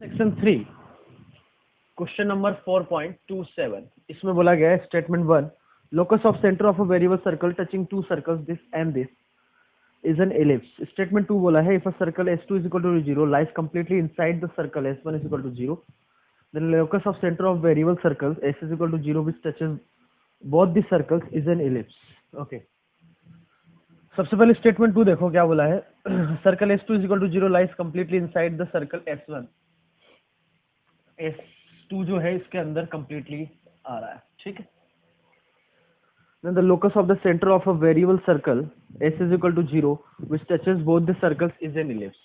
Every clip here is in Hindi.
सेक्शन 3 क्वेश्चन नंबर 4.27 इसमें बोला गया है statement 1 locus of centre of a variable circle touching to circles this and this is an ellipse. Statement 2 बोला है if a circle S2 is equal to 0 lies completely inside the circle S1 is equal to 0 then locus of center of variable circles S is equal to 0 which touches both the circles is an ellipse। Okay सबसे पहले स्टेटमेंट 2 देखो क्या बोला है circle S2 is equal to 0 lies completely inside the circle S1 S2 जो है इसके अंदर कंप्लीटली आ रहा है, ठीक है। Then the locus of the center of a variable circle S is equal to 0 which touches both the circles is an ellipse।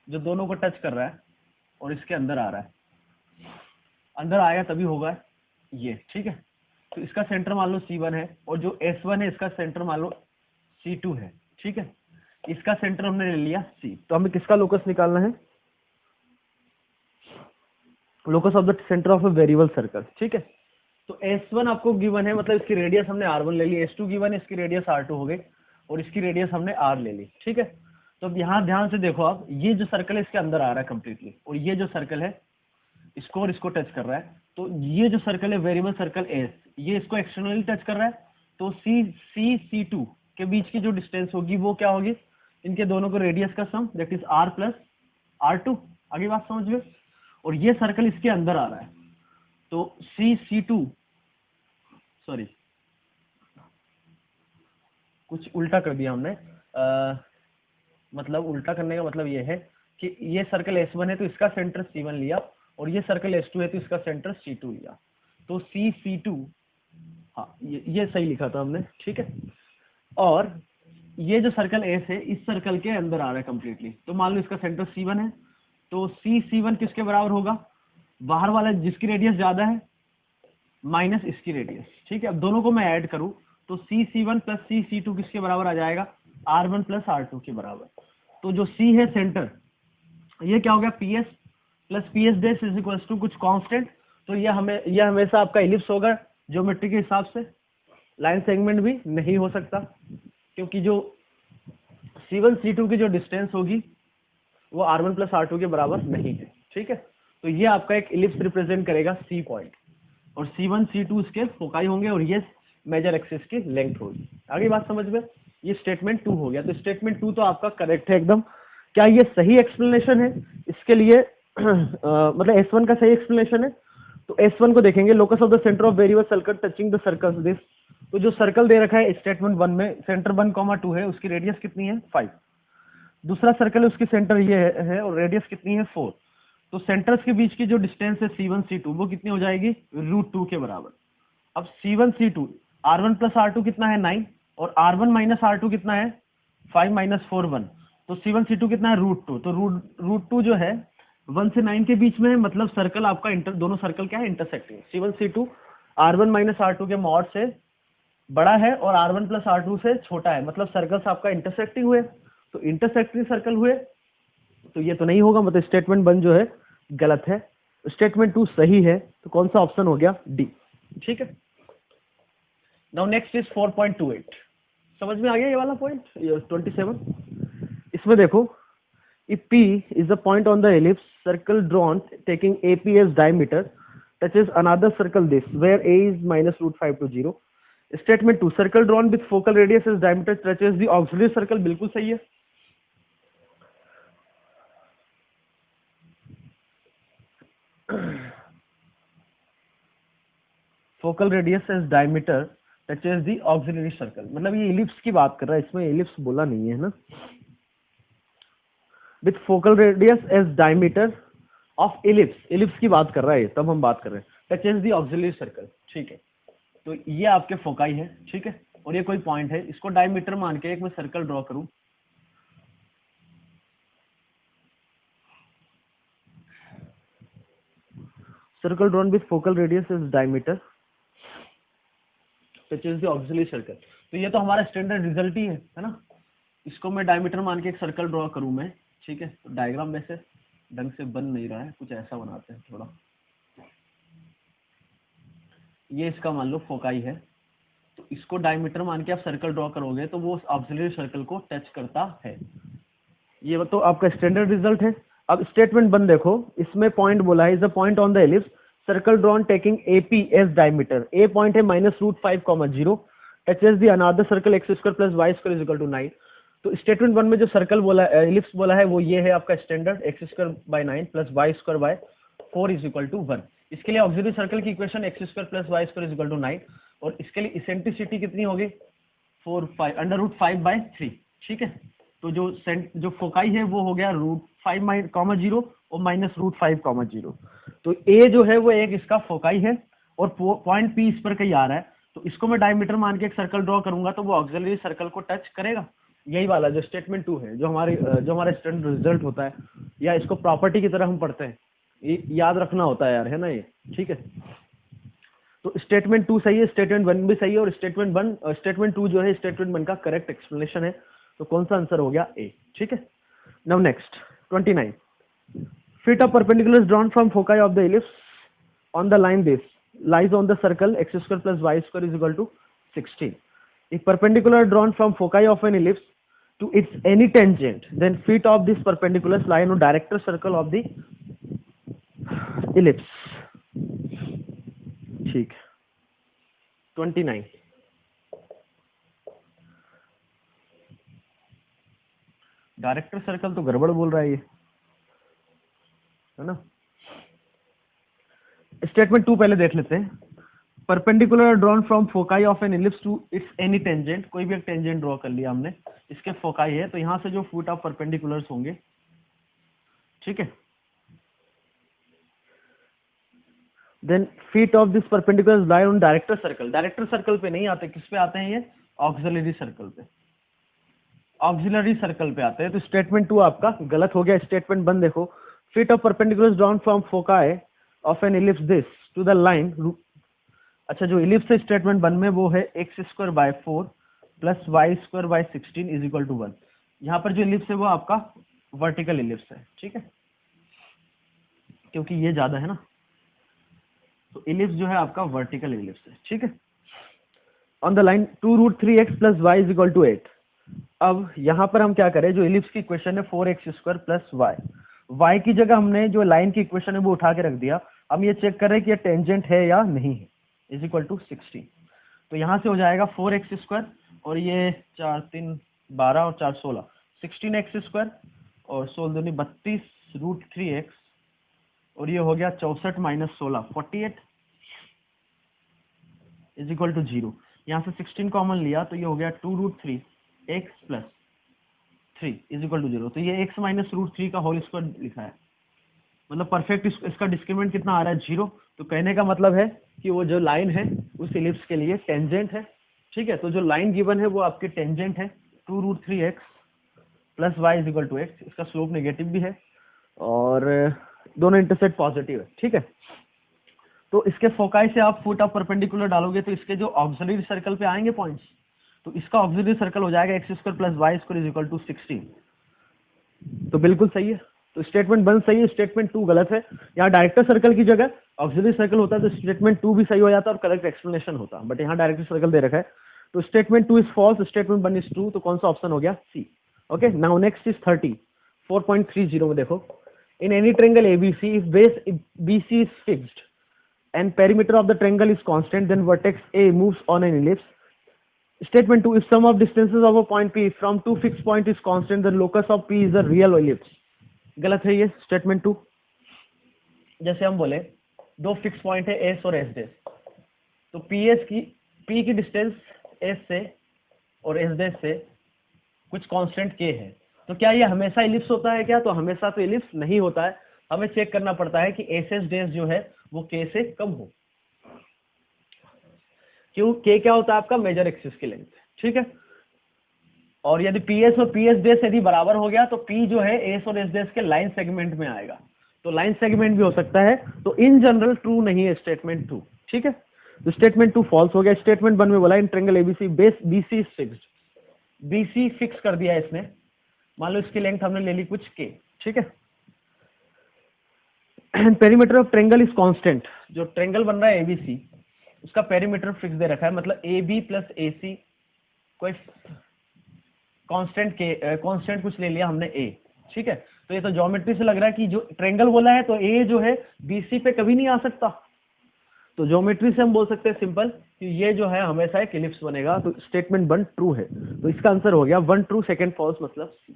जो दोनों को टच कर रहा है और इसके अंदर आ रहा है, अंदर आएगा तभी होगा ये, ठीक है। तो इसका सेंटर मान लो C1 है और जो S1 है इसका सेंटर मान लो C2 है, ठीक है। इसका सेंटर हमने ले लिया C, तो हमें किसका लोकस निकालना है? Locus of the centre of a variable circle, ठीक है। तो S1 आपको गिवन है, मतलब इसकी रेडियस हमने R1 ले ली, S2 गिवन है, इसकी रेडियस R2 हो गई और इसकी रेडियस हमने R ले ली, ठीक है। तो अब यहाँ ध्यान से देखो आप, ये जो सर्कल है इसके अंदर आ रहा है कंप्लीटली और ये जो सर्कल है इसको और इसको टच कर रहा है। तो ये जो सर्कल है वेरिएबल सर्कल S, ये इसको एक्सटर्नली टच कर रहा है। तो C2 के बीच की जो डिस्टेंस होगी वो क्या होगी? इनके दोनों को रेडियस का sum, that is R plus R2। आगे बात समझ में। और ये सर्कल इसके अंदर आ रहा है, तो C2 सॉरी कुछ उल्टा कर दिया हमने, मतलब उल्टा करने का मतलब ये है कि ये सर्कल S1 है तो इसका सेंटर C1 लिया और ये सर्कल S2 है तो इसका सेंटर C2 लिया। तो C2 हाँ ये सही लिखा था हमने, ठीक है। और ये जो सर्कल S है इस सर्कल के अंदर आ रहा है कंप्लीटली। तो मान लो इसका सेंटर C1 है तो C1 किसके बराबर होगा? बाहर वाला जिसकी रेडियस ज्यादा है माइनस इसकी रेडियस, ठीक है। अब दोनों को मैं ऐड करूं तो C1 प्लस C2 किसके बराबर आ जाएगा? R1 प्लस R2 के बराबर। तो जो C है सेंटर, ये क्या हो गया? PS plus PS dash is equal to कुछ कांस्टेंट। तो ये हमेशा आपका इलिप्स होगा ज्योमेट्री के हिसाब से, लाइन सेगमेंट भी नहीं हो सकता क्योंकि जो C1 C2 की जो डिस्टेंस होगी वो R1 प्लस R2 के बराबर नहीं है, ठीक है। तो ये आपका एक इलिप्स रिप्रेजेंट करेगा C पॉइंट और C1 C2 इसके फोकाई होंगे और ये मेजर एक्सिस की लेंथ होगी। आगे बात समझ में। ये स्टेटमेंट 2 हो गया। तो स्टेटमेंट 2 तो आपका करेक्ट है एकदम। क्या ये सही एक्सप्लेनेशन है इसके लिए? मतलब S1 का सही एक्सप्लेनेशन है। तो S1 को देखेंगे, locus of the centre of variable circle touching the circle this. तो जो सर्कल दे रखा है स्टेटमेंट 1 में, सेंटर 1,2 है, उसकी रेडियस कितनी है? 5। दूसरा सर्कल है उसकी सेंटर ये है और रेडियस कितनी है? 4। तो सेंटर्स के बीच की जो डिस्टेंस है C1 C2 वो कितनी हो जाएगी? √2 के बराबर। अब C1 C2 R1 plus R2 कितना है? 9 और R1 माइनस R2 कितना है? 5 माइनस 4 1। तो C1 C2 कितना है? √2। तो √2 जो है 1 से 9 के बीच में है, मतलब सर्कल आपका दोनों सर्कल क्या है? Intersecting. C1 C2 R1 minus R2 के मॉड से बड़ा है और R1 प्लस R2 से छोटा है, मतलब सर्कल्स आपका इंटरसेक्टिंग हुए। तो इंटरसेक्टिंग सर्कल हुए तो ये तो नहीं होगा, मतलब स्टेटमेंट 1 जो है गलत है। स्टेटमेंट 2 सही है। तो कौन सा ऑप्शन हो गया? डी, ठीक है। Now next is 4.28। समझ में आ गया ये वाला पॉइंट? 27 इसमें देखो, if P is the point on the ellipse circle drawn taking AP as diameter touches another circle this where A is minus √5 to 0। Statement 2 circle drawn with focal radius as diameter touches the auxiliary circle. बिल्कुल सही है। Focal radius as diameter touches the auxiliary circle, मतलब ये इलिप्स की बात कर रहा है, इसमें इलिप्स बोला नहीं है ना। With focal radius as diameter of ellipse की बात कर रहा है, तब हम बात कर रहे हैं टचेस द ऑक्सिलरी सर्कल, ठीक है। तो ये आपके फोकाई है, ठीक है। और ये कोई पॉइंट है, इसको डायमीटर मान के एक मैं सर्कल ड्रॉ करूं। Circle drawn with focal radius is diameter touches the auxiliary circle. तो ये तो हमारा स्टैंडर्ड रिजल्ट ही है ना। इसको मैं डायमीटर मान के एक सर्कल ड्रॉ करूं मैं, ठीक है। तो डायग्राम वैसे ढंग से बन नहीं रहा है, कुछ ऐसा बनाते हैं थोड़ा। ये इसका मान लो फोकाई है, तो इसको डायमीटर मान के आप सर्कल ड्रॉ करोगे तो वो ऑक्सिलरी सर्कल को टच करता है। ये तो आपका स्टैंडर्ड रिजल्ट है। अब स्टेटमेंट 1 देखो, इसमें पॉइंट बोला है, is the point on the ellipse circle drawn taking AP as diameter. A point है -√5,0 touches the another circle x square plus y square is equal to 9। तो स्टेटमेंट 1 में जो सर्कल बोला है, एलिप्स बोला है, वो ये है आपका standard x square by 9 plus y square by 4 is equal to 1। इसके लिए ऑक्सिलरी सर्कल की equation x square plus y square is equal to 9, और इसके लिए इसेंट्रिसिटी कितनी होगी 4/5 ठीक है। तो जो फोकाई है वो हो गया √5,0 और -√5,0। तो ए जो है वो एक इसका फोकाई है और पॉइंट पी इस पर कहीं आ रहा है, तो इसको मैं डायमीटर मान के एक सर्कल ड्रॉ करूंगा तो वो ऑक्सिलरी सर्कल को टच करेगा। यही वाला जो स्टेटमेंट 2 है, जो हमारा स्टैंडर्ड रिजल्ट होता है, या इसको प्रॉपर्टी की तरह हम पढ़ते हैं, याद रखना होता है यार, है ना ये, ठीक है। तो स्टेटमेंट 2 सही है, स्टेटमेंट 1 भी सही है, और स्टेटमेंट 2 जो है स्टेटमेंट 1 का करेक्ट एक्सप्लेनेशन है। तो कौन सा आंसर हो गया ए, ठीक है। Now next 29, feet of perpendiculars drawn from foci of the ellipse on the line this lies on the circle x square plus y square is equal to 16. If perpendicular drawn from foci of an ellipse to its any tangent, then feet of this perpendiculars lie on director circle of the ellipse. ठीक, 29, डायरेक्टर सर्कल तो गड़बड़ बोल रहा है ये, है ना। स्टेटमेंट 2 पहले देख लेते हैं। Perpendicular drawn from foci of an ellipse to its any tangent, कोई भी एक टेंजेंट ड्रॉ कर लिया हमने, इसके फोकाई है, तो यहां से जो फुट ऑफ परपेंडिकुलर्स होंगे, ठीक है, then feet of this perpendiculars lie on director circle. Director circle पे नहीं आते, किस पे आते हैं ये, ऑक्सिलरी सर्कल पे, ऑक्सिलरी सर्कल पे आते हैं। तो स्टेटमेंट 2 आपका गलत हो गया। स्टेटमेंट 1 देखो, feet of perpendiculars drawn from foci of an ellipse this to the line, अच्छा जो इलिप्स है स्टेटमेंट 1 में वो है x square by 4 plus y square by 16 is equal to 1। यहाँ पर जो इलिप्स है वो आपका वर्टिकल इलिप्स है, ठीक है, क्योंकि ये ज्यादा है ना, तो इलिप्स जो है आपका वर्टिकल इलिप्स है, ठीक है। On the line 2√3x plus y is equal to 8। अब यहाँ पर हम क्या करें, जो इलिप्स की इक्वेशन है 4x स्क्वायर प्लस वाई की जगह हमने जो लाइन की इक्वेशन है वो उठा के रख दिया। हम ये चेक कर रहे हैं कि ये टेंजेंट है या नहीं है, इज इक्वल टू 16। तो यहाँ से हो जाएगा 4x स्क्वायर और ये 4 3 12 और 4 16, 16x स्क्वायर और 16 दूनी 32 √3x, और ये हो गया 64 माइनस 16 48 इज इक्वल टू 0। यहाँ से 16 कॉमन लिया तो ये हो गया 2√3x plus 3 is equal to 0। तो ये x माइनस √3 का होल स्क्वायर लिखा है, मतलब परफेक्ट इसका डिस्क्रिमिनेंट कितना आ रहा है 0। तो कहने का मतलब है कि वो जो लाइन है उस इलिप्स के लिए टेंजेंट है, ठीक है। तो जो लाइन गिवन है वो आपकी टेंजेंट है 2√3x plus y is equal to x, इसका स्लोप नेगेटिव भी है और दोनों इंटरसेक्ट पॉजिटिव है, ठीक है। तो इसके फोकाई से आप फुट ऑफ परपेंडिकुलर डालोगे तो इसके जो ऑक्सिलरी सर्कल पे आएंगे पॉइंट्स, तो इसका ऑक्सिलरी सर्कल हो जाएगा x square plus y square is equal to 16। तो बिल्कुल सही है। तो स्टेटमेंट 1 सही है, स्टेटमेंट 2 गलत है। यहाँ डायरेक्टर सर्कल की जगह ऑक्सिलरी सर्कल होता है तो स्टेटमेंट 2 भी सही हो जाता और करेक्ट एक्सप्लेनेशन होता, बट यहाँ डायरेक्टर सर्कल दे रखा है। तो statement 2 is false, statement 1 is true. तो कौन सा ऑप्शन हो गया, C. Okay, now next is 30 4.30 में देखो, in any triangle ABC if base BC is fixed and perimeter of the triangle is constant, then vertex A moves on an ellipse. Statement 2, if sum of distances of a point P from two fixed point is constant, then locus of P is a real ellipse. गलत है ये स्टेटमेंट 2। जैसे हम बोले दो फिक्स पॉइंट है S और S डैश, तो P की डिस्टेंस S से और S डैश से कुछ कांस्टेंट K है, तो क्या ये हमेशा इलिप्स होता है क्या, तो हमेशा तो इलिप्स नहीं होता है। हमें चेक करना पड़ता है कि SS डैश जो है वो K से कम हो, क्यों, K क्या होता है आपका मेजर एक्सिस की लेंथ, ठीक है। और यदि PS और PS डैश यदि बराबर हो गया तो P जो है S और S डैश के लाइन सेगमेंट में आएगा, तो लाइन सेगमेंट भी हो सकता है। तो इन जनरल ट्रू नहीं है स्टेटमेंट 2, ठीक है। तो स्टेटमेंट 2 फॉल्स हो गया। स्टेटमेंट 1 में बोला in triangle ABC base BC is fixed, BC fix कर दिया है इसने, मान लो इसकी लेंथ हमने ले ली कुछ K, ठीक है। Perimeter of triangle is constant, जो ट्रायंगल बन रहा है एबीसी उसका पेरीमीटर फिक्स दे रखा है, मतलब AB प्लस AC कोई कांस्टेंट कुछ ले लिया हमने A, ठीक है। तो ये तो ज्योमेट्री से लग रहा है कि जो ट्रायंगल बोला है तो ए जो है बीसी पे कभी नहीं आ सकता, तो ज्योमेट्री से हम बोल सकते हैं सिंपल कि ये जो है हमेशा एक इलिप्स बनेगा। तो स्टेटमेंट 1 ट्रू है, तो इसका आंसर हो गया 1 ट्रू 2 फॉल्स, मतलब सी।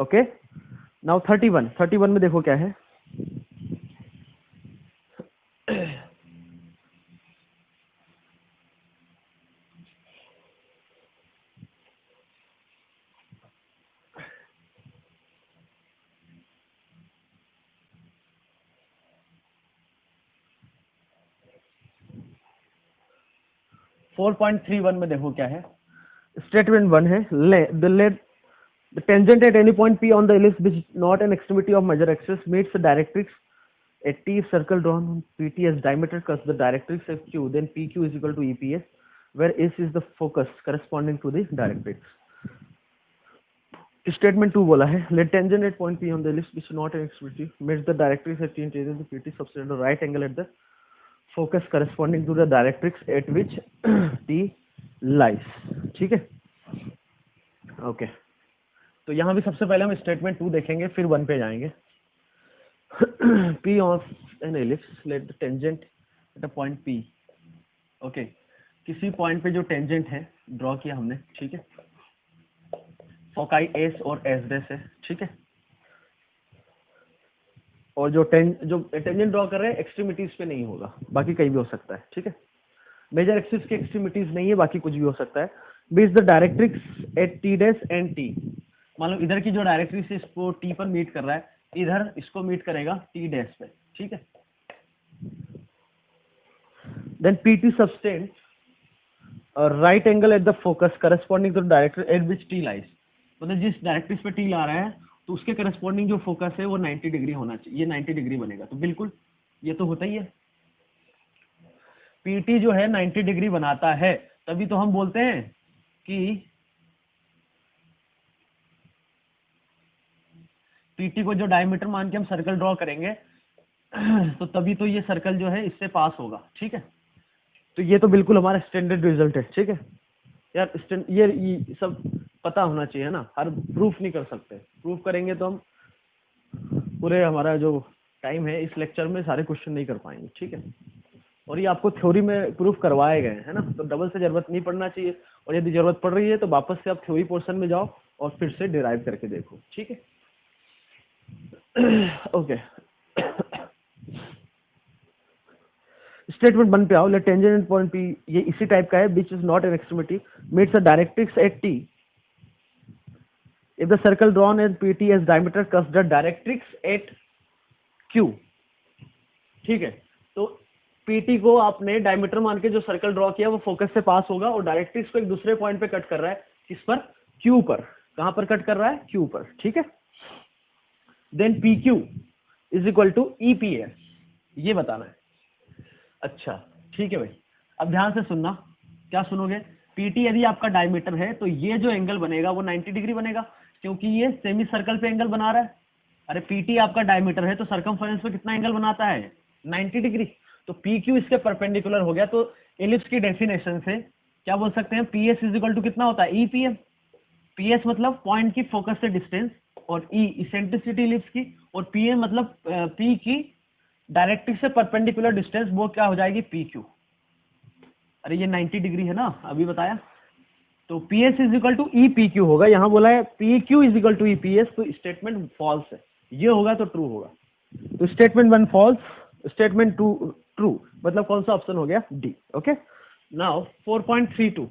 ओके, नाउ 31 में देखो क्या है। 4.31 में देखो क्या है। स्टेटमेंट 1 है, let the tangent at any point P on the ellipse which is not an extremity of major axis meets the directrix at T if circle drawn on PT as diameter cuts the directrix of Q, then PQ is equal to EPS, where S is the focus corresponding to the directrix. Statement 2 बोला है, let tangent at point P on the ellipse which is not an extremity meets the directrix at T and changes the PT subtend the right angle at the focus corresponding to the directrix at which T lies. ठीक है, ओके। तो यहाँ भी सबसे पहले हम स्टेटमेंट 2 देखेंगे, फिर 1 पे जाएंगे। P of an ellipse let the tangent at a point P, okay, किसी पॉइंट पे जो टेंजेंट है ड्रॉ किया हमने, ठीक है, फोकाई S और S डैश है, ठीक है, और जो टेंजेंट ड्रॉ कर रहे हैं एक्सट्रीमिटीज पे नहीं होगा, बाकी कहीं भी हो सकता है, ठीक है, मेजर एक्सिस के एक्सट्रीमिटीज नहीं है, बाकी कुछ भी हो सकता है। बीच the directrix at T dash and T, मान लो इधर की जो डायरेक्ट्रिक्स इसको T पर मीट कर रहा है, इधर इसको मीट करेगा T डैश पे, ठीक है। Then PT subtend right angle at the focus corresponding to directrix at which T lies, मतलब जिस डायरेक्ट्रिक्स पे T ला रहा है तो उसके करस्पॉन्डिंग जो फोकस है वो 90 डिग्री होना चाहिए, ये 90 डिग्री बनेगा, तो बिल्कुल ये तो होता ही है। PT जो है 90 डिग्री बनाता है, तभी तो हम बोलते हैं कि PT को जो डायमीटर मान के हम सर्कल ड्रॉ करेंगे तो तभी तो ये सर्कल जो है इससे पास होगा, ठीक है। तो ये तो बिल्कुल हमारा स्टैंडर्ड रिजल्ट है, ठीक है यार। ये सब पता होना चाहिए ना, हर प्रूफ नहीं कर सकते, प्रूफ करेंगे तो हम पूरे हमारा जो टाइम है इस लेक्चर में सारे क्वेश्चन नहीं कर पाएंगे, ठीक है। और ये आपको थ्योरी में प्रूफ करवाए गए हैं ना, तो डबल से जरूरत नहीं पड़ना चाहिए, और यदि जरूरत पड़ रही है तो वापस से आप थ्योरी पोर्शन में जाओ और फिर से डिराइव करके देखो, ठीक है। ओके, स्टेटमेंट 1 पे आओ, लेट टेंजेंट पॉइंट P, ये इसी टाइप का है, which is not an extremity meets a directrix at T if the circle drawn as PT as diameter cuts the directrix at Q, ठीक है। तो PT को आपने डायमीटर मान के जो सर्कल ड्रॉ किया वो फोकस से पास होगा, और डायरेक्ट्रिक्स को एक दूसरे पॉइंट पे कट कर रहा है, किस पर, Q पर। कहां पर कट कर रहा है, Q पर, ठीक है। Then PQ is equal to EPS, ये बताना है। अच्छा, ठीक है भाई, अब ध्यान से सुनना, क्या सुनोगे। PT यदि आपका डायमीटर है तो ये जो एंगल बनेगा वो 90 डिग्री बनेगा, क्योंकि ये सेमी सर्कल पे एंगल बना रहा है। अरे PT आपका डायमीटर है तो सर्कमफरेंस पे कितना एंगल बनाता है, 90 डिग्री, तो PQ इसके परपेंडिकुलर हो गया। तो एलिप्स की डेफिनेशन से क्या बोल सकते हैं, PS इज इक्वल टू कितना होता है, EPM। PS मतलब पॉइंट की फोकस से डिस्टेंस, और E इसेंट्रिसिटी एलिप्स की, और PM मतलब P की डायरेक्ट्रिक्स से परपेंडिकुलर डिस्टेंस, वो क्या हो जाएगी, PQ। अरे ये 90 डिग्री है ना, अभी बताया, तो PS is equal to EPQ होगा। यहाँ बोला है PQ is equal to EPS, तो स्टेटमेंट फॉल्स है, ये होगा तो ट्रू होगा। तो स्टेटमेंट 1 फॉल्स, स्टेटमेंट 2 ट्रू, मतलब कौन सा ऑप्शन हो गया, डी। ओके, नाउ 4.32,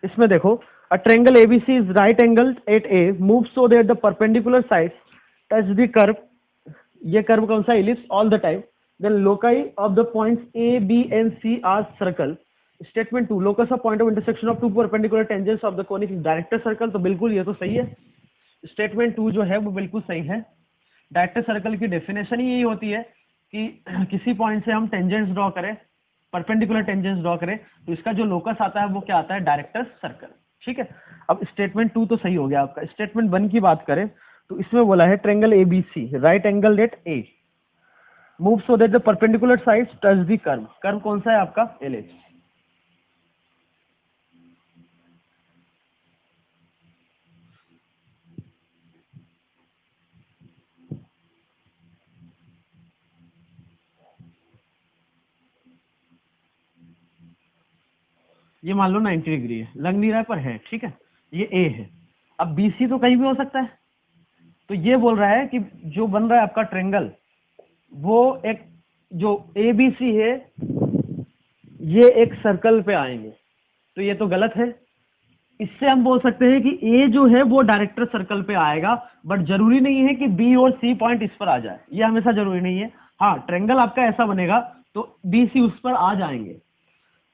इसमें देखो, a triangle ABC is right angled at A move so that the perpendicular sides touch the curve, ये कर्व कौन सा, ellipse, all the time. Then loci of the points A B and C are circle. Statement 2, locus of point of intersection of two perpendicular tangents of the conic director circle, तो बिल्कुल ये तो सही है, स्टेटमेंट 2 जो है वो बिल्कुल सही है। डायरेक्टर सर्कल की डेफिनेशन ही यही होती है कि किसी पॉइंट से हम टेंजेंट्स ड्रॉ करें, परपेंडिकुलर टेंजेंट्स ड्रॉ करें, तो इसका जो लोकस आता है वो क्या आता है, डायरेक्टर सर्कल, ठीक है। अब स्टेटमेंट 2 तो सही हो गया आपका। स्टेटमेंट 1 की बात करें तो इसमें बोला है triangle ABC right angle at A move so that the perpendicular sides touch the curve, curve कौन सा है आपका, एलिप्स। ये मान लो 90 डिग्री है, लग नहीं रहा है पर है, ठीक है, ये ए है। अब बीसी तो कहीं भी हो सकता है, तो ये बोल रहा है कि जो बन रहा है आपका ट्रेंगल, वो एक जो ए बी सी है ये एक सर्कल पे आएंगे, तो ये तो गलत है। इससे हम बोल सकते हैं कि ए जो है वो डायरेक्टर सर्कल पे आएगा, बट जरूरी नहीं है कि बी और सी पॉइंट इस पर आ जाए, ये हमेशा जरूरी नहीं है। हाँ, ट्रेंगल आपका ऐसा बनेगा तो बी सी उस पर आ जाएंगे,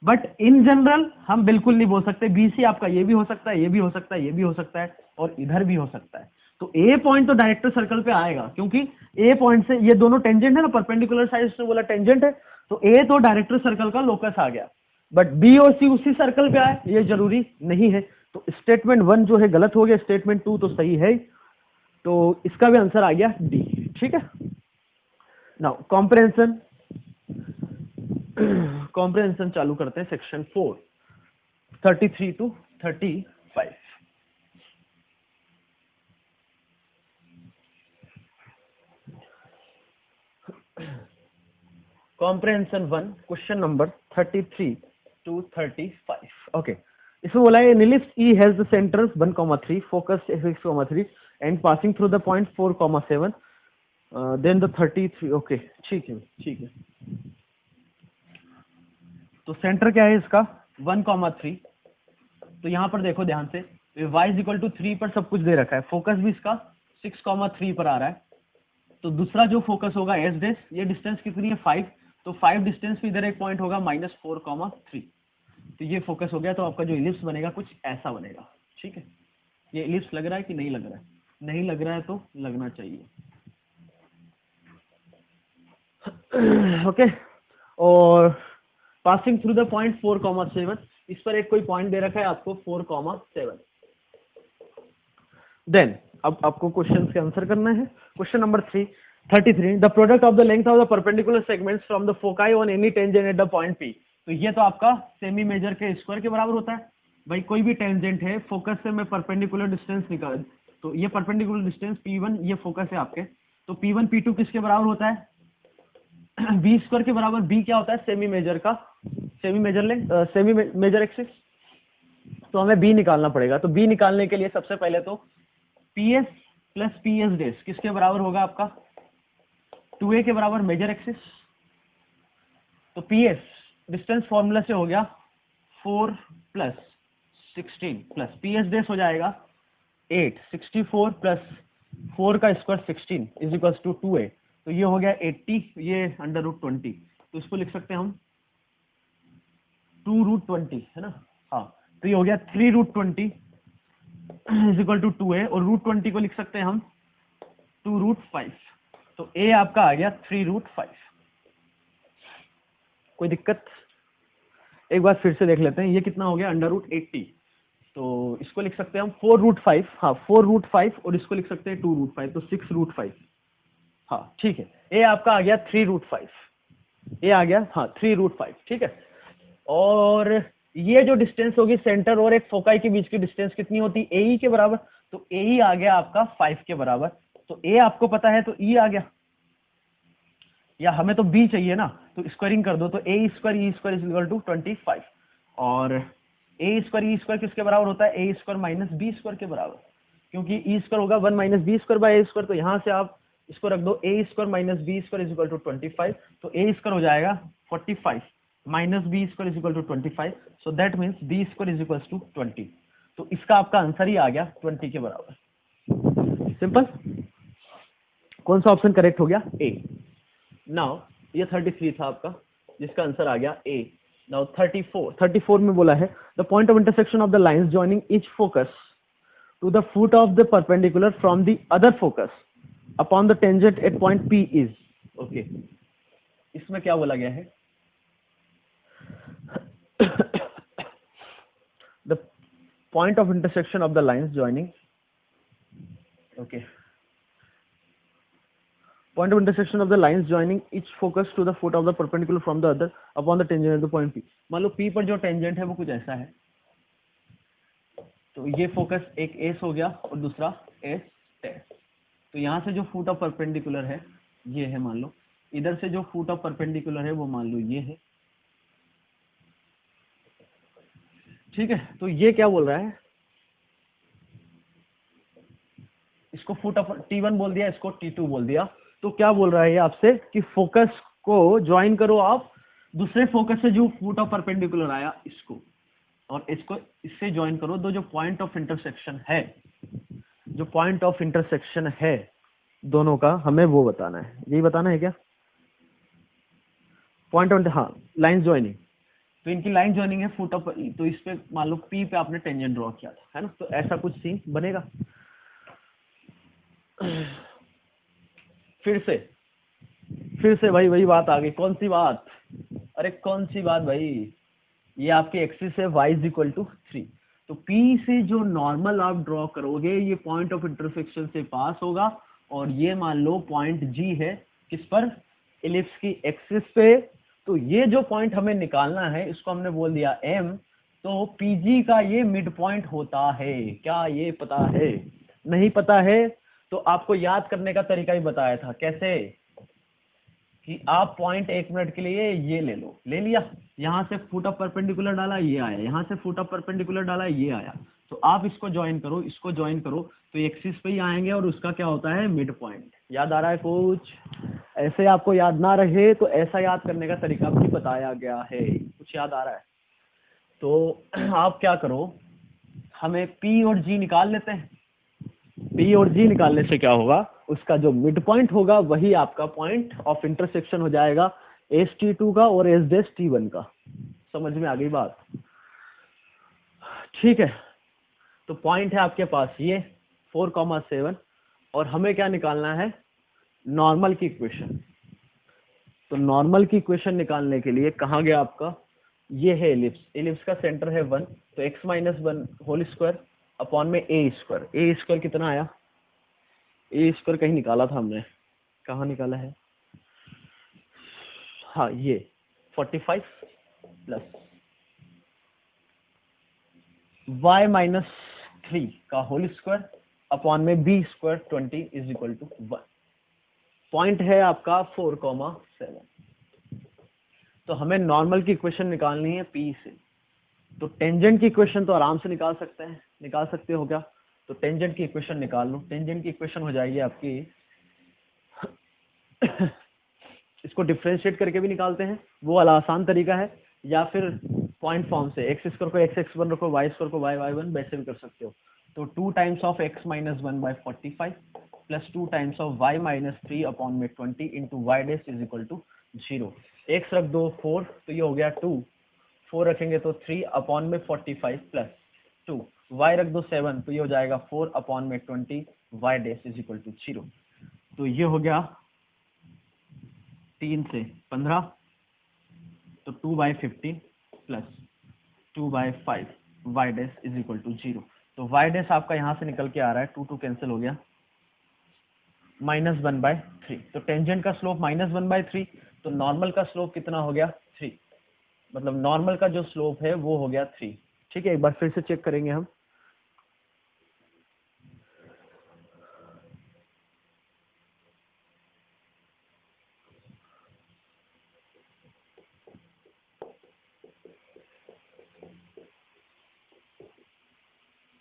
बट इन जनरल हम बिल्कुल नहीं बोल सकते। बी सी आपका ये भी हो सकता है, ये भी हो सकता है, ये भी हो सकता है, और इधर भी हो सकता है। तो ए पॉइंट तो डायरेक्टर सर्कल पे आएगा, क्योंकि ए पॉइंट से ये दोनों टेंजेंट है ना, परपेंडिकुलर साइड से बोला टेंजेंट है, तो ए तो डायरेक्टर सर्कल का लोकस आ गया, बट बी और सी उसी सर्कल पे आए ये जरूरी नहीं है। तो स्टेटमेंट 1 जो है गलत हो गया, स्टेटमेंट 2 तो सही है। तो इसका भी आंसर आ गया डी, ठीक है। नाउ कॉम्प्रहेंशन, कॉम्प्रहेंशन चालू करते हैं, section 4 33 to 35। Comprehension 1 question number 33 to 35। Okay, इसमें बोला है ellipse E has the centres 1,3, focus 6,3 and passing through the point 4,7, then the 33। Okay, ठीक है, ठीक है। तो सेंटर क्या है इसका 1,3, तो यहां पर देखो ध्यान से, y इज इक्वल टू 3 पर सब कुछ दे रखा है, फोकस भी इसका 6,3 पर आ रहा है। तो दूसरा जो फोकस होगा एस डेस, ये डिस्टेंस कितनी है 5, तो 5 डिस्टेंस पे इधर एक पॉइंट होगा -4,3, तो ये फोकस हो गया। तो आपका जो इलिप्स बनेगा कुछ ऐसा बनेगा, ठीक है। ये इलिप्स लग रहा है कि नहीं लग रहा है? नहीं लग रहा है तो लगना चाहिए। ओके, और पासिंग थ्रू द पॉइंट 4,7, इस पर एक कोई पॉइंट दे रखा है आपको 4,7। देन अब आपको क्वेश्चन के आंसर करना है। Question number 33, the product of the length of the perpendicular segments from the foci on any tangent at the point P. तो ये तो आपका सेमी मेजर के स्क्वायर के बराबर होता है। भाई कोई भी टेंजेंट है, फोकस से मैं परपेंडिकुलर डिस्टेंस निकाल, तो ये परपेंडिकुलर डिस्टेंस P1, ये फोकस है आपके, तो P1 P2 किसके बराबर होता है? बी स्क्वायर के बराबर। बी क्या होता है? सेमी मेजर का, semi major length, semi major axis. तो हमें बी निकालना पड़ेगा। तो बी निकालने के लिए सबसे पहले तो पीएस प्लस पीएस डेस किसके बराबर होगा आपका? 2a के बराबर मेजर एक्सिस। तो पीएस डिस्टेंस फॉर्मूला से हो गया 4 प्लस 16 प्लस पीएस डेस हो जाएगा 8, 64 प्लस 4 का square 16 is equal to 2a। तो ये हो गया 80, ये √20, तो इसको लिख सकते हैं हम 2√20, है ना। हाँ, तो ये हो गया 3√20 इज इक्वल टू 2a, और √20 को लिख सकते हैं हम 2√5। तो a आपका आ गया 3√5। कोई दिक्कत? एक बार फिर से देख लेते हैं, ये कितना हो गया √80, तो इसको लिख सकते हैं हम 4√5। हाँ, 4√5, और इसको लिख सकते हैं 2√5, तो 6√5। हाँ ठीक है, ए आपका आ गया 3√5, ए आ गया हाँ 3√5, ठीक है। और ये जो डिस्टेंस होगी सेंटर और एक फोकाई के बीच की डिस्टेंस कितनी होती है? ए के बराबर। तो ए आ गया आपका 5 के बराबर। तो ए आपको पता है, तो ई आ गया, या हमें तो बी चाहिए ना, तो स्क्वायरिंग कर दो, तो a square e square is equal to 25। और ए स्क्वायर ई स्क्वायर किसके बराबर होता है? A square minus B square के बराबर, क्योंकि ई स्क्वायर होगा 1 minus B square by A square. तो यहाँ से आप इसको रख दो, a square minus B square is equal to 25, तो ए स्क्वायर हो जाएगा 45 minus B square is equal to 25, so that means b square is equal to 20। तो इसका आपका आंसर ही आ गया 20 के बराबर। सिंपल। कौन सा ऑप्शन करेक्ट हो गया? ए। नाउ ये 33 था आपका, जिसका आंसर आ गया ए। नाउ 34 में बोला है the point of intersection of the lines joining each focus to the foot of the perpendicular from the other focus upon the tangent at point P is. Okay, इसमें क्या बोला गया है? The point of intersection of the lines joining, okay, point of intersection of the lines joining each focus to the foot of the perpendicular from the other upon the tangent at the point P। मान लो P पर जो टेंजेंट है वो कुछ ऐसा है, तो ये फोकस एक एस हो गया और दूसरा एस टेस। तो यहाँ से जो फुट ऑफ परपेंडिकुलर है ये है, मान लो इधर से जो फुट ऑफ परपेंडिकुलर है वो मान लो ये है, ठीक है, तो ये क्या बोल रहा है, इसको फुट ऑफ T1 बोल दिया, इसको T2 बोल दिया। तो क्या बोल रहा है ये आपसे कि फोकस को ज्वाइन करो आप दूसरे फोकस से जो फुट ऑफ परपेंडिकुलर आया इसको, और इसको इससे ज्वाइन करो, दो जो पॉइंट ऑफ इंटरसेक्शन है, जो पॉइंट ऑफ इंटरसेक्शन है दोनों का हमें वो बताना है, यही बताना है क्या, पॉइंट ऑफ, हाँ लाइन ज्वाइनिंग। तो इनकी लाइन ज्वाइनिंग है फुट ऑफ, तो इस पे मान लो P पे आपने टेंजेंट ड्रॉ किया था, है ना, तो ऐसा कुछ सीन बनेगा। फिर से भाई वही बात आ गई, कौन सी बात, अरे कौन सी बात भाई, ये आपकी एक्सिस है y इज इक्वल टू 3, तो P से जो नॉर्मल आप ड्रॉ करोगे ये पॉइंट ऑफ इंटरसेक्शन से पास होगा, और ये मान लो पॉइंट G है किस पर, इलिप्स की एक्सिस पे। तो ये जो पॉइंट हमें निकालना है इसको हमने बोल दिया M, तो PG का ये मिड पॉइंट होता है, क्या ये पता है, नहीं पता है तो आपको याद करने का तरीका ही बताया था, कैसे कि आप पॉइंट 1 मिनट के लिए ये ले लो, ले लिया, यहाँ से फुट ऑफ परपेंडिकुलर डाला ये आया, यहाँ से फुट ऑफ परपेंडिकुलर डाला ये आया, तो आप इसको ज्वाइन करो, इसको ज्वाइन करो, तो एक्सिस पे ही आएंगे और उसका क्या होता है मिड पॉइंट। याद आ रहा है कुछ, ऐसे आपको याद ना रहे तो ऐसा याद करने का तरीका भी बताया गया है, कुछ याद आ रहा है तो आप क्या करो, हमें P और G निकाल लेते हैं, P और G निकालने से क्या होगा, उसका जो मिड पॉइंट होगा वही आपका पॉइंट ऑफ इंटरसेक्शन हो जाएगा ST2 का और S'T1 का। समझ में आ गई बात, ठीक है। तो पॉइंट है आपके पास ये 4,7 और हमें क्या निकालना है, नॉर्मल की इक्वेशन। तो नॉर्मल की इक्वेशन निकालने के लिए कहाँ गया आपका, ये है इलिप्स, इलिप्स का सेंटर है 1, तो x minus 1 whole square upon में a स्क्वायर कितना आया, ए स्क्वायर कहीं निकाला था हमने, कहाँ निकाला है, हाँ ये 45 प्लस y माइनस 3 का होल स्क्वायर अपॉन में b square 20 is equal to 1। Point है आपका 4,7। तो हमें नॉर्मल की इक्वेशन निकालनी है p से, तो टेंजेंट की इक्वेशन तो आराम से निकाल सकते हैं, निकाल सकते हो क्या, तो टेंजेंट की इक्वेशन निकाल लो, टेंजेंट की इक्वेशन हो जाएगी आपकी इसको डिफरेंशिएट करके भी निकालते हैं, वो वाला आसान तरीका है, या फिर पॉइंट फॉर्म से एक्स स्क्वायर को x1 रखो, y स्क्वायर को y1, वैसे भी कर सकते हो। तो 2 times of x minus 1 by 45 plus 2 times of y minus 3 upon में 20 into y dash is equal to 0। x रख दो 4, तो ये हो गया 2, 4 रखेंगे तो 3 अपॉन में 45 प्लस 2, y रख दो 7, तो ये हो जाएगा 4 अपॉन में 20 y dash is equal to 0। तो ये हो गया 3 से 15, तो 2/15 plus 2/5 y dash is equal to 0। तो वाई डैश आपका यहाँ से निकल के आ रहा है, 2 कैंसिल हो गया, -1/3। तो टेंजेंट का स्लोप -1/3, तो नॉर्मल का स्लोप कितना हो गया 3, मतलब नॉर्मल का जो स्लोप है वो हो गया 3। ठीक है, एक बार फिर से चेक करेंगे हम,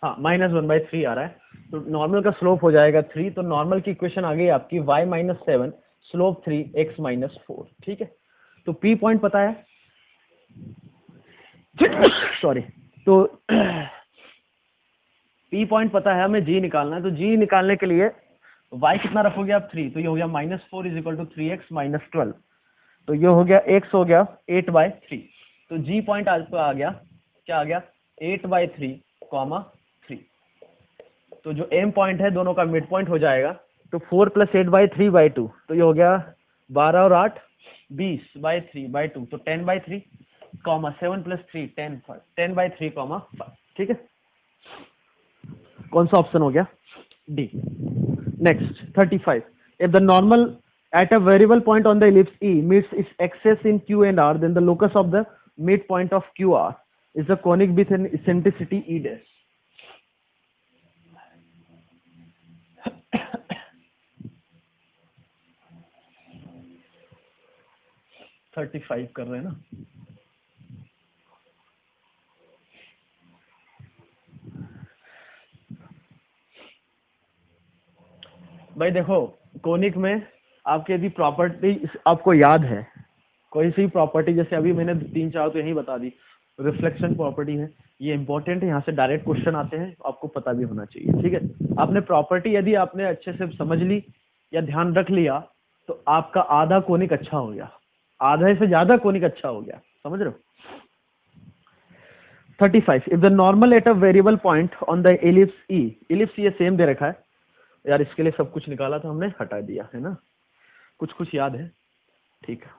हाँ -1/3 आ रहा है, तो नॉर्मल का स्लोप हो जाएगा 3, तो नॉर्मल की इक्वेशन आ गई आपकी y minus 7 slope 3 x minus 4। ठीक है, तो P पॉइंट पता है सॉरी, तो P पॉइंट पता है, हमें G निकालना है, तो G निकालने के लिए y कितना रखोगे आप 3, तो ये हो गया -4 is equal to 3x minus 12, तो ये हो गया x हो गया 8/3, तो G पॉइंट आपको आ गया, क्या आ गया 8/3, 3। तो जो M पॉइंट है दोनों का मिड पॉइंट हो जाएगा, तो 4 प्लस 8/3/2, तो ये हो गया 12 और 8 20/3/2, तो 10/3, 7 प्लस 3 10/3, 5। ठीक है, कौन सा ऑप्शन हो गया, D. Next 35, if the normal at a variable point on the ellipse E meets its axis in Q and R, then the locus of the midpoint of QR is the conic with an eccentricity E dash. 35 कर रहे हैं ना, भाई देखो, कोनिक में आपके यदि प्रॉपर्टी आपको याद है, कोई सी प्रॉपर्टी, जैसे अभी मैंने 3-4 तो यही बता दी, रिफ्लेक्शन प्रॉपर्टी है, ये इंपॉर्टेंट है, यहाँ से डायरेक्ट क्वेश्चन आते हैं, आपको पता भी होना चाहिए। ठीक है, आपने प्रॉपर्टी यदि आपने अच्छे से समझ ली या ध्यान रख लिया तो आपका आधा कोनिक अच्छा हो गया, आधे से ज्यादा कोनिक अच्छा हो गया, समझ रहे हो। 35, if the normal at a variable point on the ellipse E, ellipse ये सेम दे रखा है यार, इसके लिए सब कुछ निकाला था हमने, हटा दिया है ना, कुछ कुछ याद है, ठीक है।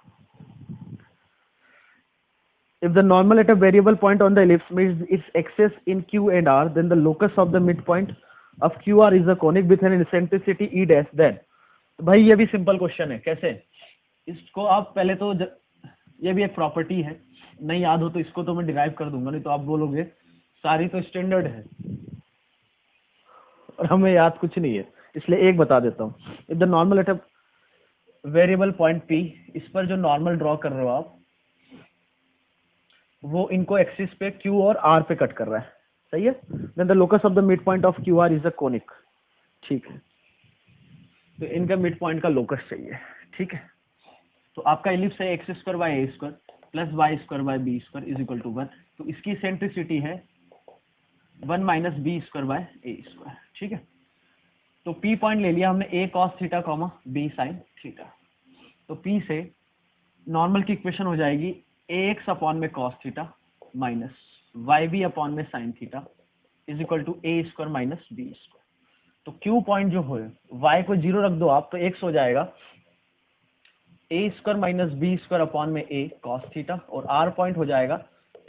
If the normal at a variable point on the ellipse meets its axis in Q and R, then the locus of the midpoint of QR is a conic with an eccentricity E dash. Then, तो भाई ये भी सिंपल क्वेश्चन है, कैसे इसको आप पहले तो ये भी एक प्रॉपर्टी है, नहीं याद हो तो इसको तो मैं डिराइव कर दूंगा, नहीं तो आप बोलोगे सारी तो स्टैंडर्ड है और हमें याद कुछ नहीं है, इसलिए एक बता देता हूँ। If the normal at a variable point P, इस पर जो नॉर्मल ड्रॉ कर रहे हो आप, वो इनको एक्सिस पे Q और R पे कट कर रहा है, सही है। Then the locus of the mid point of QR is a conic, ठीक है, तो इनका मिड पॉइंट का लोकस चाहिए, ठीक है। तो आपका एलिप्स है x square by a square plus y square by b square is equal to 1, तो इसकी सेंट्रिसिटी है 1 minus B square by A square, ठीक है। तो P पॉइंट ले लिया हमने, a cos theta comma b sine theta, तो P से नॉर्मल की इक्वेशन हो जाएगी ax अपॉन में cos theta minus yb upon में sin theta is equal to a square minus b square. तो Q पॉइंट जो हो, y को 0 रख दो आप, तो x हो जाएगा a square minus b square upon में a cos थीटा, और r पॉइंट हो जाएगा,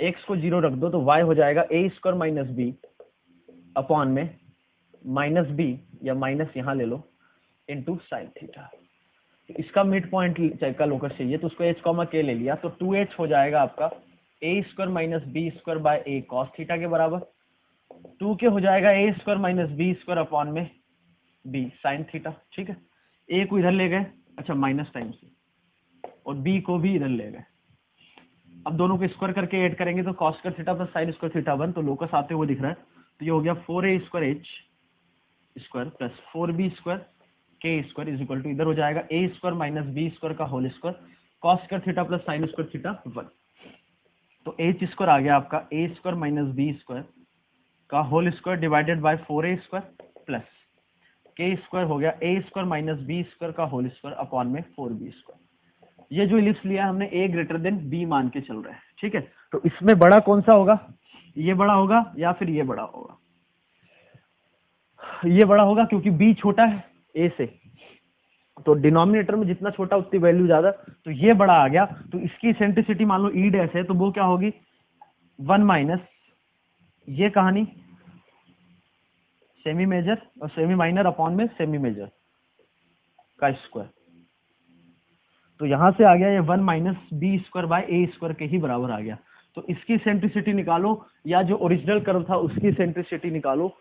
x को 0 रख दो तो y हो जाएगा a square minus b upon में माइनस b, या माइनस यहाँ ले लो, इंटू साइन थीटा। इसका मिड पॉइंट का लोकस चाहिए, तो उसको h कॉमा k ले लिया, तो 2h हो जाएगा आपका a square minus b square by a cos theta के बराबर, 2k हो जाएगा a square minus b square upon में b साइन थीटा, ठीक है। a को इधर ले गए, अच्छा माइनस टाइम से, और b को भी इधर ले गए। अब दोनों को स्क्वायर करके ऐड करेंगे तो cos square theta plus sine square theta 1, तो लोकस आते हुए दिख रहा है, तो ये हो गया 4a square h square plus 4b square k square is equal to, इधर हो जाएगा a square minus b square का whole square cos square theta plus sine square theta 1, तो h स्क्वायर आ गया आपका a square minus b square का whole square divided by 4a square plus k square हो गया a square minus b square का होल स्क्वायर अपॉन में 4b स्क्वायर। ये जो इलिप्स लिया हमने a ग्रेटर देन b मान के चल रहा है, ठीक है। तो इसमें बड़ा कौन सा होगा, ये बड़ा होगा या फिर ये बड़ा होगा, ये बड़ा होगा क्योंकि b छोटा है a से, तो डिनोमिनेटर में जितना छोटा उतनी वैल्यू ज्यादा, तो ये बड़ा आ गया, तो इसकी सेंट्रिसिटी मान लो ई डैश है, तो वो क्या होगी 1 माइनस ये कहानी सेमी मेजर और सेमी माइनर अपॉन में सेमी मेजर का स्क्वायर, तो यहां से आ गया ये 1 minus B square by A square के ही बराबर आ गया। तो इसकी सेंट्रिसिटी निकालो या जो ओरिजिनल कर्व था उसकी सेंट्रिसिटी निकालो,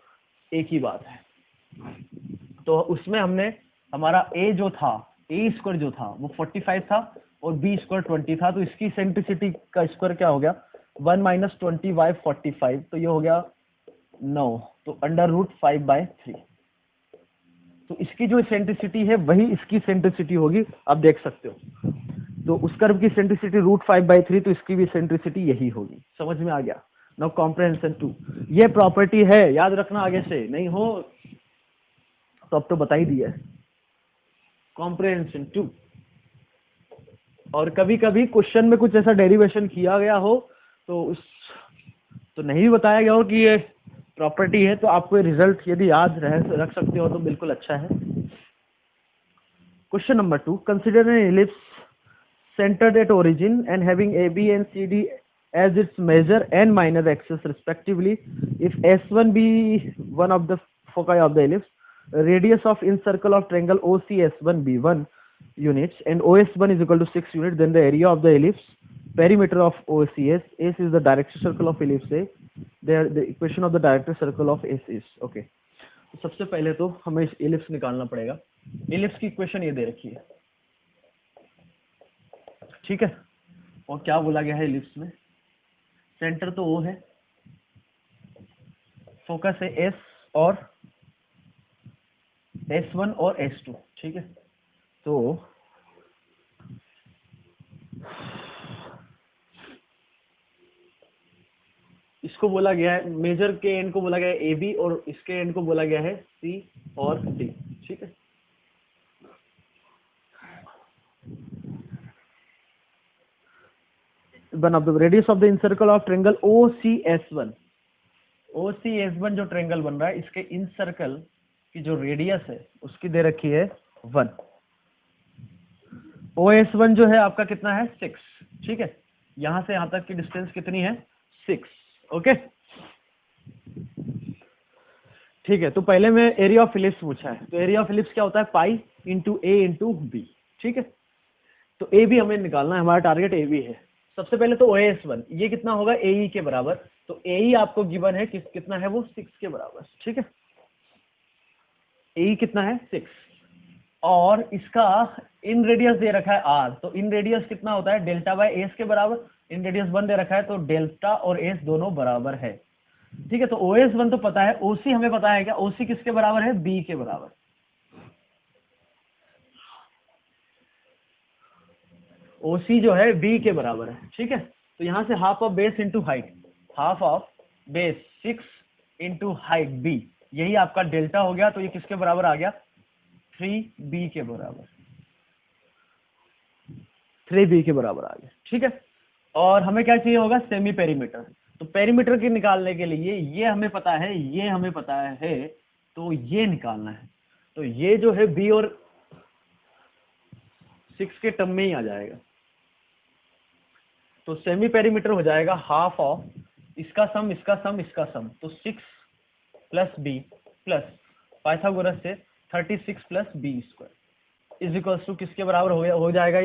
एक ही बात है। तो उसमें हमने हमारा ए जो था, ए स्क्वायर जो था वो 45 था और बी स्क्वायर 20 था, तो इसकी सेंट्रिसिटी का स्क्वायर क्या हो गया 1 माइनस 20 बाय 45, तो ये हो गया 9, तो अंडर रूट 5/3, तो इसकी जो सेंट्रिसिटी है वही इसकी सेंट्रिसिटी होगी, आप देख सकते हो। तो उस कर्व की सेंट्रिसिटी √5/3, तो इसकी भी सेंट्रिसिटी यही होगी, समझ में आ गया। नाउ कॉम्प्रिहेंशन 2, ये प्रॉपर्टी है, याद रखना, आगे से नहीं हो तो अब तो बता ही दिया है। कॉम्प्रिहेंशन 2, और कभी कभी क्वेश्चन में कुछ ऐसा डेरिवेशन किया गया हो तो नहीं बताया गया हो कि ये प्रॉपर्टी है, तो आपको रिजल्ट यदि याद रख सकते हो तो बिल्कुल अच्छा है। Question number 2, consider an ellipse centered at origin and having AB and CD as its major and minor axis respectively. If S1 be one of the foci of the ellipse, radius of incircle of triangle OCS1 be 1 units and OS1 is equal to 6 units, then the area of the ellipse, perimeter of OCS, S is the director circle of ellipse A, there the equation of the director circle of S is, okay। तो सबसे पहले तो हमें इस एलिप्स निकालना पड़ेगा। एलिप्स की इक्वेशन ये दे रखी है, ठीक है, और क्या बोला गया है एलिप्स में, सेंटर तो O है, फोकस है S और S1 और S2, ठीक है। तो इसको बोला गया है, मेजर के एंड को बोला गया है AB और इसके एंड को बोला गया है C और D, ठीक है। One of the radius of the in circle of triangle OCS1, OCS1 जो ट्रायंगल बन रहा है, इसके इन सर्कल की जो रेडियस है उसकी दे रखी है 1। OS1 जो है आपका कितना है 6, ठीक है। यहां से यहां तक की डिस्टेंस कितनी है 6, ओके, ठीक है। तो पहले में एरिया ऑफ इलिप्स पूछा है, तो एरिया ऑफ इलिप्स क्या होता है पाई इंटू ए इंटू बी, ठीक है। तो ए बी हमें निकालना है, हमारा टारगेट ए बी है। सबसे पहले तो OS1 ये कितना होगा AE के बराबर, तो AE आपको गिवन है कितना है वो 6 के बराबर, ठीक है। AE कितना है 6 और इसका इन रेडियस दे रखा है R, तो इन रेडियस कितना होता है डेल्टा बाय एस के बराबर। इन रेडियस 1 दे रखा है तो डेल्टा और एस दोनों बराबर है, ठीक है। तो OS1 तो पता है, OC हमें पता है क्या, OC किसके बराबर है B के बराबर। OC जो है B के बराबर है, ठीक है। तो यहां से half of base into height, half of base 6 into height B, यही आपका डेल्टा हो गया। तो ये किसके बराबर आ गया 3B के बराबर, 3B के बराबर आ गया, ठीक है। और हमें क्या चाहिए होगा सेमी पेरीमीटर। तो पेरीमीटर की निकालने के लिए ये हमें पता है, ये हमें पता है, तो ये निकालना है। तो ये जो है B और 6 के टर्म में ही आ जाएगा। तो सेमी पेरीमीटर हो जाएगा हाफ ऑफ इसका सम इसका सम इसका सम, तो 6 प्लस B प्लस पाइथागोरस से 36 plus B square is equals to किसके बराबर हो जाएगा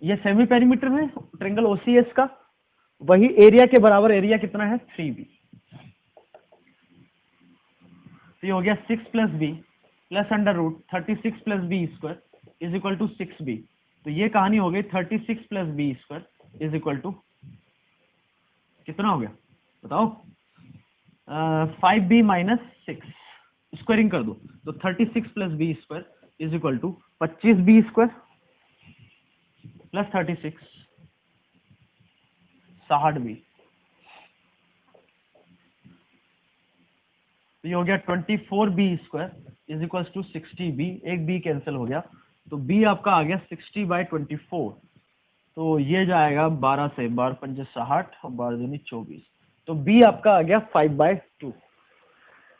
ये सेमी पेरीमीटर में ट्रायंगल OCS का, वही एरिया के बराबर। एरिया कितना है 3B, तो ये हो गया 6 plus B plus under root 36 plus B square is equal to 6B। तो ये कहानी हो गई 36 plus B square is equal to कितना हो गया बताओ, 5B माइनस 6, स्क्वायरिंग कर दो तो 36 plus B square is equal to 25B square plus 36 60B। तो ये हो गया 24B square is equal to 60B, एक B कैंसिल हो गया, तो B आपका आ गया 60/24। तो ये जाएगा 12 से, 12 पंजे 60 और 12 दूनी 24, तो B आपका आ गया 5/2।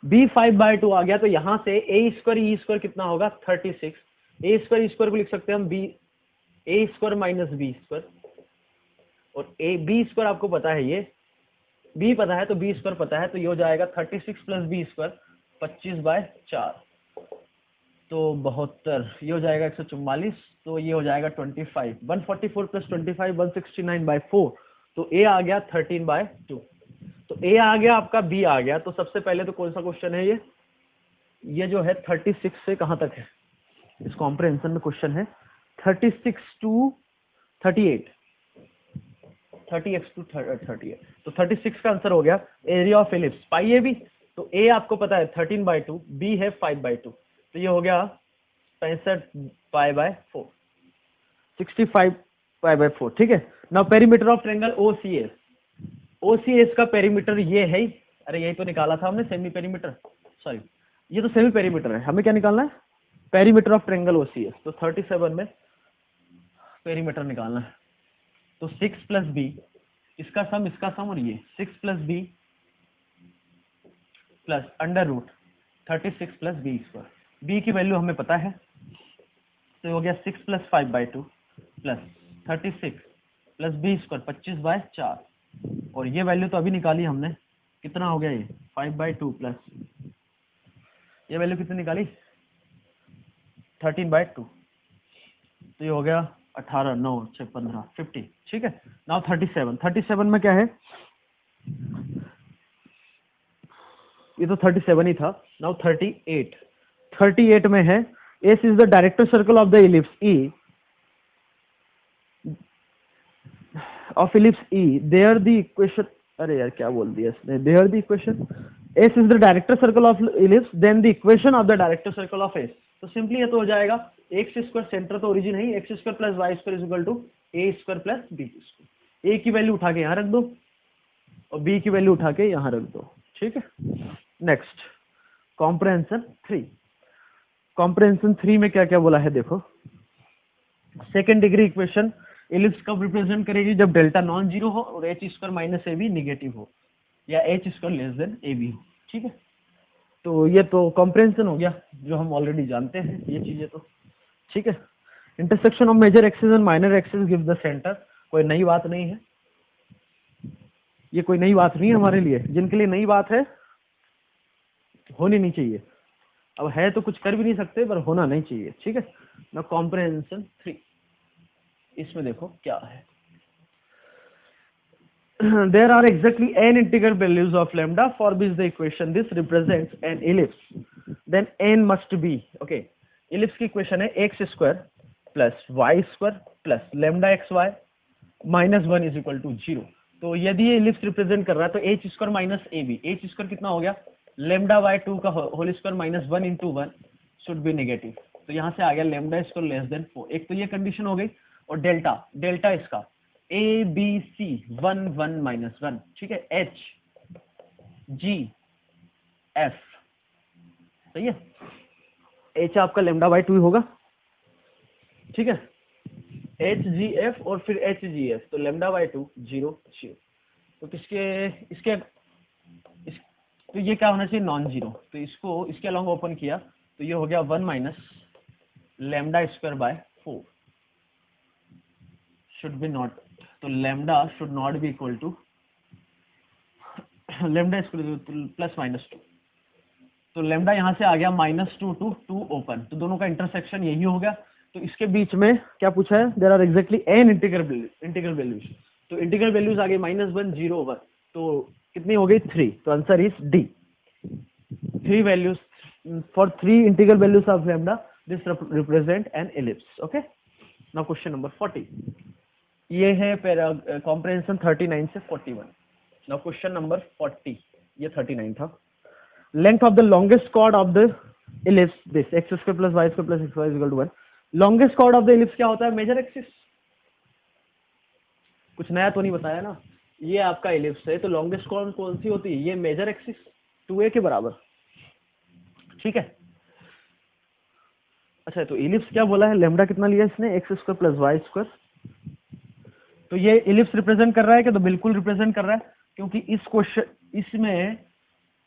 B 5/2 आ गया। तो यहां से ए स्क्वायर कितना होगा 36, ए स्क्वायर को लिख सकते हैं हम ए स्क्वायर माइनस B स्क्वायर, और B स्क्वायर आपको पता है, ये B पता है तो B स्क्वायर पता है, तो ये हो जाएगा 36 प्लस B स्क्वायर 25/4, तो 72, ये हो जाएगा 144, तो ये हो जाएगा 25, 144 प्लस 25 169/4, तो A आ गया 13/2। तो A आ गया आपका, B आ गया। तो सबसे पहले तो कौन सा क्वेश्चन है ये जो है 36 से कहां तक है, इस कॉम्प्रिहेंशन में क्वेश्चन है 36 टू 38, 30x टू 38, तो 36 का आंसर हो गया area of ellipse pi A B. तो A आपको पता है 13/2, B है 5/2, तो ये हो गया 65π/4, 65π/4, ठीक है। Now perimeter of triangle OCS, OCS का पेरीमीटर ये है, अरे यही तो निकाला था हमने सेमी पेरीमीटर, सॉरी ये तो सेमी पेरीमीटर है, हमें क्या निकालना है पेरीमीटर ऑफ ट्रायंगल OCS। तो 37 में पेरीमीटर निकालना है, तो 6 प्लस B इसका सम और ये 6 plus B plus under root 36 plus B square, B की वैल्यू हमें पता है, तो हो गया 6 plus 5/2 plus 36 plus B square 25/4, और ये वैल्यू तो अभी निकाली हमने, कितना हो गया ये 5/2 प्लस ये वैल्यू कितनी निकाली 13/2, तो ये हो गया 18 9 6 15 50, ठीक है। नाउ 37 में क्या है, ये तो 37 ही था। नाउ 38 में है S is the director circle of the ellipse E of ellipse E, there the equation, अरे यार क्या बोल दिया इसने, there the equation S is the director circle of ellipse, then the equation of the director circle of S. तो सिंपली ये तो हो जाएगा एक्स स्क्वायर, सेंटर तो ओरिजिन है ही, x square plus y square is equal to a square plus b square. ए की वैल्यू उठा के यहाँ रख दो और बी की वैल्यू उठा के यहाँ रख दो, ठीक है। Next comprehension 3। कॉम्प्रहेंशन 3 में क्या क्या बोला है देखो। सेकेंड डिग्री इक्वेशन इलिप्स कब रिप्रेजेंट करेगी, जब डेल्टा नॉन जीरो हो और H square minus A B negative हो या H square less than A B हो, ठीक है। तो ये तो कॉम्प्रहेंशन हो गया जो हम ऑलरेडी जानते हैं ये चीजें तो, ठीक है। Intersection of major axis and minor axis give the centre, कोई नई बात नहीं है, ये कोई नई बात नहीं है हमारे लिए। जिनके लिए नई बात है होनी नहीं चाहिए, अब है तो कुछ कर भी नहीं सकते पर होना नहीं चाहिए, ठीक है ना। कॉम्प्रहेंशन 3 इसमें देखो क्या है। There are exactly n integral values of lambda for which the equation this represents an ellipse, then n must be, okay, ellipse की इक्वेशन है x square plus y square plus lambda x y minus 1 is equal to 0। तो यदि ये इलिप्स रिप्रेजेंट कर रहा है तो H square minus A B, H square कितना हो गया, लैम्डा बाय 2 का whole square minus 1 into 1 should be negative. तो यहाँ से आ गया लैम्डा स्क्वायर लेस देन 4, एक तो ये कंडीशन हो गई। और डेल्टा, डेल्टा इसका ए बी सी 1 1 माइनस 1, ठीक है, एच जी एफ, सही है। एच आपका लैम्डा बाय 2 होगा, ठीक है, एच जी एफ और फिर एच जी एफ, तो लैम्डा बाय 2 0 0। तो किसके इसके तो ये क्या होना चाहिए, नॉन जीरो। तो इसको इसके अलॉन्ग ओपन किया तो ये हो गया 1 minus lambda square by 4 should be not, तो lambda should not be equal to lambda square plus minus 2। तो लैम्डा यहाँ से आ गया -2 टू 2 ओपन, तो दोनों का इंटरसेक्शन यही हो गया। तो इसके बीच में क्या पूछा है, there are exactly n integral values. तो इंटीग्रल वैल्यूज आ गई -1 0 1, तो कितनी हो गई 3। तो answer is D, 3 values for 3 integral values of lambda this represent an ellipse. Okay, now question number 40, ये है कॉम्प्रहेंशन 39 से 41। नाउ क्वेश्चन नंबर 40, ये 39 था। Length of the longest chord of the ellipse this x square plus y square plus x y equal to 1। Longest chord of the ellipse क्या होता है, मेजर एक्सिस। कुछ नया तो नहीं बताया ना, ये आपका इलिप्स है तो लॉन्गेस्ट कॉर्ड कौन सी होती है, ये मेजर एक्सिस 2a के बराबर, ठीक है। अच्छा, तो इलिप्स क्या बोला है, लैम्डा कितना लिया इसने, x square plus y square. तो ये इलिप्स रिप्रेजेंट कर रहा है कि, तो बिल्कुल रिप्रेजेंट कर रहा है, क्योंकि इस क्वेश्चन इसमें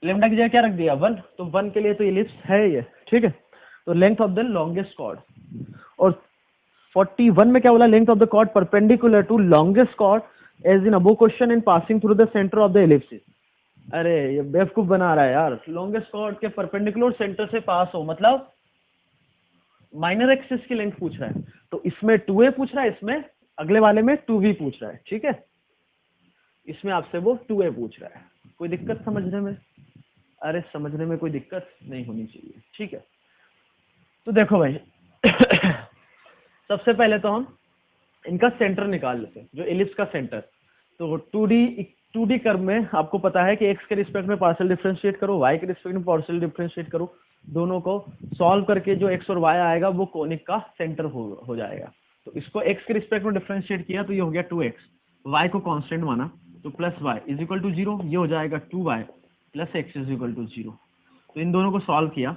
लैम्डा की जगह क्या रख दिया 1, तो 1 के लिए तो इलिप्स है ये, ठीक है। तो length of the longest chord, और 41 में क्या बोला, length of the chord perpendicular to longest chord as in above question and passing through the centre of the ellipse. अरे ये बेवकूफ बना रहा है यार, लॉन्गेस्ट कॉर्ड के परपेंडिकुलर सेंटर से पास हो, मतलब माइनर एक्सिस की लेंथ पूछ रहा है। तो इसमें 2a पूछ रहा है, इसमें अगले वाले में 2v पूछ रहा है, ठीक है। इसमें आपसे वो 2a पूछ रहा है। कोई दिक्कत समझने में, अरे समझने में कोई दिक्कत नहीं होनी चाहिए, ठीक है। तो देखो भाई सबसे पहले तो हम इनका सेंटर निकाल लेते हैं, जो एलिप्स का सेंटर। तो 2D कर्व में आपको पता है कि x के रिस्पेक्ट में पार्शियल डिफरेंशिएट करो, y के रिस्पेक्ट में पार्शियल डिफरेंशिएट करो, दोनों को सॉल्व करके जो x और y आएगा वो कोनिक का सेंटर हो जाएगा। तो इसको x के रिस्पेक्ट में डिफरेंशिएट किया तो ये हो गया 2x, y को कांस्टेंट माना तो plus y is equal to 0, ये हो जाएगा 2y plus x is equal to 0। तो इन दोनों को सॉल्व किया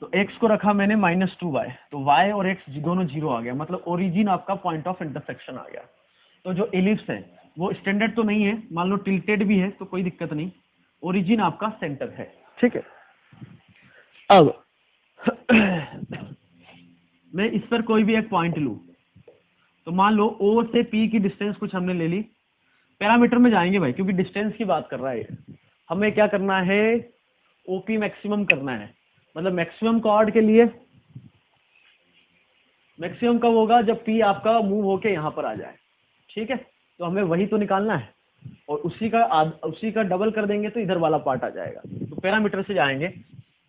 तो x को रखा मैंने -2y, तो y और x दोनों 0 आ गया, मतलब ओरिजिन आपका पॉइंट ऑफ इंटरसेक्शन आ गया। तो जो एलिप्स है वो स्टैंडर्ड तो नहीं है, मान लो टिल्टेड भी है तो कोई दिक्कत नहीं, ओरिजिन आपका सेंटर है, ठीक है। अब मैं इस पर कोई भी एक पॉइंट लूं, तो मान लो O से P की डिस्टेंस कुछ हमने ले ली, पैरामीटर में जाएंगे भाई क्योंकि डिस्टेंस की बात कर रहा है। हमें क्या करना है, OP मैक्सिमम करना है, मतलब मैक्सिमम कॉर्ड के लिए मैक्सिमम कब होगा, जब P आपका मूव होके यहाँ पर आ जाए, ठीक है। तो हमें वही तो निकालना है, और उसी का डबल कर देंगे तो इधर वाला पार्ट आ जाएगा। तो पैरामीटर से जाएंगे,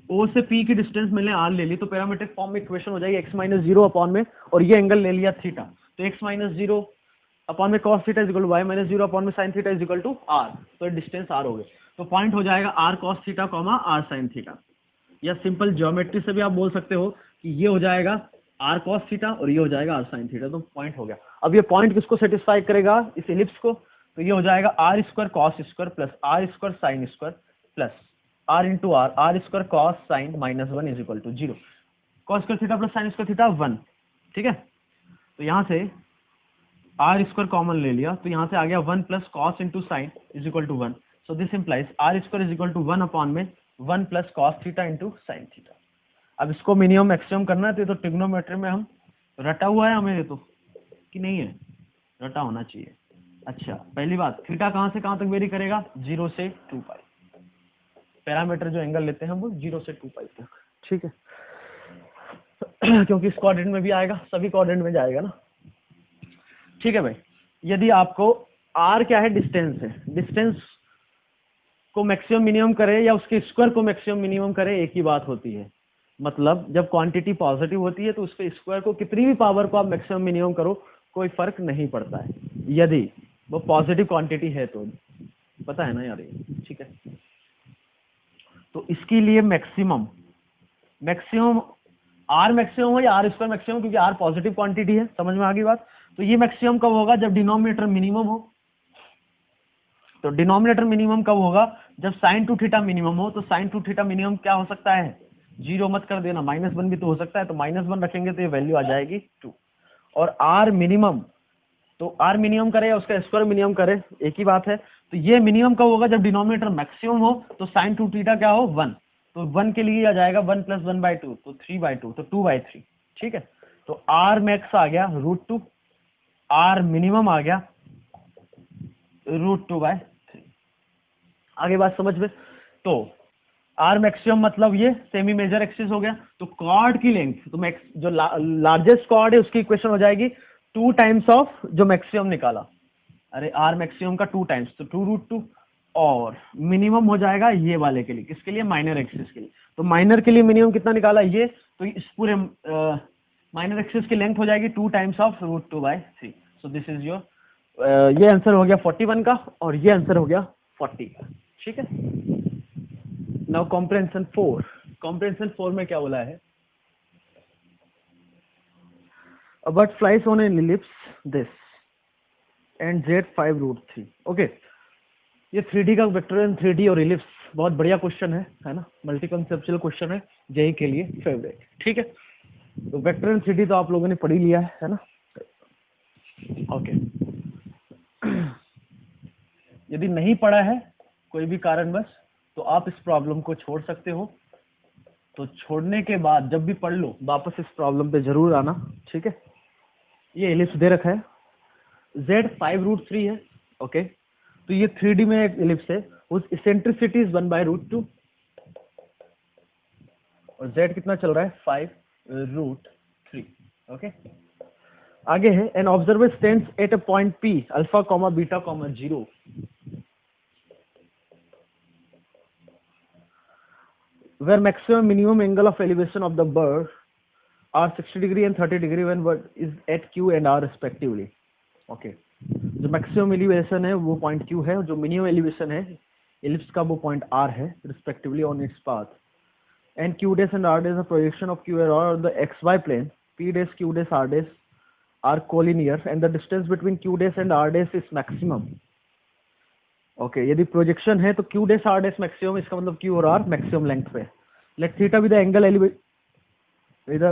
O से P की डिस्टेंस मैंने R ले ली, तो पैरामीट्रिक फॉर्म में इक्वेशन हो जाएगी x - 0 अपॉन में, और ये एंगल ले लिया थीटा, तो x - 0 अपॉन में cos theta is equal to y minus 0 upon में sin theta is equal to r, तो ये डिस्टेंस r हो गए, तो पॉइंट हो जाएगा r cos theta comma r sin theta, या सिंपल ज्योमेट्री से भी आप बोल सकते हो कि ये हो जाएगा r cos थीटा और ये हो जाएगा r sin थीटा, तो पॉइंट हो गया। अब ये पॉइंट किसको सेटिस्फाई करेगा, इस इलिप्स को, तो ये हो जाएगा r square cos square plus r square sin square plus r into r square cos sin minus 1 is equal to 0, cos square theta plus sin square theta 1, ठीक है। तो यहाँ से r स्क्वायर कॉमन ले लिया, तो यहाँ से आ गया 1 plus cos into sine is equal to 1, so this implies r square is equal to 1 upon में 1 plus cos theta into sine theta. अब इसको मिनिमम मैक्सिमम करना है, तो ट्रिग्नोमेट्री में हम रटा हुआ है हमें ये तो, कि नहीं है, रटा होना चाहिए। अच्छा, पहली बात, थीटा कहाँ से कहाँ तक वेरी करेगा, 0 से 2 पाई, पैरामीटर जो एंगल लेते हैं वो 0 से 2 पाई तक, ठीक है। क्योंकि इस कोऑर्डिनेट में भी आएगा, सभी कोऑर्डिनेट में जाएगा ना, ठीक है भाई। यदि आपको r क्या है, डिस्टेंस है, डिस्टेंस को मैक्सिमम मिनिमम करे या उसके स्क्वायर को मैक्सिमम मिनिमम करे, एक ही बात होती है। मतलब जब क्वांटिटी पॉजिटिव होती है तो उसके स्क्वायर को कितनी भी पावर को आप मैक्सिमम मिनिमम करो, कोई फर्क नहीं पड़ता है, यदि वो पॉजिटिव क्वांटिटी है तो, पता है ना यार ये, ठीक है। तो इसके लिए मैक्सिमम आर मैक्सिमम हो या आर स्क्वायर मैक्सिमम, क्योंकि आर पॉजिटिव क्वांटिटी है, समझ में आ गई बात। तो ये मैक्सिमम कब होगा, जब डिनोमिनेटर मिनिमम हो। तो डिनोमिनेटर मिनिमम कब होगा, जब साइन टू थीटा मिनिमम हो। तो साइन टू थीटा मिनिमम क्या हो सकता है, 0 मत कर देना, -1 भी तो हो सकता है, तो -1 रखेंगे तो ये वैल्यू आ जाएगी 2। और आर मिनिमम, तो आर मिनिमम करे या उसका स्क्वायर मिनिमम करे, एक ही बात है। तो ये मिनिमम कब होगा, जब डिनोमिनेटर मैक्सिमम हो, तो साइन टू थीटा क्या हो, 1। तो 1 के लिए आ जाएगा 1 + 1/2, तो 3/2, तो 2/3, ठीक है। तो आर मैक्स आ गया √2, आर मिनिमम आ गया √2/3। आगे बात समझ में। तो आर मैक्सिमम मतलब ये सेमी मेजर एक्सिस हो गया। तो कॉर्ड की लेंथ, तो जो लार्जेस्ट कॉर्ड है उसकी इक्वेशन हो जाएगी 2 टाइम्स ऑफ जो मैक्सिमम निकाला, अरे आर मैक्सिमम का 2 टाइम्स, तो 2√2, और मिनिमम हो जाएगा ये वाले के लिए, किसके लिए, माइनर एक्सिस के लिए। तो माइनर के लिए मिनिमम कितना निकाला ये, तो इस पूरे माइनर एक्सिस की लेंथ हो जाएगी 2 times of √2/3। So this is your, ये आंसर हो गया 41 का, और ये आंसर हो गया 40 का, ठीक है। नाउ कॉम्प्रिहेंशन 4, कॉम्प्रिहेंशन 4 में क्या बोला है, a bird flies on an ellipse this and z 5√3, okay. ये 3D का वेक्टर एंड 3D और इलिप्स बहुत बढ़िया क्वेश्चन है ना, मल्टी कंसेप्चुअल क्वेश्चन है, जेई के लिए फेवरेट, ठीक है। तो वेक्टर एंड 3D तो आप लोगों ने पढ़ ही लिया है ना, ओके। यदि नहीं पढ़ा है कोई भी कारणवश, तो आप इस प्रॉब्लम को छोड़ सकते हो। तो छोड़ने के बाद जब भी पढ़ लो, वापस इस प्रॉब्लम पे जरूर आना, ठीक है। ये इलिप्स दे रखा है, z 5√3 है, ओके। तो ये 3D में एक इलिप्स है, उस इसेंट्रिसिटी 1/√2, और z कितना चल रहा है, 5√3, ओके। आगे है, an observer stands at a point P, alpha comma beta comma 0, where maximum minimum angle of elevation of the bird are 60 degree and 30 degree when bird is at Q and R respectively, okay। जो मैक्सिमम एलिवेशन है वो पॉइंट Q है, और जो मिनिमम एलिवेशन है इलिप्स का वो पॉइंट R है, respectively on its path. And Q dash and R dash projection of Q and R on the XY plane, P dash Q dash R dash are collinear and the distance between Q dash and R dash is maximum, okay. यदि प्रोजेक्शन है तो Q dash R dash maximum, इसका मतलब Q और R मैक्सिमम लेंथ पे। Let theta with the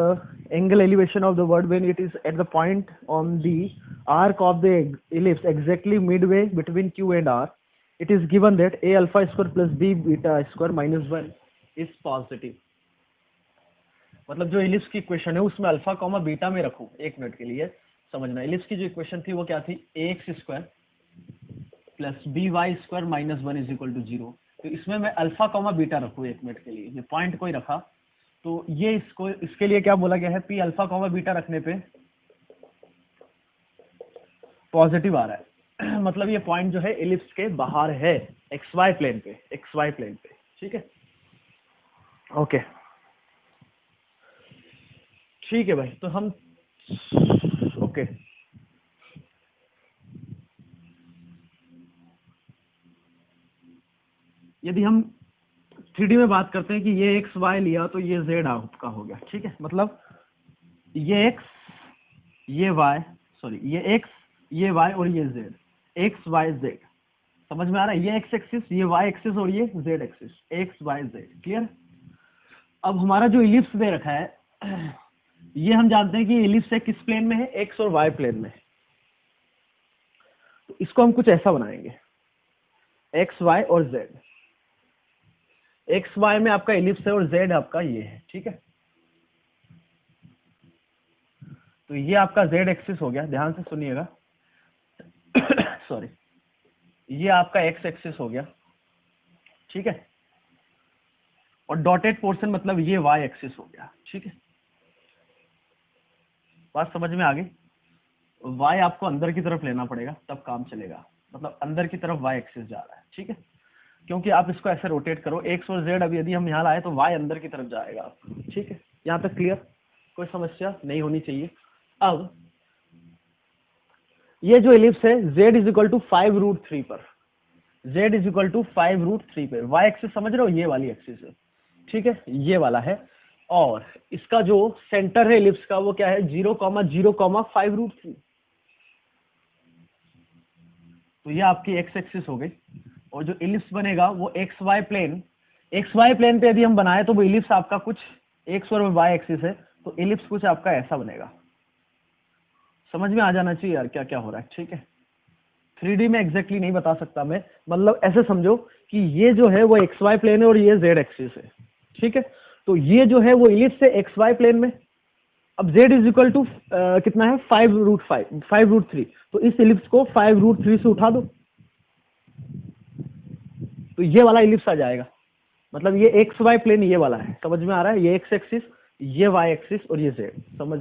angle elevation of the bird when it is at the point on the arc of the ellipse exactly midway between Q and R, it is given that a alpha square plus b beta square minus 1 is positive। मतलब जो इलिप्स की इक्वेशन है उसमें अल्फा कॉमा बीटा में रखूं, एक मिनट के लिए समझना। इलिप्स की जो इक्वेशन थी वो क्या थी, ax square plus by square minus 1 is equal to 0। तो इसमें मैं अल्फा कॉमा बीटा रखूं एक मिनट के लिए, ये पॉइंट कोई रखा, तो ये इसके लिए क्या बोला गया है, पी अल्फा कॉमा बीटा रखने पे पॉजिटिव आ रहा है। मतलब ये पॉइंट जो है इलिप्स के बाहर है, XY प्लेन पे, ठीक है, ओके। ठीक है भाई, तो हम, ओके, यदि हम 3D में बात करते हैं कि ये एक्स वाई लिया तो ये जेड आपका हो गया, ठीक है। मतलब ये एक्स, ये वाई, सॉरी ये एक्स, ये वाई और ये जेड, एक्स वाई जेड, समझ में आ रहा है? ये एक्स एक्सिस, ये वाई एक्सिस और ये z axis, x y z, clear. अब हमारा जो इलिप्स दे रखा है ये हम जानते हैं कि इलिप्स है किस प्लेन में है, एक्स और वाई प्लेन में। तो इसको हम कुछ ऐसा बनाएंगे, एक्स वाई और जेड, एक्स वाई में आपका इलिप्स है और जेड आपका ये है, ठीक है। तो ये आपका जेड एक्सिस हो गया, ध्यान से सुनिएगा सॉरी, ये आपका एक्स एक्सिस हो गया, ठीक है। और डॉटेड पोर्शन मतलब ये वाई एक्सिस हो गया, ठीक है। बात समझ में आ गई? वाई आपको अंदर की तरफ लेना पड़ेगा तब काम चलेगा, मतलब अंदर की तरफ वाई एक्सिस जा रहा है, ठीक है। क्योंकि आप इसको ऐसे रोटेट करो, एक्स और जेड, अब यदि हम यहाँ लाए तो वाई अंदर की तरफ जाएगा, ठीक है। यहाँ तक क्लियर? कोई समस्या नहीं होनी चाहिए। अब ये जो इलिप्स है z इज इक्वल टू 5√3 पर, z इज इक्वल टू 5√3 पर, वाई एक्सिस समझ रहे हो, ये वाली एक्सिस है, ठीक है, ये वाला है। और इसका जो सेंटर है इलिप्स का वो क्या है, 0,0,5√3। तो ये आपकी एक्स एक्सिस हो गई। और जो इलिप्स बनेगा वो x y plane, x y plane पे यदि हम बनाए तो वो इलिप्स आपका कुछ एक्स और वाई एक्सिस है, तो इलिप्स कुछ आपका ऐसा बनेगा। समझ में आ जाना चाहिए यार क्या क्या हो रहा है, ठीक है। 3D में एग्जैक्टली नहीं बता सकता मैं, मतलब ऐसे समझो कि ये जो है वो एक्स वाई प्लेन है और ये जेड एक्सिस है, ठीक है। तो ये जो है वो इलिप्स है एक्स वाई प्लेन में। अब z इज इक्वल टू कितना है, 5√3, तो इस इलिप्स को 5√3 से उठा दो तो ये वाला इलिप्स आ जाएगा। मतलब ये एक्स वाई प्लेन ये वाला है, समझ में आ रहा है? ये एक्स एक्सिस, ये वाई एक्सिस और ये जेड, समझ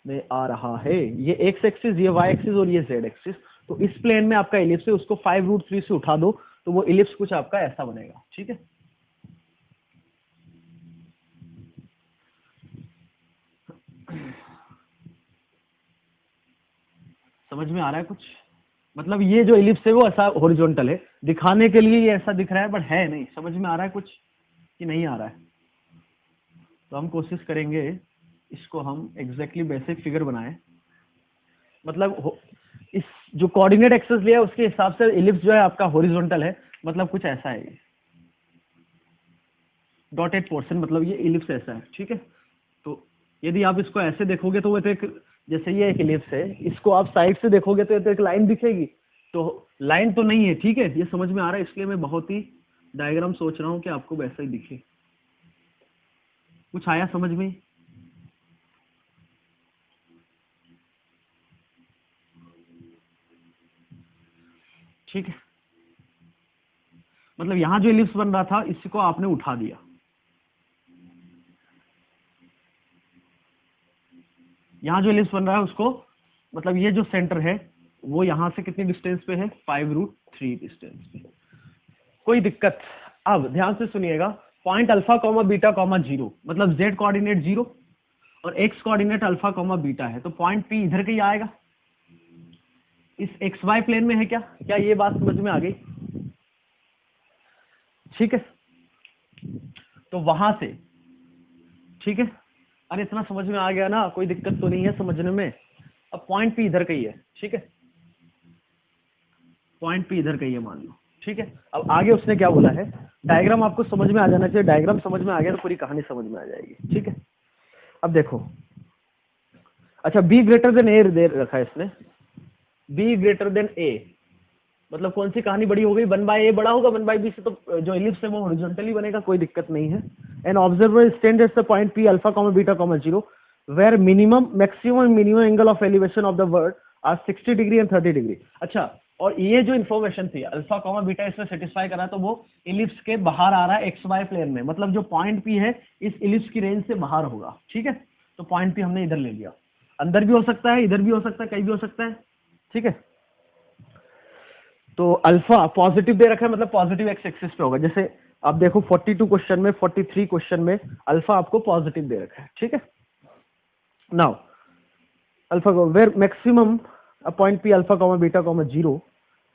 में आ रहा है? ये एक्स एक्सिस, ये वाई एक्सिस और ये जेड एक्सिस, तो इस प्लेन में आपका इलिप्स है, उसको 5√3 से उठा दो तो वो इलिप्स कुछ आपका ऐसा बनेगा, ठीक है। समझ में आ रहा है कुछ? मतलब ये जो इलिप्स है वो ऐसा हॉरिजॉन्टल है, दिखाने के लिए ये ऐसा दिख रहा है बट है नहीं। समझ में आ रहा है कुछ कि नहीं आ रहा है? तो हम कोशिश करेंगे इसको हम एग्जैक्टली बेसिक फिगर बनाएं। मतलब इस जो कोऑर्डिनेट एक्सिस लिया है उसके हिसाब से इलिप्स जो है आपका हॉरिजॉन्टल है, मतलब कुछ ऐसा है ये डॉटेड पोर्शन, मतलब ये इलिप्स ऐसा है, ठीक है। तो यदि आप इसको ऐसे देखोगे तो वो तो एक, जैसे ये एक इलिप्स है, इसको आप साइड से देखोगे तो एक लाइन दिखेगी, तो लाइन तो नहीं है, ठीक है। ये समझ में आ रहा है, इसलिए मैं बहुत ही डायग्राम सोच रहा हूँ कि आपको वैसा ही दिखे। कुछ आया समझ में? ठीक है, मतलब यहां जो इलिप्स बन रहा था इसको आपने उठा दिया, यहाँ जो इलिप्स बन रहा है उसको, मतलब ये जो सेंटर है वो यहाँ से कितनी डिस्टेंस पे है, 5√3 डिस्टेंस पे। कोई दिक्कत? अब ध्यान से सुनिएगा, point alpha comma beta comma 0, मतलब z कोऑर्डिनेट 0 और x coordinate alpha comma beta है, तो पॉइंट P इधर कहीं आएगा, इस एक्स वाई प्लेन में है। क्या क्या ये बात समझ में आ गई? ठीक है, तो वहां से, ठीक है, अरे इतना समझ में आ गया ना, कोई दिक्कत तो नहीं है समझने में। अब पॉइंट P इधर कहीं है, ठीक है, पॉइंट P इधर कहीं है मान लो, ठीक है। अब आगे उसने क्या बोला है, डायग्राम आपको समझ में आ जाना चाहिए, डायग्राम समझ में आ गया तो पूरी कहानी समझ में आ जाएगी, ठीक है। अब देखो, अच्छा b ग्रेटर देन ए दे रखा है इसने, b ग्रेटर देन ए, मतलब कौन सी कहानी बड़ी हो गई, 1/a बड़ा होगा 1/b से, तो जो इलिप्स है वो हॉरिजॉन्टली बनेगा, कोई दिक्कत नहीं है। An observer stand at the point p alpha comma beta comma 0 where minimum angle of elevation of the bird are 60 degree and 30 degree. अच्छा, और ये जो इन्फॉर्मेशन थी अल्फा कॉमा बीटा इसमें सेटिस्फाई करा, तो वो इलिप्स के बाहर आ रहा है एक्स वाई प्लेन में, मतलब जो पॉइंट P है इस इलिप्स की रेंज से बाहर होगा, ठीक है। तो पॉइंट P हमने इधर ले लिया, अंदर भी हो सकता है, इधर भी हो सकता है, कहीं भी हो सकता है, ठीक है। तो अल्फा पॉजिटिव दे रखा है, मतलब पॉजिटिव एक्स एक्सिस पे होगा। जैसे आप देखो 42 क्वेश्चन में, 43 क्वेश्चन में अल्फा आपको पॉजिटिव दे रखा है, ठीक है। नाउ अल्फा को where maximum point P alpha comma beta comma 0,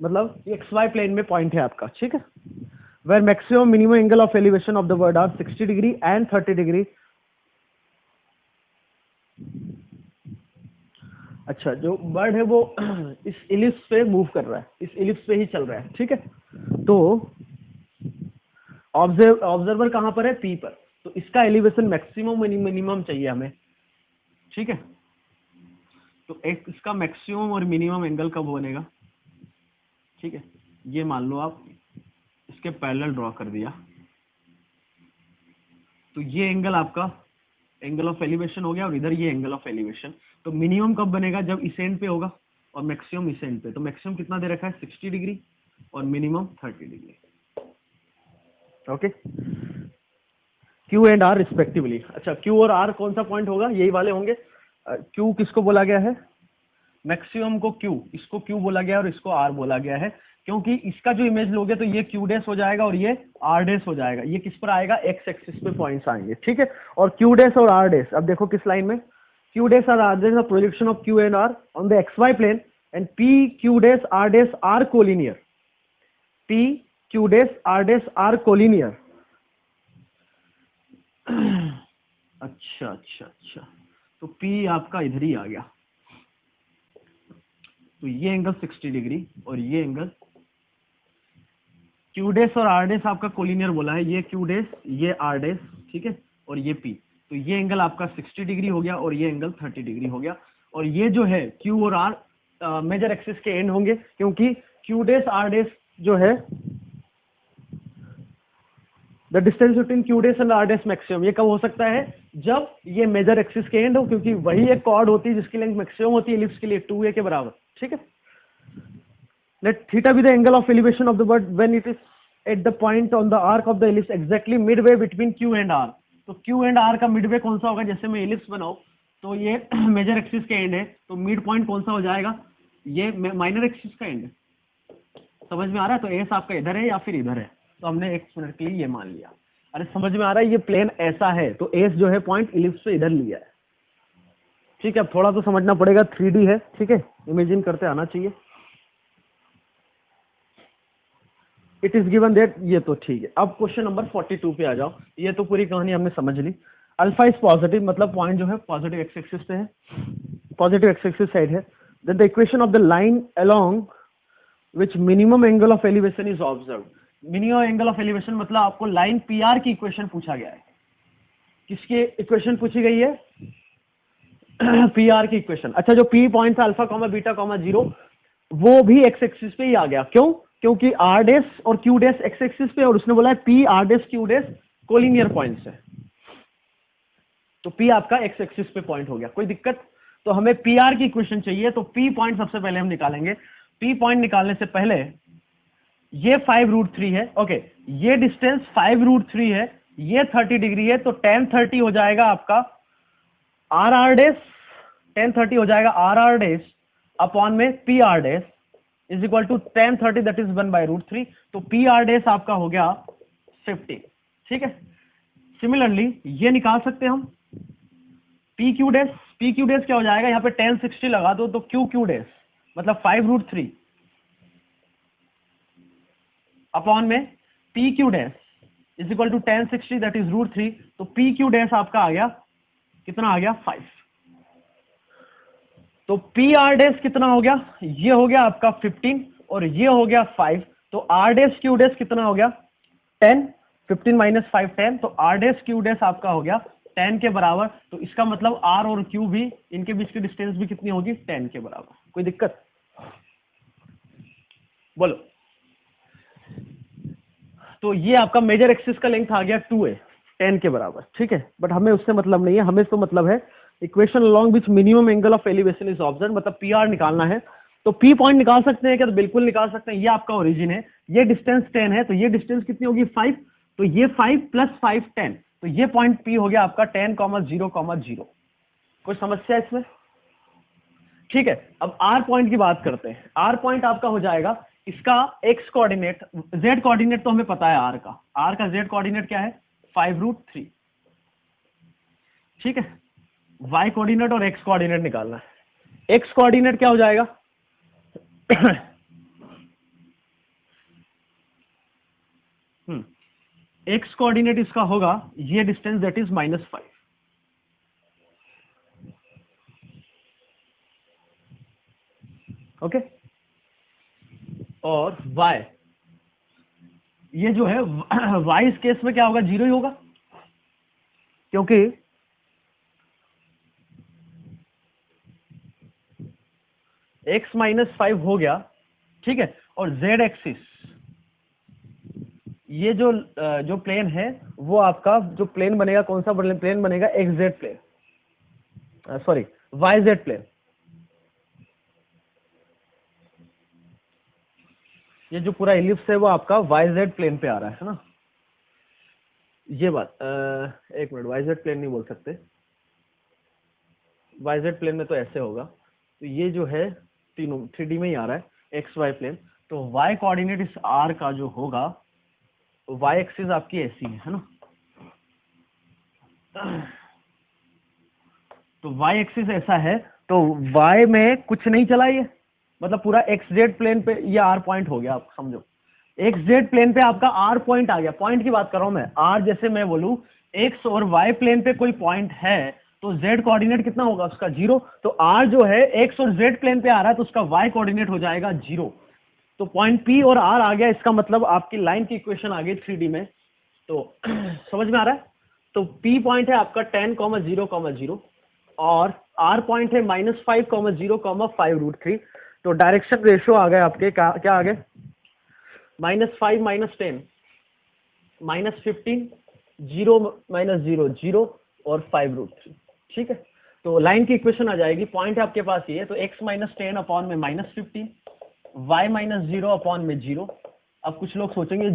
मतलब एक्स वाई प्लेन में पॉइंट है आपका, ठीक है। where maximum minimum angle of elevation of the bird are 60 degree and 30 degree. अच्छा, जो बर्ड है वो इस इलिप्स पे मूव कर रहा है, इस इलिप्स पे ही चल रहा है, ठीक है। तो ऑब्जर्वर कहां पर है, पी पर, तो इसका एलिवेशन मैक्सिमम मिनिमम चाहिए हमें, ठीक है। तो एक इसका मैक्सिमम और मिनिमम एंगल कब बनेगा, ठीक है। ये मान लो आप इसके पैरेलल ड्रॉ कर दिया, तो ये एंगल आपका एंगल ऑफ एलिवेशन हो गया और इधर ये एंगल ऑफ एलिवेशन। तो मिनिमम कब बनेगा, जब इस एंड पे होगा और मैक्सिमम इस एंड पे। तो मैक्सिमम कितना दे रखा है, 60 डिग्री और minimum 30 degree, okay. Q and R respectively. अच्छा, क्यू और आर कौन सा पॉइंट होगा, यही वाले होंगे। क्यू किसको बोला गया है, मैक्सिमम को क्यू, इसको क्यू बोला गया और इसको आर बोला गया है, क्योंकि इसका जो इमेज लोगे तो ये क्यू डैश हो जाएगा और ये आर डैश हो जाएगा। ये किस पर आएगा, एक्स एक्सिस पे पॉइंट्स आएंगे, ठीक है। और क्यू डैश और आर डैश, अब देखो किस लाइन में, क्यू डैश और R dash projection of Q and R on the x y plane and P Q dash R collinear, P Q dash R collinear. अच्छा अच्छा अच्छा, तो P आपका इधर ही आ गया। तो ये एंगल 60 डिग्री और ये एंगल Q डैश और R डैश आपका कोलिनियर बोला है, ये Q डैश ये R डैश, ठीक है, और ये P। तो ये एंगल आपका 60 डिग्री हो गया और ये एंगल 30 डिग्री हो गया। और ये जो है Q और R मेजर एक्सिस के एंड होंगे, क्योंकि Q डैश R डैश जो है the distance between Q dash and R dash maximum, ये कब हो सकता है, जब ये मेजर एक्सिस के एंड हो, क्योंकि वही एक कॉर्ड होती है जिसकी लेंथ मैक्सिमम होती है इलिप्स के लिए 2a के बराबर, ठीक है। Let theta be the angle of elevation of the bird when it is at the point on the arc of the ellipse exactly midway between Q and R. तो क्यू एंड आर का मिडवे कौन सा होगा, जैसे मैं इलिप्स बनाऊं तो ये मेजर एक्सिस के एंड है, तो मिड पॉइंट कौन सा हो जाएगा, ये माइनर एक्सिस का एंड है। समझ में आ रहा है, तो एस आपका इधर है या फिर इधर है, तो हमने एक मिनट के लिए ये मान लिया। अरे समझ में आ रहा है, ये प्लेन ऐसा है तो एस जो है पॉइंट इलिप्स से इधर लिया है, ठीक है। अब थोड़ा तो समझना पड़ेगा, 3D है, ठीक है, इमेजिन करते आना चाहिए। इट इज गिवन दैट, ये तो ठीक है। अब क्वेश्चन नंबर 42 पे आ जाओ। ये तो पूरी कहानी हमने समझ ली। अल्फा इज पॉजिटिव, मतलब पॉइंट जो है पॉजिटिव एक्स एक्सिस पे है, पॉजिटिव एक्स एक्सिस साइड है। Then the equation of the line along which minimum angle of elevation is observe. Minimum angle of elevation मतलब आपको लाइन पी आर की इक्वेशन पूछा गया है। किसकी इक्वेशन पूछी गई है, पी आर की इक्वेशन। अच्छा, जो P point alpha comma beta comma 0 वो भी एक्स एक्सिस पे ही आ गया, क्यों, क्योंकि आर डैश और क्यू डैश एक्स एक्सिस पे, और उसने बोला है P R dash Q dash collinear points है, तो पी आपका एक्स एक्सिस पे पॉइंट हो गया। कोई दिक्कत, तो हमें पी आर की इक्वेशन चाहिए, तो पी पॉइंट सबसे पहले हम निकालेंगे। पी पॉइंट निकालने से पहले ये 5√3 है, ओके, ये डिस्टेंस 5√3 है, ये 30 डिग्री है, तो tan 30 हो जाएगा आपका आर आर डैश, tan 30 हो जाएगा आर आर डैश अपॉन में P R dash is equal to tan 30 that is 1/√3। तो पी आर डैश आपका हो गया 50, ठीक है। सिमिलरली ये निकाल सकते हैं हम P Q dash, P Q dash क्या हो जाएगा, यहाँ पे tan 60 लगा दो तो क्यू क्यू डैश मतलब 5√3 अपॉन में P Q dash is equal to tan 60 that is √3। तो पी क्यू डैश आपका आ गया, कितना आ गया, 5। तो पी आर डैश कितना हो गया, ये हो गया आपका 15 और ये हो गया 5। तो आर डैश क्यू डैश कितना हो गया, 10, 15 माइनस 5 10, तो आर डैश क्यू डैश आपका हो गया 10 के बराबर। तो इसका मतलब आर और क्यू भी, इनके बीच की डिस्टेंस भी कितनी होगी, 10 के बराबर। कोई दिक्कत, बोलो। तो ये आपका मेजर एक्सिस का लेंथ आ गया 2a, 10 के बराबर, ठीक है। बट हमें उससे मतलब नहीं है, हमें तो मतलब है equation along which minimum angle of elevation is observe, मतलब पी आर निकालना है। तो पी पॉइंट निकाल सकते हैं क्या, तो बिल्कुल निकाल सकते हैं। ये आपका ओरिजिन है, ये डिस्टेंस 10 है, तो ये डिस्टेंस कितनी होगी, 5। तो ये 5 + 5 10, तो ये पॉइंट पी हो गया आपका 10,0,0। कोई समस्या इसमें, ठीक है। अब आर पॉइंट की बात करते हैं। आर पॉइंट आपका हो जाएगा, इसका एक्स कोऑर्डिनेट, जेड कोऑर्डिनेट तो हमें पता है आर का जेड कोऑर्डिनेट क्या है, 5√3, ठीक है। वाई कोऑर्डिनेट और एक्स कोऑर्डिनेट निकालना है। एक्स कोऑर्डिनेट क्या हो जाएगा, एक्स कोऑर्डिनेट इसका होगा ये डिस्टेंस दैट इज -5, ओके। और y, ये जो है y इस केस में क्या होगा, 0 ही होगा, क्योंकि x -5 हो गया, ठीक है। और z एक्सिस, ये जो प्लेन है वो आपका जो प्लेन बनेगा, कौन सा प्लेन बनेगा, x z plane, sorry y z plane. ये जो पूरा इलिप्स है वो आपका वाई जेड प्लेन पे आ रहा है ना। ये बात एक मिनट, वाई जेड प्लेन नहीं बोल सकते, वाई जेड प्लेन में तो ऐसे होगा। तो ये जो है तीनों 3D में ही आ रहा है, एक्स वाई प्लेन। तो वाई कोऑर्डिनेट इस आर का जो होगा, वाई एक्सिस आपकी ऐसी है ना। तो वाई एक्सिस ऐसा है, तो वाई में कुछ नहीं चला, ये मतलब पूरा एक्स जेड प्लेन पे ये आर पॉइंट हो गया, आप समझो। एक्स जेड प्लेन पे आपका आर पॉइंट आ गया, पॉइंट की बात कर रहा हूं मैं। आर जैसे मैं बोलूं एक्स और वाई प्लेन पे कोई पॉइंट है तो जेड कोऑर्डिनेट कितना होगा उसका, 0। तो आर जो है एक्स और जेड प्लेन पे आ रहा है तो उसका वाई कोऑर्डिनेट हो जाएगा 0। तो पॉइंट पी और आर आ गया, इसका मतलब आपकी लाइन की इक्वेशन आ गई 3D में। तो समझ में आ रहा है। तो पी पॉइंट है आपका 10, 0, 0 और आर पॉइंट है -5, 0, 5√3। तो डायरेक्शन रेशियो आ गए आपके, क्या आ गए, -5 -10 -15, 0 -0 0 और 5√3, ठीक है। तो लाइन की इक्वेशन आ जाएगी, पॉइंट आपके पास ये है, तो x -10 अपॉन में -15, y -0 अपॉन में 0। अब कुछ लोग सोचेंगे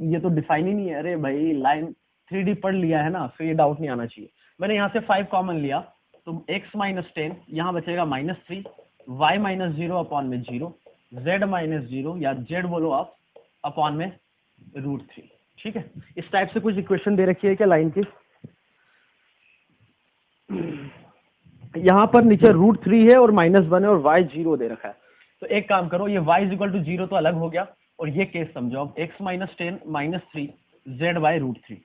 ये तो डिफाइन ही नहीं है। अरे भाई लाइन 3D पढ़ लिया है ना, फिर ये डाउट नहीं आना चाहिए। मैंने यहाँ से 5 कॉमन लिया, तो x -10 यहाँ बचेगा -3, y -0 अपॉन में 0, z -0 या z बोलो आप अपॉन में √3, ठीक है। इस टाइप से कुछ इक्वेशन दे रखी है क्या लाइन की। यहाँ पर नीचे √3 है और -1 है और y 0 दे रखा है। तो एक काम करो, ये y = 0 तो अलग हो गया, और ये केस समझो अब, x -10 -3 z/√3।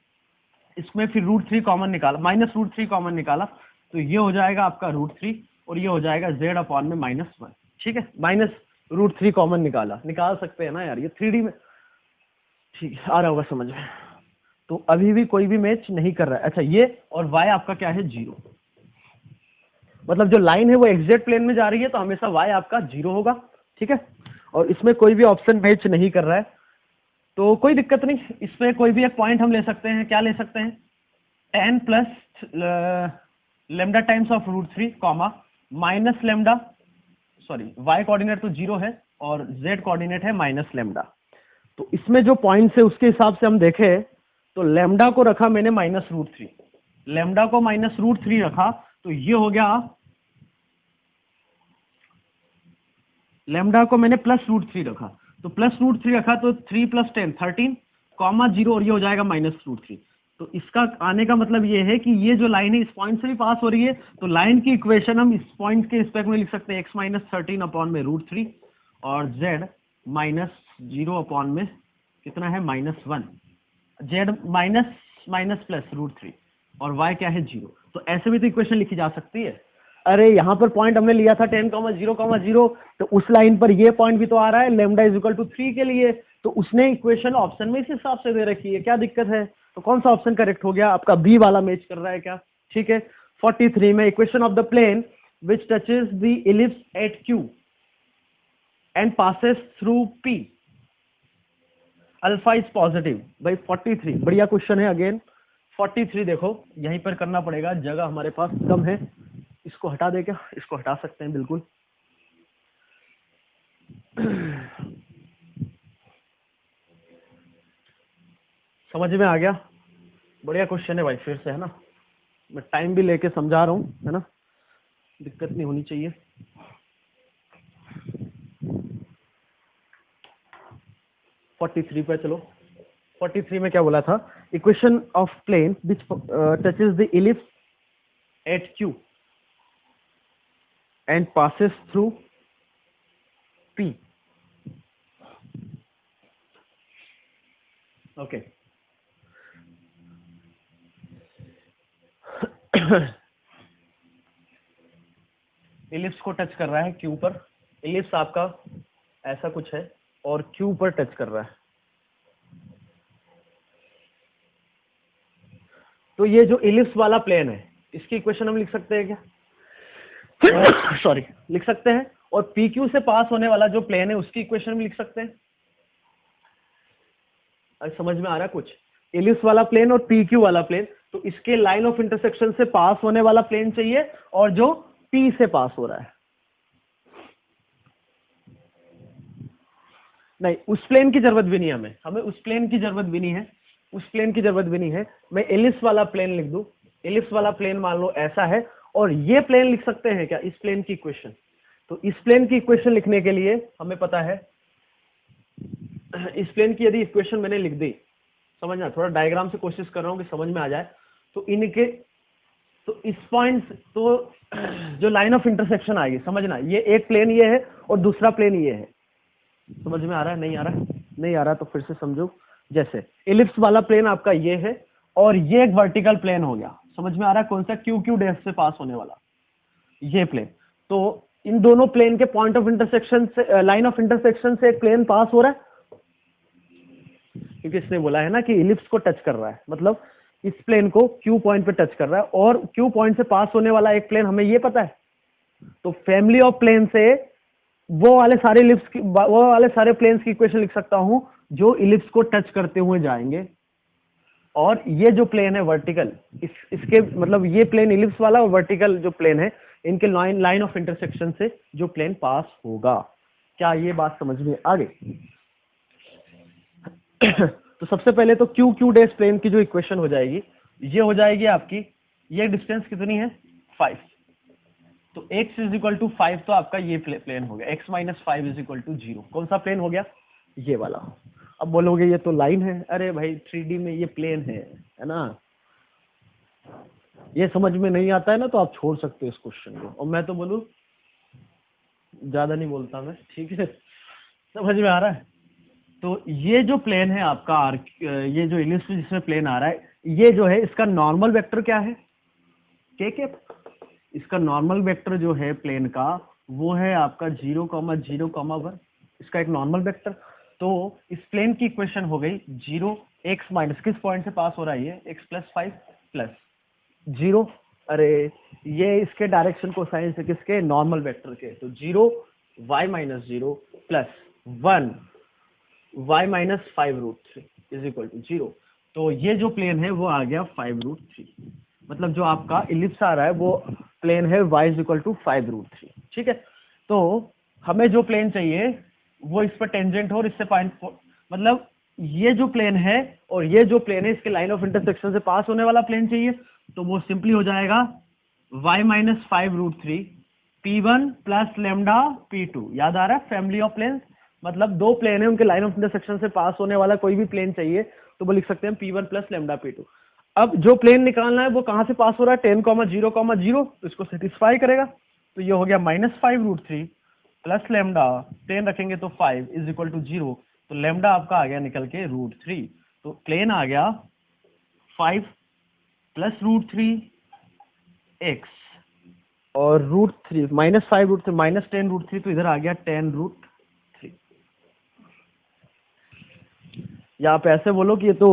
इसमें फिर √3 कॉमन निकाला, -√3 कॉमन निकाला, तो ये हो जाएगा आपका √3 और ये हो जाएगा z अपॉन में -1, ठीक है। -√3 कॉमन निकाल सकते हैं ना यार, ये 3D में, ठीक है, आ रहा होगा समझ में। तो अभी भी कोई भी मैच नहीं कर रहा है। अच्छा, ये और y आपका क्या है, 0। मतलब जो लाइन है वो एक्जेक्ट प्लेन में जा रही है तो हमेशा y आपका 0 होगा, ठीक है। और इसमें कोई भी ऑप्शन मैच नहीं कर रहा है तो कोई दिक्कत नहीं, इसमें कोई भी एक पॉइंट हम ले सकते हैं। क्या ले सकते हैं, 10 plus lambda times of √3 comma minus lambda, sorry y coordinate तो 0 है और z कोऑर्डिनेट है -लेमडा। तो इसमें जो पॉइंट्स है उसके हिसाब से हम देखें तो लेमडा को रखा मैंने -√3, लेमडा को -√3 रखा, तो ये हो गया, लेमडा को मैंने +√3 रखा, तो +√3 रखा तो 3 + 10 13 कॉमा 0 और ये हो जाएगा -√3। तो इसका आने का मतलब ये है कि ये जो लाइन है इस पॉइंट से भी पास हो रही है, तो लाइन की इक्वेशन हम इस पॉइंट के रिस्पेक्ट में लिख सकते हैं, x -13 अपॉन में √3 और z -0 अपॉन में कितना है, -1, z माइनस प्लस √3 और y क्या है, 0। तो ऐसे भी तो इक्वेशन लिखी जा सकती है। अरे यहाँ पर पॉइंट हमने लिया था 10, 0, 0, तो उस लाइन पर ये पॉइंट भी तो आ रहा है लेमडा = 3 के लिए, तो उसने इक्वेशन ऑप्शन में इस हिसाब से दे रखी है, क्या दिक्कत है। तो कौन सा ऑप्शन करेक्ट हो गया आपका, बी वाला मैच कर रहा है क्या, ठीक है। 43 में, equation of the plane which touches the ellipse at Q and passes through P, alpha is positive. भाई 43 बढ़िया क्वेश्चन है। अगेन 43 देखो यहीं पर करना पड़ेगा, जगह हमारे पास कम है। इसको हटा दे क्या, इसको हटा सकते हैं बिल्कुल। समझ में आ गया, बढ़िया क्वेश्चन है भाई, फिर से है ना, मैं टाइम भी लेके समझा रहा हूँ, है ना, दिक्कत नहीं होनी चाहिए। (43) पे चलो। 43 में क्या बोला था, equation of plane which touches the ellipse at Q and passes through P, okay. Ellipse को टच कर रहा है क्यू पर, इलिप्स आपका ऐसा कुछ है और क्यू पर टच कर रहा है। तो ये जो इलिप्स वाला प्लेन है इसकी इक्वेशन हम लिख सकते हैं क्या? सॉरी, लिख सकते हैं। और पी क्यू से पास होने वाला जो प्लेन है उसकी इक्वेशन भी लिख सकते हैं। अरे समझ में आ रहा है कुछ? इलिप्स वाला प्लेन और पी क्यू वाला प्लेन, तो इसके लाइन ऑफ इंटरसेक्शन से पास होने वाला प्लेन चाहिए और जो पी से पास हो रहा है। नहीं, उस प्लेन की जरूरत भी नहीं है, हमें उस प्लेन की जरूरत भी नहीं है, उस प्लेन की जरूरत भी नहीं है। मैं इलिप्स वाला प्लेन लिख दूं, इलिप्स वाला प्लेन मान लो ऐसा है, और ये प्लेन लिख सकते हैं क्या इस प्लेन की इक्वेशन? तो इस प्लेन की इक्वेशन लिखने के लिए हमें पता है, इस प्लेन की यदि इक्वेशन मैंने लिख दी, समझना, थोड़ा डायग्राम से कोशिश कर रहा हूं कि समझ में आ जाए। तो इनके, तो इस पॉइंट, तो जो लाइन ऑफ इंटरसेक्शन आएगी, समझना, ये एक प्लेन ये है और दूसरा प्लेन ये है। समझ में आ रहा है? नहीं आ रहा? नहीं आ रहा तो फिर से समझो। जैसे इलिप्स वाला प्लेन आपका ये है और ये एक वर्टिकल प्लेन हो गया। समझ में आ रहा है? कौन सा? क्यू क्यू डैश से पास होने वाला ये प्लेन। तो इन दोनों प्लेन के पॉइंट ऑफ इंटरसेक्शन से, लाइन ऑफ इंटरसेक्शन से एक प्लेन पास हो रहा है, क्योंकि इसने बोला है ना कि इलिप्स को टच कर रहा है, मतलब इस प्लेन को क्यू पॉइंट पे टच कर रहा है और क्यू पॉइंट से पास होने वाला एक प्लेन, हमें ये पता है। तो फैमिली ऑफ प्लेन से वो वाले सारे इलिप्स की, वो वाले सारे प्लेन्स की इक्वेशन लिख सकता हूं जो इलिप्स को टच करते हुए जाएंगे। और ये जो प्लेन है वर्टिकल, इसके मतलब ये प्लेन इलिप्स वाला और वर्टिकल जो प्लेन है, इनके लाइन ऑफ इंटरसेक्शन से जो प्लेन पास होगा। क्या ये बात समझ में आ गई? तो सबसे पहले तो क्यू क्यू डैश प्लेन की जो इक्वेशन हो जाएगी, ये हो जाएगी आपकी, ये डिस्टेंस कितनी है? 5। तो x इज इक्वल टू 5, तो आपका ये प्लेन हो गया। x minus 5 is equal to 0। कौन सा प्लेन हो गया? ये वाला। अब बोलोगे ये तो लाइन है। अरे भाई 3D में ये प्लेन है ना? ये समझ में नहीं आता है ना, तो आप छोड़ सकते हो इस क्वेश्चन को। और मैं तो बोलूं, ज्यादा नहीं बोलता मैं, ठीक है? समझ में आ रहा है? तो ये जो प्लेन है आपका आर्क, ये जो इलिप्स जिसमें प्लेन आ रहा है, ये जो है इसका नॉर्मल वेक्टर क्या है? के कैप। इसका नॉर्मल वेक्टर जो है प्लेन का, वो है आपका 0, 0, 1। इसका एक नॉर्मल वेक्टर। तो इस प्लेन की इक्वेशन हो गई 0 x माइनस, किस पॉइंट से पास हो रहा है ये? x plus 5 plus 0। अरे ये इसके डायरेक्शन को साइन से, किसके? नॉर्मल वेक्टर के। तो 0 y minus 0 plus 1 y minus 5√3 is equal to 0। तो ये जो प्लेन है वो आ गया 5√3। मतलब जो आपका इलिप्स आ रहा है वो प्लेन है y इज इक्वल टू 5√3। ठीक है? तो हमें जो प्लेन चाहिए वो इस पर टेंजेंट हो और इससे पॉइंट, मतलब ये जो प्लेन है और ये जो प्लेन है, इसके लाइन ऑफ इंटरसेक्शन से पास होने वाला प्लेन चाहिए। तो वो सिंपली हो जाएगा y minus 5√3 P1 plus lambda P2। याद आ रहा है? फैमिली ऑफ प्लेन, मतलब दो प्लेन है, उनके लाइन ऑफ इंटरसेक्शन से पास होने वाला कोई भी प्लेन चाहिए तो वो लिख सकते हैं P1 प्लस लेमडा P2। अब जो प्लेन निकालना है वो कहां से पास हो रहा है? 10, 0, 0, तो इसको सेटिस्फाई करेगा। तो ये हो गया माइनस 5√3 प्लस लेमडा, 10 रखेंगे तो 5 इज इक्वल टू 0। तो लेमडा आपका आ गया निकल के √3। तो प्लेन आ गया 5 प्लस √3 x और √3 माइनस 5√3 माइनस 10√3, तो इधर आ गया 10√3। या आप ऐसे बोलो कि ये तो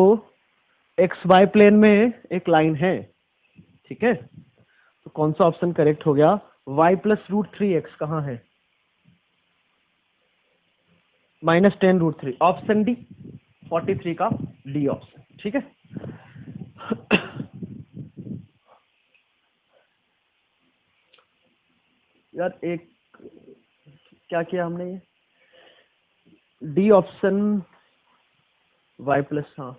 एक्स वाई प्लेन में एक लाइन है, ठीक है? तो कौन सा ऑप्शन करेक्ट हो गया? y प्लस √3x कहाँ है? माइनस 10√3, ऑप्शन डी, 43 का डी ऑप्शन। ठीक है? यार एक क्या किया हमने, ये डी ऑप्शन y प्लस, हाँ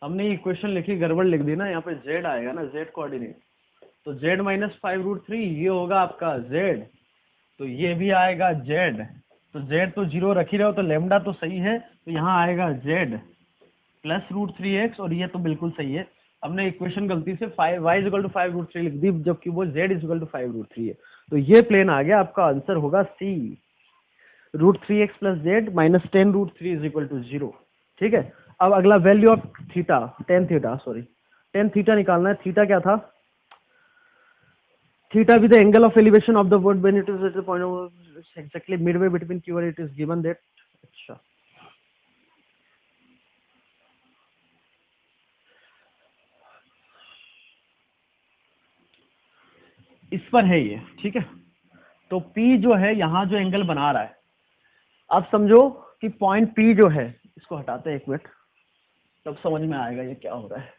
हमने इक्वेशन लिखी, गड़बड़ लिख दी ना। यहाँ पे z आएगा ना, z कोऑर्डिनेट। तो z माइनस 5√3 ये होगा आपका z, तो ये भी आएगा z। तो z तो 0 रख ही रहे हो, तो लेमडा तो सही है, तो यहाँ आएगा z प्लस √3x, और ये तो बिल्कुल सही है। हमने इक्वेशन गलती से y इज इक्वल टू 5√3 लिख दी, जबकि वो z इज इक्वल टू 5√3 है। तो ये प्लेन आ गया, आपका आंसर होगा C, √3x plus z minus 10√3 is equal to 0। ठीक है? अब अगला value of theta, tan theta, sorry tan theta निकालना है। थीटा क्या था? Theta with the angle of elevation of the bird when it is at the point of exactly midway between Q और इट इज गिवन दैट। अच्छा, इस पर है ये, ठीक है। तो P जो है यहाँ जो एंगल बना रहा है, आप समझो कि पॉइंट P जो है, इसको हटाते हैं एक मिनट, तब समझ में आएगा ये क्या हो रहा है।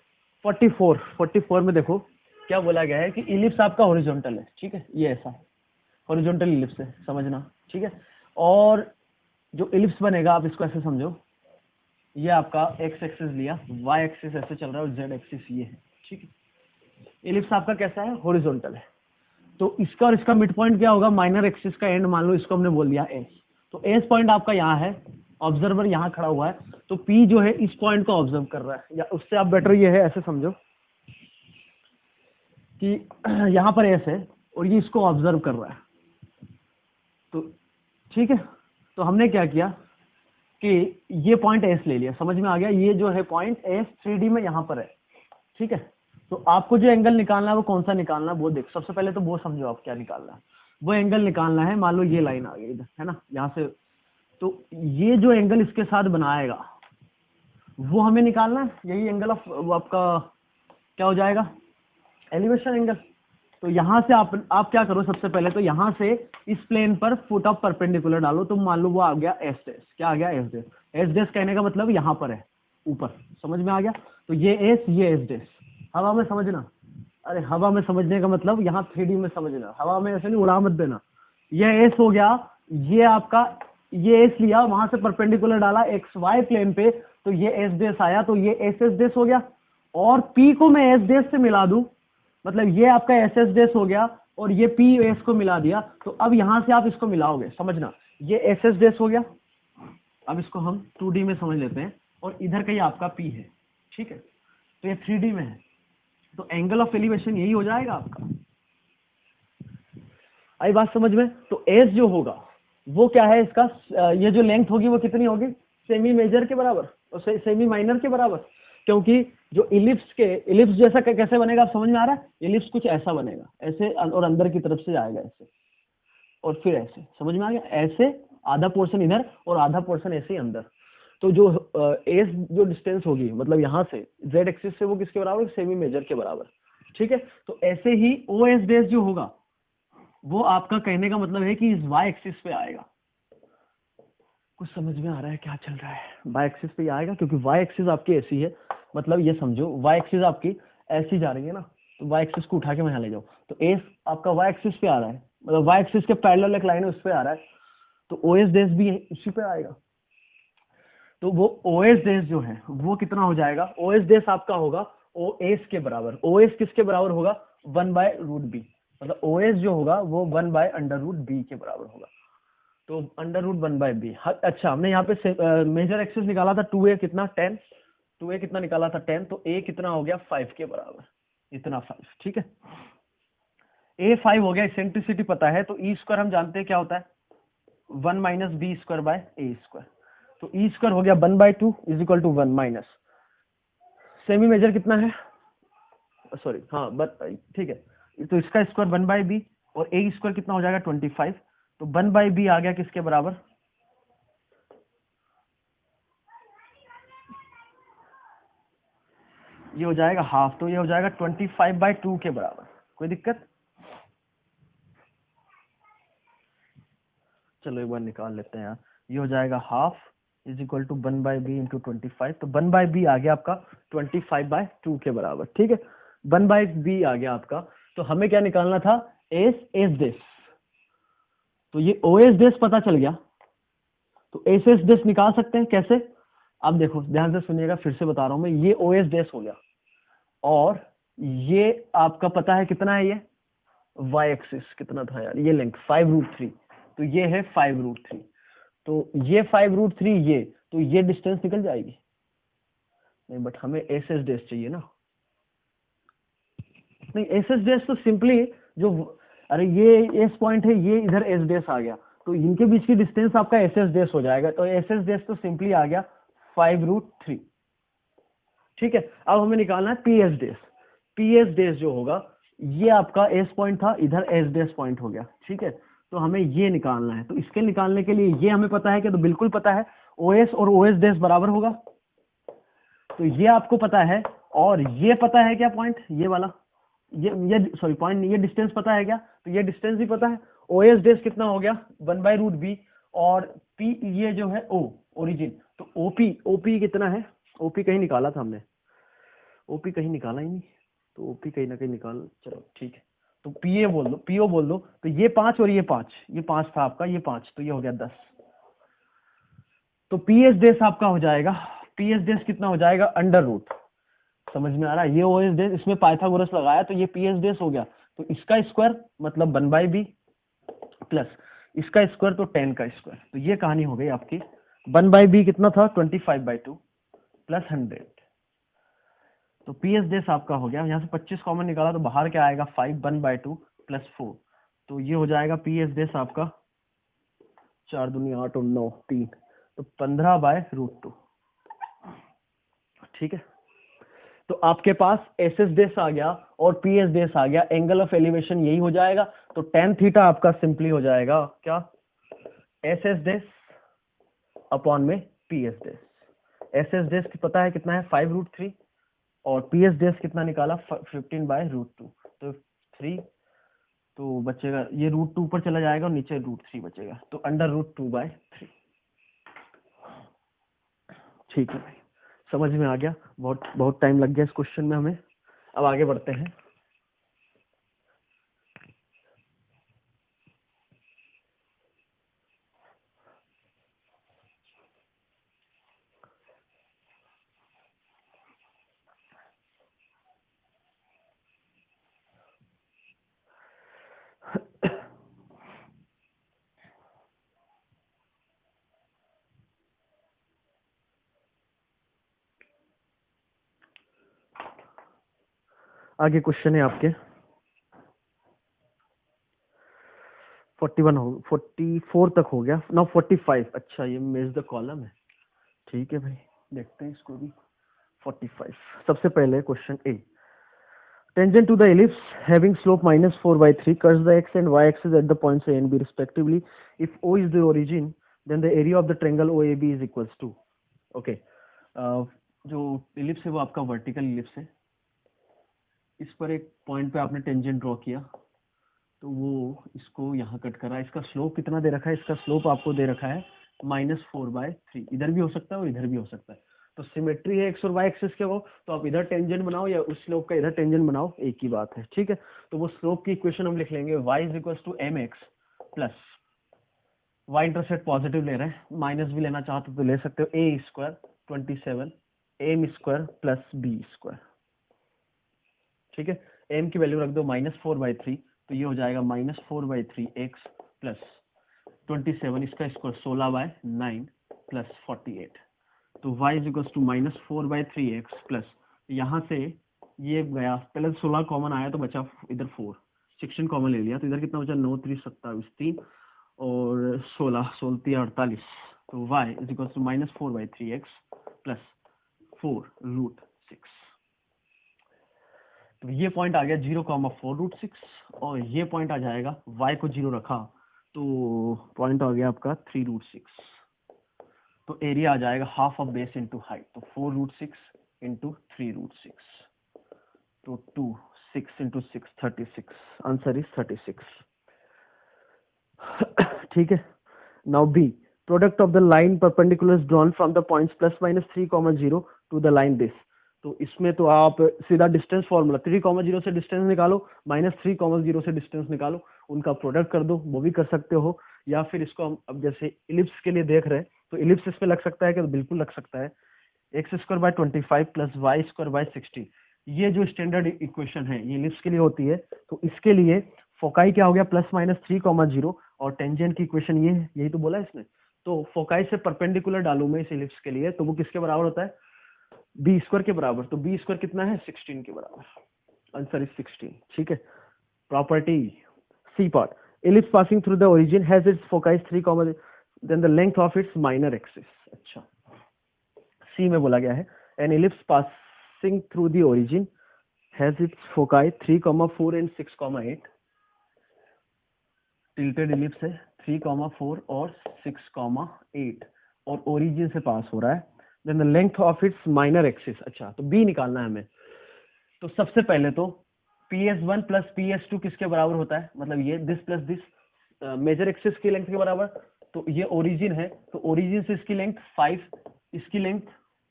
44 में देखो क्या बोला गया है कि इलिप्स आपका हॉरिजॉन्टल है, ठीक है, ये ऐसा हॉरिजॉन्टल इलिप्स है, समझना, ठीक है। और जो इलिप्स बनेगा आप इसको ऐसे समझो, ये आपका एक्स एक्सिस लिया, वाई एक्सिस ऐसे चल रहा है और जेड एक्सिस ये है, ठीक है। इलिप्स आपका कैसा है? हॉरिजॉन्टल है। तो इसका और इसका मिड पॉइंट क्या होगा? माइनर एक्सिस का एंड मान लो, इसको हमने बोल दिया एस। तो एस पॉइंट आपका यहाँ है, ऑब्जर्वर यहाँ खड़ा हुआ है, तो पी जो है इस पॉइंट को ऑब्जर्व कर रहा है, या उससे आप बेटर ये है ऐसे समझो कि यहाँ पर एस है और ये इसको ऑब्जर्व कर रहा है। तो ठीक है, तो हमने क्या किया कि ये पॉइंट एस ले लिया, समझ में आ गया। ये जो है पॉइंट एस 3D में यहाँ पर है, ठीक है। तो आपको जो एंगल निकालना है वो कौन सा निकालना है वो देख, सबसे पहले तो वो समझो आप क्या निकालना है। वो एंगल निकालना है, मान लो ये लाइन आ गई इधर, है ना, यहाँ से। तो ये जो एंगल इसके साथ बनाएगा वो हमें निकालना है, यही एंगल ऑफ आपका क्या हो जाएगा? Elevation angle. तो यहाँ से आप क्या करो, सबसे पहले तो यहाँ से इस प्लेन पर फुट ऑफ परपेंडिकुलर डालो, तो मान लो वो आ गया एस डेस। क्या आ गया? एस डेस। एस डेस कहने का मतलब यहाँ पर है, ऊपर, समझ में आ गया। तो ये एस, ये एस डेस, हवा में समझना। अरे हवा में समझने का मतलब यहाँ 3D में समझना, हवा में ऐसे नहीं उड़ा मत देना। ये एस हो गया, ये आपका, ये एस लिया, वहां से परपेंडिकुलर डाला एक्स वाई प्लेन पे, तो ये एस डेस आया, तो ये एस एस डेस हो गया। और पी को मैं एस डेस से मिला दूं, मतलब ये आपका एस एस डेस हो गया और ये पी एस को मिला दिया, तो अब यहां से आप इसको मिलाओगे, समझना, ये एस एस डेस हो गया। अब इसको हम 2D में समझ लेते हैं, और इधर का ये आपका पी है, ठीक है। तो ये 3D में है, तो एंगल ऑफ एलिवेशन यही हो जाएगा आपका। आई बात समझ में? तो एस जो होगा वो क्या है इसका, ये जो लेंथ होगी वो कितनी होगी? सेमी मेजर के बराबर और सेमी माइनर के बराबर। क्योंकि जो इलिप्स जैसा कैसे बनेगा, आप समझ में आ रहा है? इलिप्स कुछ ऐसा बनेगा, ऐसे, और अंदर की तरफ से जाएगा ऐसे, और फिर ऐसे, समझ में आ गया? ऐसे आधा पोर्शन इधर और आधा पोर्शन ऐसे ही अंदर। तो जो एस जो डिस्टेंस होगी, मतलब यहाँ से जेड एक्सिस से, वो किसके बराबर? सेमी मेजर के बराबर, ठीक है। तो ऐसे ही ओ एस डेस जो होगा वो आपका कहने का मतलब है कि इस वाई एक्सिस पे आएगा। कुछ समझ में आ रहा है क्या चल रहा है? वाई एक्सिस पे आएगा, क्योंकि वाई एक्सिस आपकी ऐसी है, मतलब ये समझो वाई एक्सिस आपकी ऐसी जा रही है ना, तो वाई एक्सिस को उठा के यहाँ ले जाओ, तो एस आपका वाई एक्सिस पे आ रहा है, मतलब वाई एक्सिस के पैरेलल एक लाइन है उस पे आ रहा है, तो ओ एस डेस भी उसी पे आएगा। तो वो ओ एस डेस जो है वो कितना हो जाएगा? ओ एस डेस आपका होगा ओ एस के बराबर। ओ एस किसके बराबर होगा? 1/√b, मतलब ओ एस जो होगा वो 1/√b के बराबर होगा। तो √1/b। अच्छा, हमने यहाँ पे मेजर एक्सिस निकाला था 2a कितना 10, 2a कितना निकाला था 10, तो a कितना हो गया 5 के बराबर, इतना 5, ठीक है। a 5 हो गया, इसेंट्रिसिटी पता है, तो ई स्क्वायर हम जानते हैं क्या होता है, 1 - b square by a square. तो ई स्क्वायर हो गया 1/2 is equal to 1 minus, semi major कितना है, सॉरी हाँ ठीक है, तो इसका स्क्वायर 1/b और a स्क्वायर कितना हो जाएगा 25, तो 1/b आ गया किसके बराबर? ये हो जाएगा हाफ, तो ये हो जाएगा 25/2 के बराबर। कोई दिक्कत? चलो एक बार निकाल लेते हैं यार। ये हो जाएगा half is equal to 1/b into 25, तो 1/b आ गया आपका 25/2 के बराबर, ठीक है। 1/b आ गया आपका, तो हमें क्या निकालना था? एस डेस। तो ये ओ एस डेस पता चल गया, तो एस एस डेस निकाल सकते हैं कैसे? अब देखो ध्यान से सुनिएगा, फिर से बता रहा हूं मैं, ये ओ एस डेस हो गया, और ये आपका पता है कितना है, ये वाई एक्सिस कितना था यार, ये लेंथ 5√3, तो ये है 5√3, तो ये 5√3, ये तो ये डिस्टेंस निकल जाएगी नहीं, बट हमें एस एस डेस चाहिए ना। नहीं, एस एस डेस तो सिंपली जो, अरे ये एस पॉइंट है, ये इधर एस डेस आ गया, तो इनके बीच की डिस्टेंस आपका एस एस डेस हो जाएगा, तो एस एस डेस तो सिंपली आ गया 5√3, ठीक है, अब हमें निकालना है पी एस डेस। पी एस डेस जो होगा, ये आपका एस पॉइंट था, इधर एस डेस पॉइंट हो गया, ठीक है। तो हमें ये निकालना है, तो इसके निकालने के लिए ये हमें पता है कि, तो बिल्कुल पता है, ओ एस और ओ एस डेस बराबर होगा, तो ये आपको पता है। और ये पता है क्या पॉइंट, ये वाला, ये सॉरी पॉइंट नहीं, ये डिस्टेंस पता है क्या, तो ये डिस्टेंस भी पता है। ओ एस डेस कितना हो गया, 1/√b, और पी ये जो है ओ ओरिजिन, तो ओपी कितना है, ओपी कहीं निकाला था हमने, ओपी कहीं निकाला ही नहीं, तो ओपी कहीं ना कहीं निकाल, चलो ठीक है। तो पीए बोल दो, पीओ बोल दो, तो ये 5 और ये 5, ये 5 था आपका, ये 5, तो ये हो गया 10। तो पी एस डेस आपका हो जाएगा, पी एस डेस कितना हो जाएगा, √, समझ में आ रहा है, ये ओ एस डेस, इसमें पाइथागोरस लगाया तो ये पी एस डेस हो गया, तो इसका स्क्वायर मतलब 1/b प्लस इसका स्क्वायर तो 10 का स्क्वायर, तो ये कहानी हो गई आपकी। 1/b कितना था, 25/2 प्लस 100, तो पी एस डेस आपका हो गया। यहाँ से 25 कॉमन निकाला तो बाहर क्या आएगा, 5, 1/2 प्लस 4, तो ये हो जाएगा पी एस डेस आपका 4 दूनी 8 और 9 3, तो 15/√2, ठीक है। तो आपके पास एस एस डेस आ गया और पी एस डेस आ गया, एंगल ऑफ एलिवेशन यही हो जाएगा, तो tan थीटा आपका सिंपली हो जाएगा क्या, एस एस डेस अपॉन में पी एस डेस। एस एस डेस पता है कितना है, 5√3, और पी एस डेस कितना निकाला, 15/√2, तो 3, तो बचेगा ये √2 ऊपर चला जाएगा और नीचे √3 बचेगा, तो √2/3, ठीक है भाई, समझ में आ गया। बहुत बहुत टाइम लग गया इस क्वेश्चन में हमें, अब आगे बढ़ते हैं। आगे क्वेश्चन है आपके 41 हो 44 तक हो गया ना, 45, अच्छा ये मिस द कॉलम है, ठीक है भाई, देखते हैं इसको भी। 45 सबसे पहले question A, tangent to the ellipse having slope -4/3 curves the x and y axis at the points A and B respectively, if O is the origin then the area of the triangle OAB is equals to, okay. जो एलिप्स है वो आपका वर्टिकल एलिप्स है, इस पर एक पॉइंट पे आपने टेंजेंट ड्रॉ किया, तो वो इसको यहाँ कट करा, इसका स्लोप कितना दे रखा है, इसका स्लोप आपको दे रखा है -4/3, इधर भी हो सकता है और इधर भी हो सकता है, तो सिमेट्री है एक्स और वाई एक्सिस के, वो तो आप इधर टेंजेंट बनाओ या उस स्लोप का इधर टेंजेंट बनाओ, एक ही बात है, ठीक है। तो वो स्लोप की इक्वेशन हम लिख लेंगे, y = mx plus y intercept positive ले रहे हैं, माइनस भी लेना चाहते तो ले सकते हो, a² 27 m² प्लस b², ठीक है। m की वैल्यू रख दो -4/3, तो ये हो जाएगा -4/3x प्लस 27, इसका स्क्वायर 16/9 प्लस 48, तो y = -4/3x प्लस, यहाँ से ये गया, पहले 16 कॉमन आया तो बचा इधर 4, 16 कॉमन ले लिया, तो इधर कितना बचा, 9 3 27 3 और 16 16 48, तो y = -4/3x प्लस 4√6, तो ये पॉइंट आ गया 0,4√6, और ये पॉइंट आ जाएगा, y को 0 रखा तो पॉइंट आ गया आपका 3√6, तो एरिया आ जाएगा half of base into height, तो 4√6 इंटू 3√6, तो 2 6 इंटू 6 36, आंसर इज 36, ठीक है। Now B, product of the line perpendicular drawn from the points +-3,0 to the line this, तो इसमें तो आप सीधा डिस्टेंस फॉर्मूला 3,0 से डिस्टेंस निकालो, -3,0 से डिस्टेंस निकालो, उनका प्रोडक्ट कर दो, वो भी कर सकते हो, या फिर इसको हम अब जैसे इलिप्स के लिए देख रहे हैं, तो इलिप्स इसमें लग सकता है कि, तो बिल्कुल लग सकता है, x² / 25 प्लस y² / 60, ये जो स्टैंडर्ड इक्वेशन है ये इलिप्स के लिए होती है, तो इसके लिए फोकाई क्या हो गया, +-3,0, और टेंजेंट की इक्वेशन ये है, यही तो बोला है इसने, तो फोकाई से परपेंडिकुलर डालू मैं इस इलिप्स के लिए, तो वो किसके बराबर होता है, b² के बराबर, तो b² कितना है, 16 के बराबर, आंसर इज 16, ठीक है। Property C part, ellipse passing through the origin has its foci 3, then the length of its minor axis, अच्छा सी में बोला गया है, an ellipse passing through the origin has its foci 3,4 and 6,8. tilted ellipse है 3,4 और 6,8 और origin से पास हो रहा है. Then the length of its minor axis. अच्छा, तो B निकालना है हमें. तो सबसे पहले तो PS1 प्लस PS2 किसके बराबर होता है, मतलब ये this plus this major axis की लेंथ के बराबर. तो ये ओरिजिन है, तो ओरिजिन से इसकी लेंथ 5, इसकी लेंथ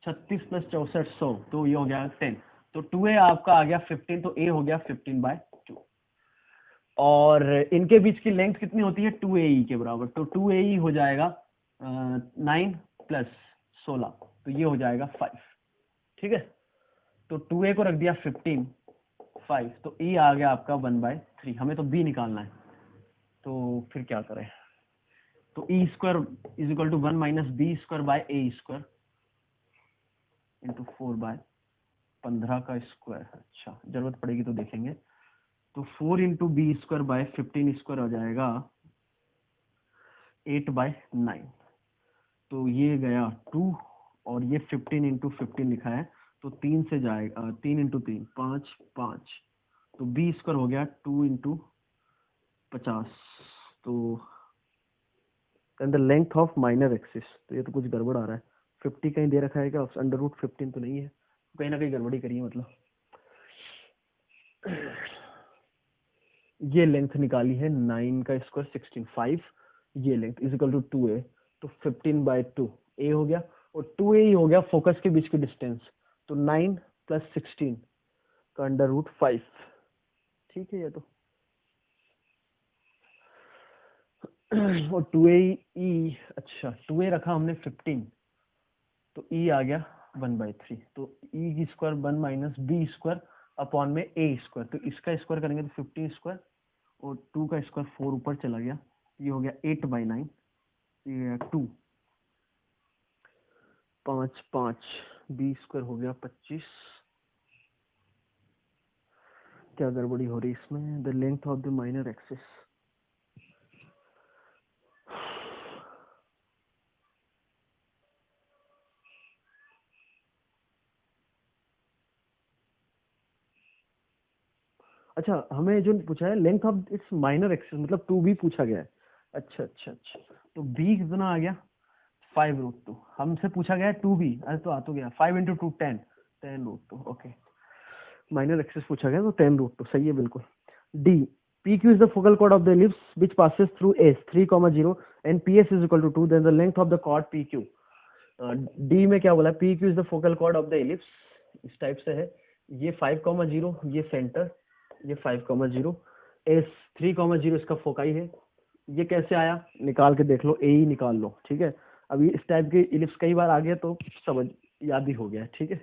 36 प्लस 64 100, तो ये हो गया 10. तो 2a आपका आ गया 15, तो a हो गया 15/2. और इनके बीच की लेंथ कितनी होती है 2ae के बराबर, तो 2ae हो जाएगा 9 प्लस 16, तो ये हो जाएगा 5. ठीक है, तो 2a को रख दिया 15, 5, तो e आ गया आपका 1/3. हमें तो b निकालना है, तो फिर क्या करें, तो e square is equal to 1 minus B square by A square into 4/15 का स्क्वायर. अच्छा, जरूरत पड़ेगी तो देखेंगे. तो 4 into b square by 15 square हो जाएगा 8/9. तो ये गया 2 और ये 15 इंटू 15 लिखा है, तो 3 से जाएगा, 3 इंटू 3 5 5, तो बी स्क्वायर हो गया 2 इंटू 50. तो the length of minor axis, तो ये तो कुछ गड़बड़ आ रहा है. 50 कहीं दे रखा है क्या, √15 तो नहीं है, कहीं ना कहीं गड़बड़ी करिए. मतलब ये लेंथ निकाली है 9 का स्क्वायर 16, 5, ये length is equal to 2a, तो 15/2 a हो गया, और 2a ही हो गया फोकस के बीच की डिस्टेंस, तो 9 प्लस 16 का √5. ठीक है, ये तो और 2ae, अच्छा 2a रखा हमने 15, तो e आ गया 1/3. तो e की square 1 minus B square upon में a स्क्वायर, तो इसका स्क्वायर करेंगे तो 15 स्क्वायर, और 2 का स्क्वायर 4 ऊपर चला गया, ये हो गया 8/9, ये 2 5 5, बी स्क्वायर हो गया 25. क्या गड़बड़ी हो रही इसमें, the length of the minor axis. अच्छा, हमें जो पूछा है length of its minor axis, मतलब 2b पूछा गया है. अच्छा अच्छा अच्छा, तो b कितना आ गया 5√2. हमसे पूछा गया है 2b, अरे तो आ तो गया 5 इंटू 2 10√2. ओके, माइनर एक्सिस पूछा गया तो 10√2 सही है बिल्कुल. D, PQ is the focal chord of the ellipse which passes through S 3,0 and PS is equal to 2, then the length of the chord PQ. D में क्या बोला, PQ is the focal chord of the ellipse, इस टाइप से है. ये 5,0, ये सेंटर, ये 5,0, S 3,0 इसका फोकाई है. ये कैसे आया, निकाल के देख लो, ए ही निकाल लो. ठीक है, अभी इस टाइप के इलिप्स कई बार आ गया तो समझ याद ही हो गया. ठीक है,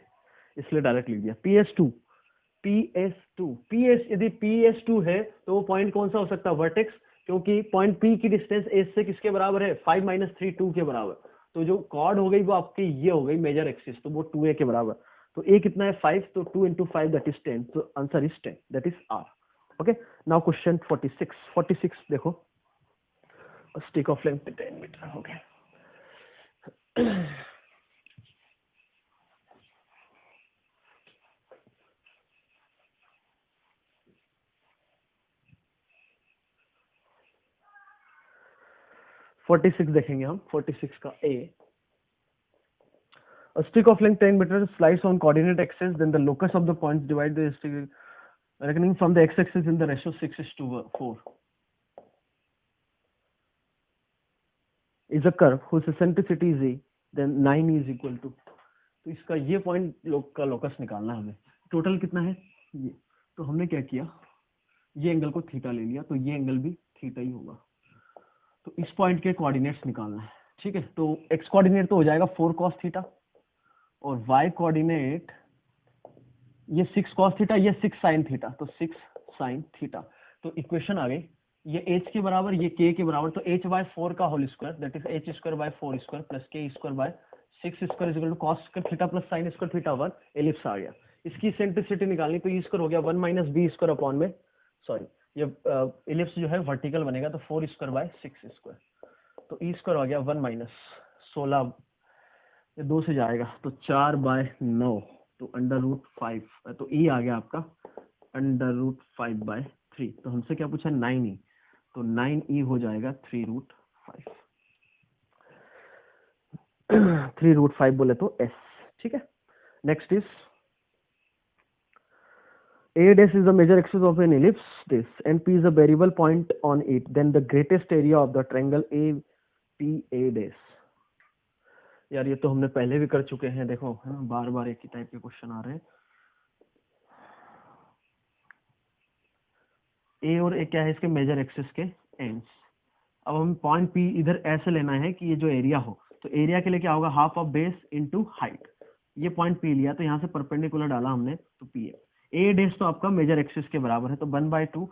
इसलिए डायरेक्ट लिख दिया. PS2 यदि PS2 है तो वो पॉइंट कौन सा हो सकता है, वर्टेक्स, क्योंकि पॉइंट P की डिस्टेंस S से किसके बराबर है, 5 माइनस 3 2 के बराबर. तो जो कॉर्ड हो गई वो आपकी ये हो गई मेजर एक्सिस, तो वो 2a के बराबर. तो a कितना है 5, तो 2 इंटू 5 दैट इज 10, तो answer is 10, that is R. Okay, now question 46 देखो. स्टिक ऑफ लेंथ 10 मीटर हो गया. फोर्टी सिक्स देखेंगे हम. 46 का A. A stick of length 10 meters slides on coordinate axis, then the locus of the points divide the stick reckoning from the x-axis in the ratio 6:4. Is a curve whose eccentricity is A, then 9 is equal to. तो इसका ये पॉइंट का लोकस निकालना है हमें. टोटल कितना है ये, तो हमने क्या किया, ये एंगल को थीटा ले लिया, तो ये एंगल भी थीटा ही होगा. तो इस पॉइंट के कोऑर्डिनेट्स निकालना है. ठीक है, तो x कोऑर्डिनेट तो हो जाएगा 4 cos थीटा, और y कोऑर्डिनेट ये 6 cos थीटा, ये 6 sin थीटा, तो 6 sin थीटा. तो इक्वेशन आ गई, ये h के बराबर, ये k के बराबर, तो h/4 का whole square that is h²/4 square plus k² 6 square is equal to cos square theta plus sin square theta 1. Ellipse आ गया. इसकी सेंट्रिसिटी निकालनी, तो e स्क्वायर हो गया 1 माइनस बी स्क्वायर अपॉन में, सॉरी ये एलिप्स जो है वर्टिकल बनेगा, तो 4² 6 स्क्वायर, तो e स्क्वायर हो गया 1 माइनस 16, ये 2 से जाएगा तो 4/9, तो √5, तो ई आ गया आपका √5/3। तो हमसे क्या पूछा 9e, तो 9e हो जाएगा 3√5। 3√5 बोले तो s, ठीक है। Next is A dash is the major axis of an ellipse this and P is a variable point on it, then the greatest area of the triangle APA dash। यार ये तो हमने पहले भी कर चुके हैं, देखो है ना, बार बार एक ही टाइप के क्वेश्चन आ रहे हैं। ए और ए क्या है, इसके मेजर एक्सिस के एंड्स। अब हम पॉइंट पी इधर ऐसे लेना है कि ये जो एरिया हो, तो एरिया के लिए क्या होगा, half of base into height. ये पॉइंट पी लिया तो यहाँ से परपेंडिकुलर डाला हमने, तो पी ए। ए डेश तो आपका मेजर एक्सिस के बराबर है, तो 1/2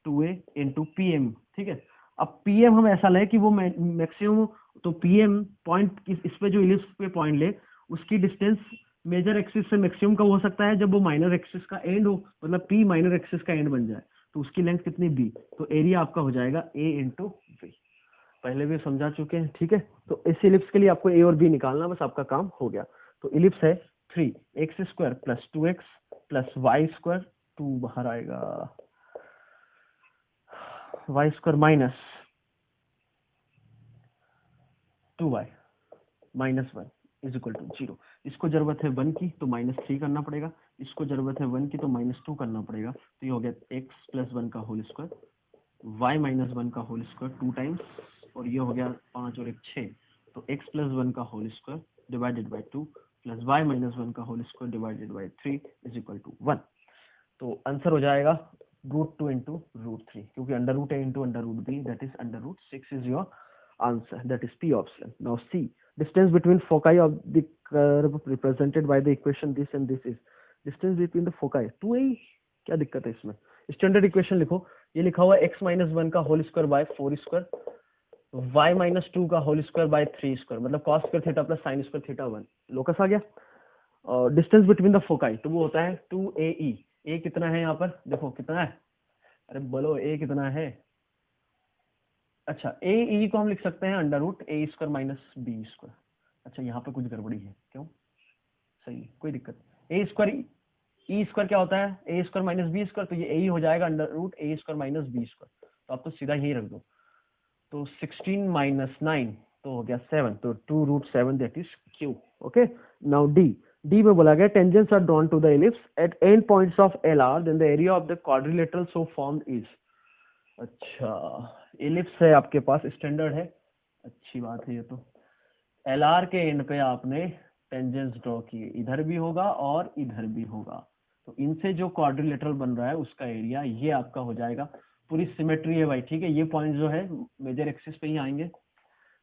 2a इंटू पी एम, ठीक है। अब पी एम हम ऐसा ले कि वो मैक्सिमम, तो पी एम पॉइंट इस पे जो इलिप्स पे पॉइंट ले, उसकी डिस्टेंस मेजर एक्सिस से मैक्सिमम का हो सकता है जब वो माइनर एक्सिस का एंड हो, मतलब पी माइनर एक्सिस का एंड बन जाए, तो उसकी लेंथ कितनी बी, तो एरिया आपका हो जाएगा ए इंटू बी। पहले भी समझा चुके हैं, ठीक है। तो इस इलिप्स के लिए आपको ए और बी निकालना, बस आपका काम हो गया। तो इलिप्स है 3x² + 2x + y², 2 बाहर आएगा, y² माइनस 2y -1 = 0। इसको जरूरत है 1 की तो -3 करना पड़ेगा, इसको जरूरत है 1 की तो -2 करना पड़ेगा। तो ये हो गया x + 1 का होल स्क्वायर, y - 1 का होल स्क्वायर 2 टाइम्स, और ये हो गया 5 और 1 6, तो x + 1 का whole square divided by 2 + y - 1 का होल स्क्वायर डिवाइडेड बाय 3 = 1। तो आंसर हो जाएगा √2 × √3, क्योंकि √a × √b, that is √6 is your answer, that is P option. Now C, distance between foci of the curve represented by the equation this and this is distance between the foci 2a। क्या दिक्कत है इसमें, स्टैंडर्ड इक्वेशन लिखो। ये लिखा हुआ है x - 1 का होल स्क्वायर बाय 4², y - 2 का होल स्क्वायर बाय 3², मतलब cos square theta plus sin square theta 1। Locus आ गया। और डिस्टेंस बिटवीन द फोकाई, तो वो होता है 2ae। ए कितना है यहाँ पर, देखो कितना है, अरे बोलो ए कितना है। अच्छा, ए ई को हम लिख सकते हैं √a² - b²। अच्छा, यहाँ पे कुछ गड़बड़ी है, क्यों, सही है, कोई दिक्कत। a² e² क्या होता है, a² - b², तो ये ए हो जाएगा √a² - b²। तो आप तो सीधा यही रख दो। तो 16 - 9 तो हो गया 7, तो 2√7 that is Q। Okay, now D में बोला गया tangents are drawn to the ellipse at end points of LR, then the area of the quadrilateral so formed is. अच्छा, इलिप्स है आपके पास, स्टैंडर्ड है, अच्छी बात है। ये तो LR के एंड पे आपने टेंजेंट्स ड्रॉ किए, इधर भी होगा और इधर भी होगा, तो इनसे जो क्वाड्रिलेटरल बन रहा है उसका एरिया ये आपका हो जाएगा। पूरी सिमेट्री है भाई, ठीक है। ये पॉइंट जो है मेजर एक्सिस पे ही आएंगे,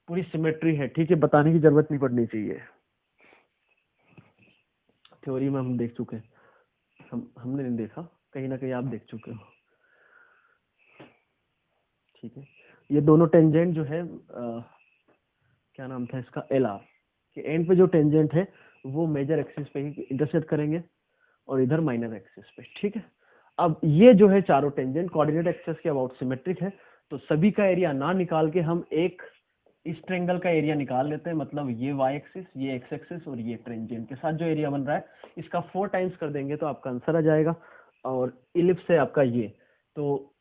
पूरी सिमेट्री है, ठीक है, बताने की जरूरत नहीं पड़नी चाहिए। थ्योरी में हम देख चुके हैं, हमने नहीं देखा, कहीं ना कहीं आप देख चुके हो, ठीक है। ये दोनों टेंजेंट जो है क्या नाम था इसका, LR के एंड पे जो टेंजेंट है वो मेजर एक्सिस पे ही इंटरसेक्ट करेंगे और इधर माइनर एक्सिस पे, ठीक है। अब ये जो है चारों टेंजेंट कोऑर्डिनेट एक्सिस के अबाउट सिमेट्रिक है, तो सभी का एरिया ना निकाल के हम एक इस ट्रायंगल का एरिया निकाल लेते हैं, मतलब ये y एक्सिस, ये x एक्सिस और ये टेंजेंट के साथ जो एरिया बन रहा है इसका 4 टाइम्स कर देंगे तो आपका आंसर आ जाएगा। और इलिप्स है आपका ये, तो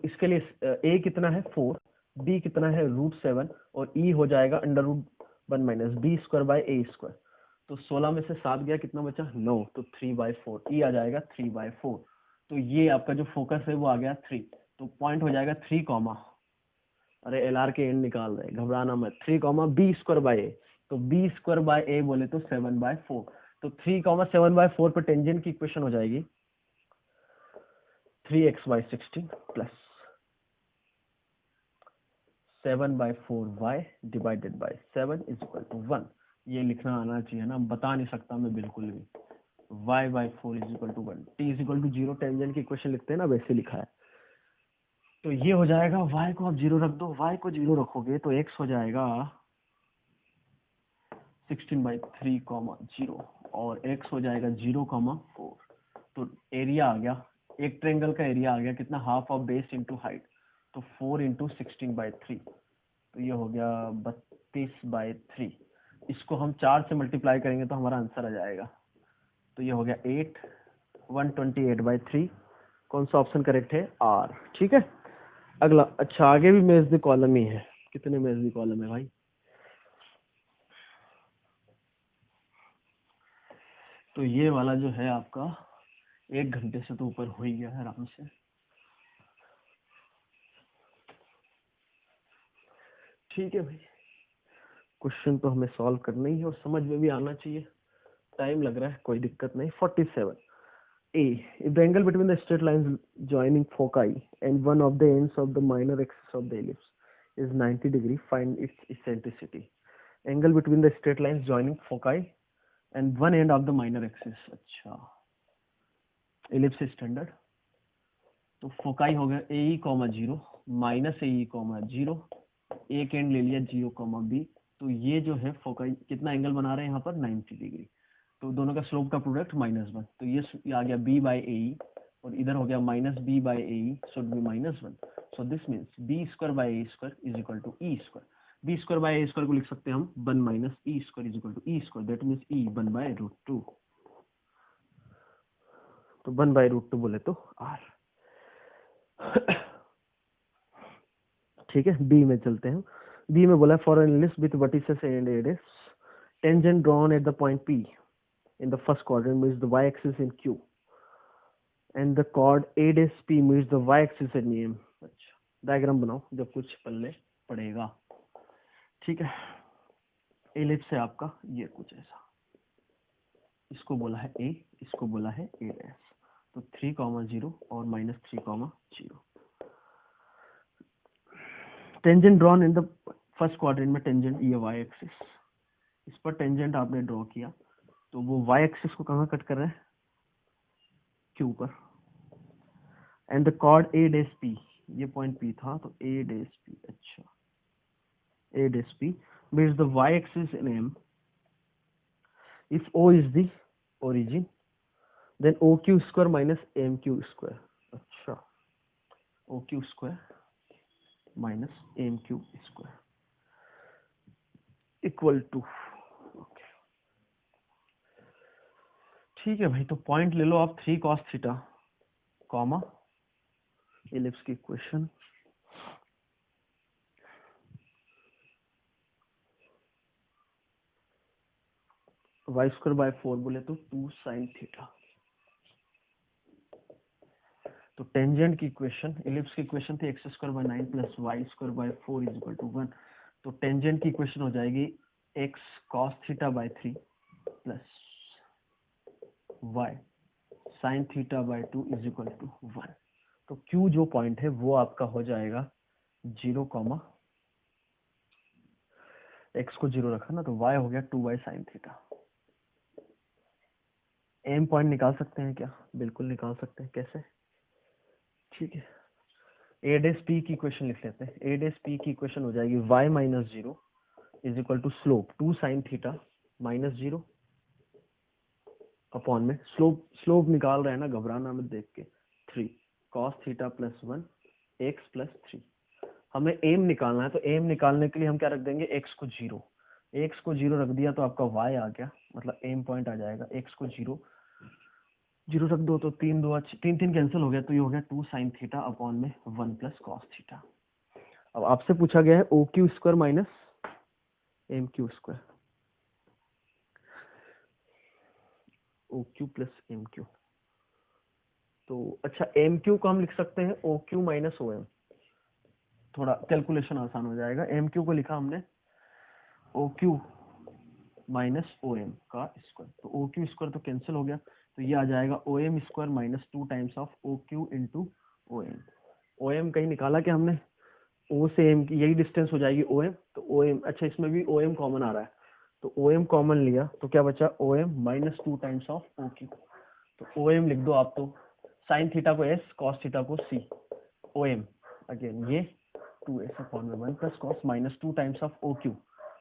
इसके लिए a कितना है 4, b कितना है √7 और e हो जाएगा √1 - b² बाय a²। तो 16 में से 7 गया, कितना बचा 9, तो 3/4 e आ जाएगा 3/4। तो ये आपका जो फोकस है वो आ गया 3, तो पॉइंट हो जाएगा 3, अरे LR के एंड निकाल रहे, घबराना मत, 3, b² बाय a, तो b² बाय a बोले तो 7/4, तो 3, 7/4 पे टेंजेंट की इक्वेशन हो जाएगी 3x/16 plus 7/4y divided by 7 = 1। ये लिखना आना चाहिए ना, बता नहीं सकता मैं बिल्कुल भी। y/4 = 1, t = 0, टेंजेंट की इक्वेशन लिखते हैं ना वैसे लिखा है। तो ये हो जाएगा, y को आप 0 रख दो, y को 0 रखोगे तो x हो जाएगा 16/3, 0 और x हो जाएगा 0, 4। तो एरिया आ गया, एक ट्रायंगल का एरिया आ गया कितना, half of base into height, तो 4 × 16/3, तो ये हो गया 32/3। इसको हम 4 से मल्टीप्लाई करेंगे तो हमारा आंसर आ जाएगा। तो ये हो गया 8, 128/3। कौन सा ऑप्शन करेक्ट है? आर। ठीक है, अगला। अच्छा, आगे भी मेज द कॉलम ही है। कितने मेज द कॉलम है भाई? तो ये वाला जो है आपका 1 घंटे से तो ऊपर हो ही गया है आराम से। ठीक है भाई, क्वेश्चन तो हमें सॉल्व करना ही है और समझ में भी आना चाहिए। टाइम लग रहा है, कोई दिक्कत नहीं। 47 A, if the angle between the straight lines joining foci and one of the ends of the minor axis of the ellipse is 90 degree, find its eccentricity. Angle between the straight lines joining foci and one end of the minor axis. अच्छा, ellipse standard। तो फोकाई हो गया AE, 0 माइनस AE, 0, एक एंड ले लिया 0, B। तो ये जो है फोकाई कितना एंगल बना रहे हैं यहाँ पर? 90 डिग्री। तो दोनों का स्लोप का प्रोडक्ट -1। तो ये आ गया B/AE और इधर हो गया -B/AE, should be -1। So this means B²/A² is equal to E²। B²/A² को लिख सकते हैं हम 1 - E² is equal to E²। That means E 1/√2। तो 1/√2 बोले तो R। ठीक है, बी में चलते हैं। बी में बोला for an ellipse with vertices and edges, tangent drawn at the point P in the first quadrant meets the y-axis in Q and the chord A'(P) meets the y-axis in M। अच्छा, डायग्राम बनाओ जब कुछ पल्ले पड़ेगा। ठीक है, एलिप्स है आपका ये कुछ ऐसा, इसको बोला है A, इसको बोला है A'। तो 3, 0 और -3, 0। Tangent drawn in the first quadrant में टेंजेंट ये वाई एक्सिस, इस पर टेंजेंट आपने ड्रॉ किया तो वो वाई एक्सिस को कहाँ कट कर रहा है? क्यू पर। एंड द कॉर्ड A'(P), ये पॉइंट P था तो A'(P), अच्छा A'(P) meets the y axis in M if O is the origin then OQ² minus MQ²। अच्छा, OQ² minus MQ² equal to. ठीक है भाई, तो पॉइंट ले लो आप 3 cos थीटा, कॉमा एलिप्स की इक्वेशन y²/4 बोले तो 2 sin थीटा। तो टेंजेंट की इक्वेशन, एलिप्स की इक्वेशन थी x²/9 plus y²/4 is equal to 1। तो टेंजेंट की इक्वेशन हो जाएगी x cos θ/3 plus y sin θ/2 is equal to 1। तो Q जो पॉइंट है वो आपका हो जाएगा 0, x को 0 रखा ना, तो y हो गया 2y sin θ। एम पॉइंट निकाल सकते हैं क्या? बिल्कुल निकाल सकते हैं। कैसे? ठीक है, A'(P) की इक्वेशन लिख लेते हैं। A'(P) की इक्वेशन हो जाएगी y - 0 is equal to slope 2 sin θ minus 0 upon में स्लोप निकाल रहे हैं ना, घबराना मत देख के, 3 cos θ प्लस 1 x प्लस 3। हमें एम निकालना है, तो एम निकालने के लिए हम क्या रख देंगे? x को 0 रख दिया तो आपका y आ गया, मतलब एम पॉइंट आ जाएगा। x को 0 रख दो तो 3 कैंसिल हो गया, तो ये हो गया 2 sin θ अपॉन में 1 प्लस cos θ। अब आपसे पूछा गया है OQ² minus MQ², OQ plus MQ। तो अच्छा, MQ को हम लिख सकते हैं OQ माइनस OM, थोड़ा कैलकुलेशन आसान हो जाएगा। MQ को लिखा हमने OQ माइनस OM का स्क्वायर, तो OQ² तो कैंसिल हो गया, तो ये आ जाएगा OM² minus 2 times of OQ into OM। OM कहीं निकाला क्या हमने? O से M की यही डिस्टेंस हो जाएगी OM, तो OM, अच्छा इसमें भी OM कॉमन आ रहा है, तो OM कॉमन लिया तो क्या बचा? OM minus 2 times of OQ। तो OM लिख दो आप, तो साइन थीटा को S, कॉस थीटा को C, OM अगेन ये 2S अपॉन में 1 plus cos minus 2 times of OQ।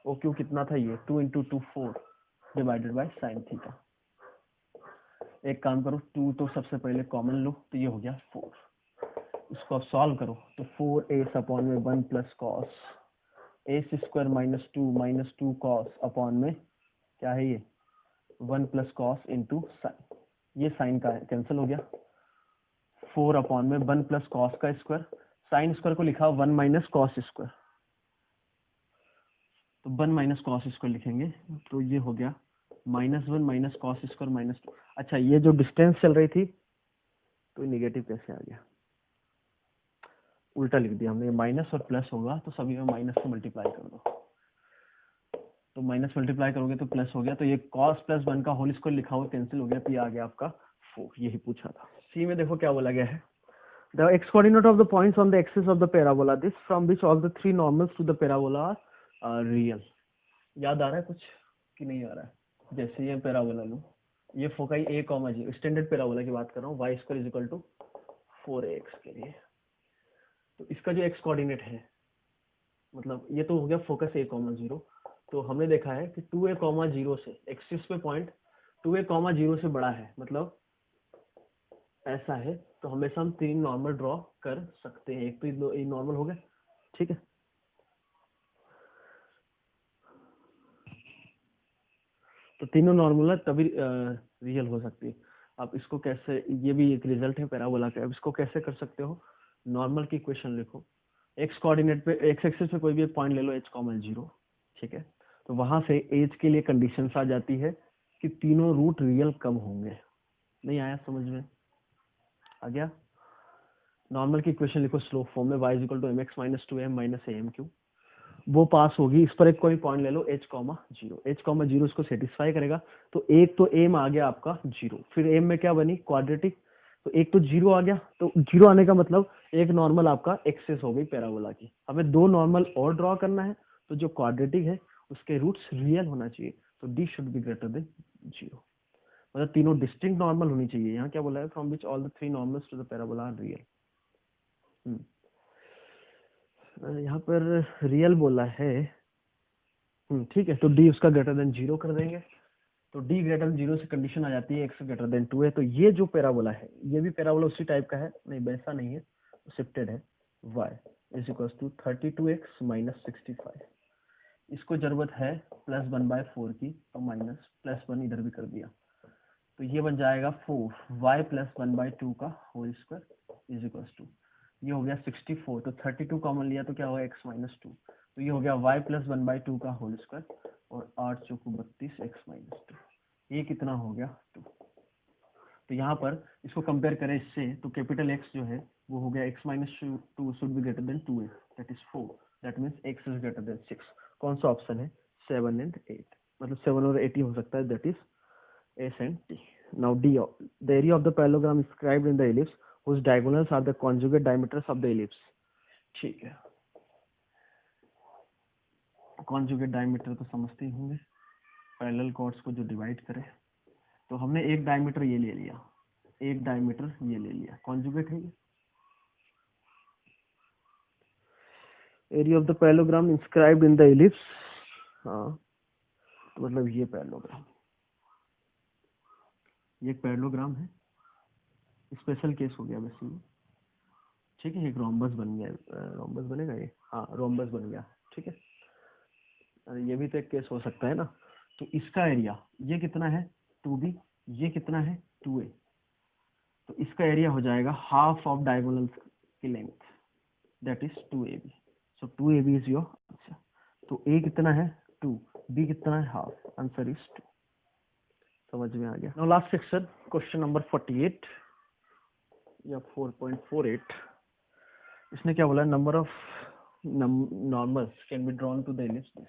OQ कितना था? ये 2 × 2 4 डिवाइडेड बाय साइन थीटा। एक काम करो, 2 तो सबसे पहले कॉमन लो, तो ये हो गया 4। इसको आप सॉल्व करो तो 4S अपॉन में 1 plus cos S square minus two cos upon में क्या है ये 1 प्लस कॉस इंटू साइन, ये साइन का कैंसिल हो गया, 4 अपॉन में 1 प्लस कॉस का स्क्वायर, साइन स्क्वायर को लिखा 1 माइनस कॉस स्क्वायर, तो 1 माइनस कॉस स्क्वायर लिखेंगे, तो ये हो गया -1 माइनस कॉस स्क्वायर -2। अच्छा, ये जो डिस्टेंस चल रही थी तो निगेटिव कैसे आ गया, उल्टा लिख दिया हमने, माइनस और प्लस होगा तो सभी में माइनस से मल्टीप्लाई कर दो, तो माइनस मल्टीप्लाई करोगे तो प्लस हो गया, तो ये cos प्लस 1 का होल स्क्वायर लिखा हुआ कैंसिल हो गया, तो ये आ गया आपका 4, यही पूछा था। सी में देखो क्या बोला गया है, the x coordinate of the points on the axis of the parabola this from which all the 3 normals to the parabola are real. याद आ रहा है कुछ कि नहीं आ रहा है? जैसे ये पैराबोला लो, ये फोकाई a, जी स्टैंडर्ड पैराबोला की बात कर रहा हूँ, y square is equal to 4ax के लिए, तो इसका जो एक्स कोऑर्डिनेट है, मतलब ये तो हो गया फोकस a, 0, तो हमने देखा है कि 2a, 0 से एक्सिस पे पॉइंट 2a, 0 से बड़ा है, मतलब ऐसा है, तो हमेशा हम 3 नॉर्मल ड्रॉ कर सकते हैं, एक तो ये नॉर्मल हो गया, ठीक है। तो तीनों नॉर्मल है तभी रियल हो सकती है। आप इसको कैसे, ये भी एक रिजल्ट है पैराबोला का, अब इसको कैसे कर सकते हो, नॉर्मल की इक्वेशन लिखो, एक्स कोऑर्डिनेट पे एक्स एक्सिस पे कोई भी एक पॉइंट ले लो h, 0, ठीक है, तो वहां से एज के लिए कंडीशंस आ जाती है कि तीनों रूट रियल कम होंगे। नहीं आया समझ में? आ गया? नॉर्मल की इक्वेशन लिखो स्लोप फॉर्म में, y equal to mx minus 2m minus am3, वो पास होगी, इस पर एक कोई पॉइंट ले लो h, 0 इसको सेटिस्फाई करेगा, तो एक तो एम आ गया आपका 0, फिर एम में क्या बनी क्वाड्रेटिक, तो एक तो 0 आ गया, तो 0 आने का मतलब एक नॉर्मल आपका एक्सेस हो गई पैराबोला की। हमें 2 नॉर्मल और ड्रॉ करना है, तो जो क्वाड्रेटिक है उसके रूट्स रियल होना चाहिए, तो D should be greater than 0, मतलब तीनों डिस्टिंक्ट नॉर्मल होनी चाहिए। यहाँ क्या बोला है, from which all the 3 normals to the parabola are real. यहाँ पर रियल बोला है, ठीक है, तो डी उसका ग्रेटर देन 0 कर देंगे, तो डी ग्रेटर देन 0 से कंडीशन आ जाती है एक्स ग्रेटर देन 2 है, तो ये जो पैराबोला है, ये भी पैराबोला उसी टाइप का है, नहीं वैसा नहीं है, शिफ्टेड है, y is equal to 32x minus 65, इसको जरूरत है +1/4 की, तो माइनस +1 इधर भी कर दिया, तो ये बन जाएगा 4y + 1/2 का whole square is equal to, ये हो गया 64, तो 32 कॉमन लिया तो क्या हुआ x माइनस 2, तो ये हो गया y + 1/2 का होल स्क्वायर, और 8 चौको 32 x माइनस 2, ये कितना हो गया 2। तो यहाँ पर इसको कंपेयर करें इससे, तो कैपिटल X जो है वो हो गया x minus 2 should be greater than 2a, that is 4, that means x is greater than 6। कौन सा ऑप्शन है? 7 and 8, मतलब 7 और 8 ही हो सकता है, that is S and T. Now D, the area of the parallelogram inscribed in the ellipse whose diagonals are the conjugate diameters of the ellipse. ठीक है, कॉन्जुगेट डायमीटर तो समझते ही होंगे, पैरेलल कॉर्ड्स को जो डिवाइड करे, तो हमने एक डायमीटर ये ले लिया, एक डायमीटर ये ले लिया, कॉन्जुगेट है ये। Area of the parallelogram inscribed in the ellipse, हाँ, तो मतलब ये पैरेललोग्राम, ये एक पैरेललोग्राम है, स्पेशल केस हो गया वैसे ये, ठीक है, एक रोम्बस बन गया, रोम्बस बनेगा ये, हाँ रोम्बस बन गया, ठीक है, अरे ये भी तो एक केस हो सकता है ना। तो इसका एरिया ये कितना है 2b, ये कितना है 2a, तो इसका एरिया हो जाएगा हाफ ऑफ डायगोनल की length, that is 2ab, so 2ab is your answer. तो a कितना है 2, b कितना है हाफ, आंसर इज 2। समझ में आ गया? Now last section, question number 48 या 4.48, इसने क्या बोला, number of normals can be drawn to the ellipse this.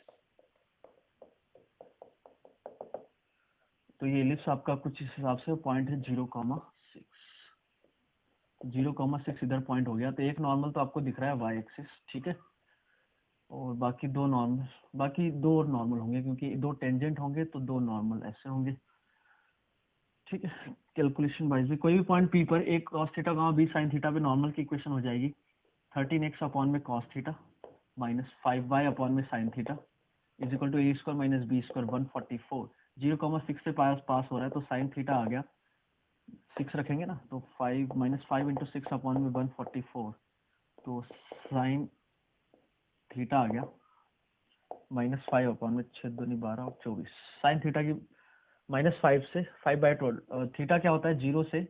तो ये एलिप्स आपका कुछ इस हिसाब से पॉइंट है 0,6, 0,6 इधर पॉइंट हो गया, तो एक नॉर्मल तो आपको दिख रहा है y एक्सिस, ठीक है, और बाकी दो नॉर्मल होंगे, क्योंकि 2 टेंजेंट होंगे तो 2 नॉर्मल ऐसे होंगे, ठीक है। कैलकुलेशन वाइज भी कोई भी पॉइंट P पर एक cos theta, b sin theta पे नॉर्मल की इक्वेशन हो जाएगी 13x अपॉन में cos theta minus 5y upon में sin theta is equal to a square minus b square 144, 0,6 से पास हो रहा है, तो sin थीटा आ गया 6 रखेंगे ना, तो 5 माइनस 5 इंटू 6 अपॉन में 144, तो sin थीटा आ गया -5 अपॉन में 6 दूनी 12 और 24 साइन थीटा की -5 से 5/12 थीटा क्या होता है 0 से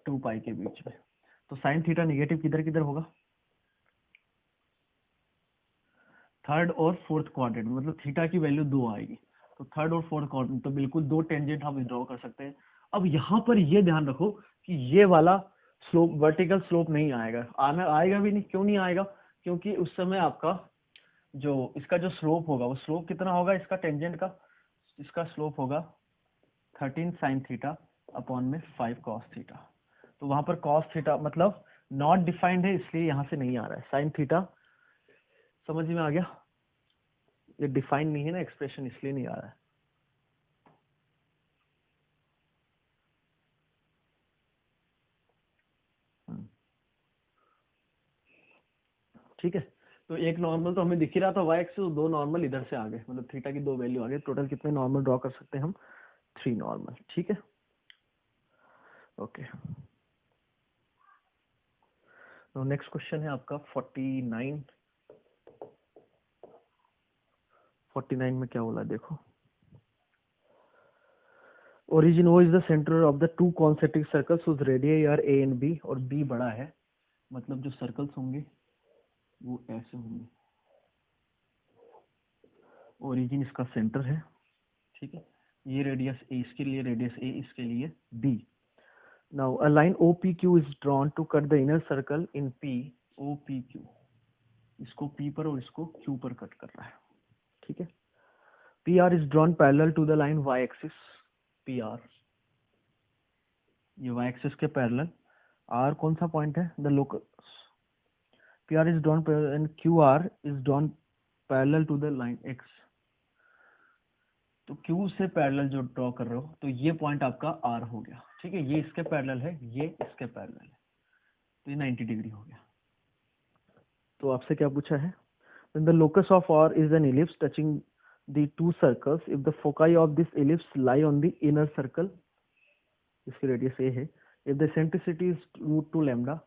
2 पाई के बीच में। तो साइन थीटा नेगेटिव किधर किधर होगा, थर्ड और फोर्थ क्वाड्रेंट, मतलब थीटा की वैल्यू 2 आएगी। तो थर्ड और फोर्थ क्वाड्रेंट तो बिल्कुल 2 टेंजेंट हम ड्रॉ कर सकते हैं। अब यहाँ पर ये ध्यान रखो कि ये वाला स्लोप वर्टिकल स्लोप नहीं आएगा, आएगा भी नहीं। क्यों नहीं आएगा, क्योंकि उस समय आपका जो इसका जो स्लोप होगा वो स्लोप कितना होगा इसका टेंजेंट का, इसका स्लोप होगा 13 साइन थीटा अपॉन में 5 कॉस थीटा। तो वहां पर कॉस थीटा मतलब नॉट डिफाइंड है, इसलिए यहाँ से नहीं आ रहा है। साइन थीटा समझ में आ गया, ये डिफाइन नहीं है ना एक्सप्रेशन, इसलिए नहीं आ रहा है। ठीक है, तो एक नॉर्मल तो हमें दिख ही रहा था वाई एक्सिस, दो नॉर्मल इधर से आ गए, मतलब थीटा की दो वैल्यू आ गए। टोटल कितने नॉर्मल ड्रॉ कर सकते हैं हम, 3 नॉर्मल। ठीक है, ओके। तो नेक्स्ट क्वेश्चन है आपका 49। 49 में क्या बोला देखो, origin O is the centre of the 2 concentric circles whose radii are a and b, और b बड़ा है, मतलब जो सर्कल्स होंगे वो ऐसे होंगे। ओरिजिन इसका सेंटर है, ठीक है, ये रेडियस ए, इसके लिए रेडियस ए, इसके लिए b. Now a line OPQ is drawn to cut the inner circle in P OPQ, इसको P पर और इसको Q पर कट कर रहा है। ठीक है, PR is drawn parallel to the line Y axis PR, ये Y एक्सिस के पैरेलल। R कौन सा पॉइंट है, the locus. PR is drawn and QR is drawn parallel to the line X। तो Q से पैरेलल जो ड्रॉ कर रहे हो, तो ये पॉइंट आपका R हो गया। ठीक है, ये इसके पैरेलल है, ये इसके पैरेलल है, तो ये 90 डिग्री हो गया। तो आपसे क्या पूछा है, when the locus of R is an ellipse touching the two circles, if the foci of this ellipse lie on the inner circle, इसकी रेडियस a है, if the eccentricity is √2 lambda,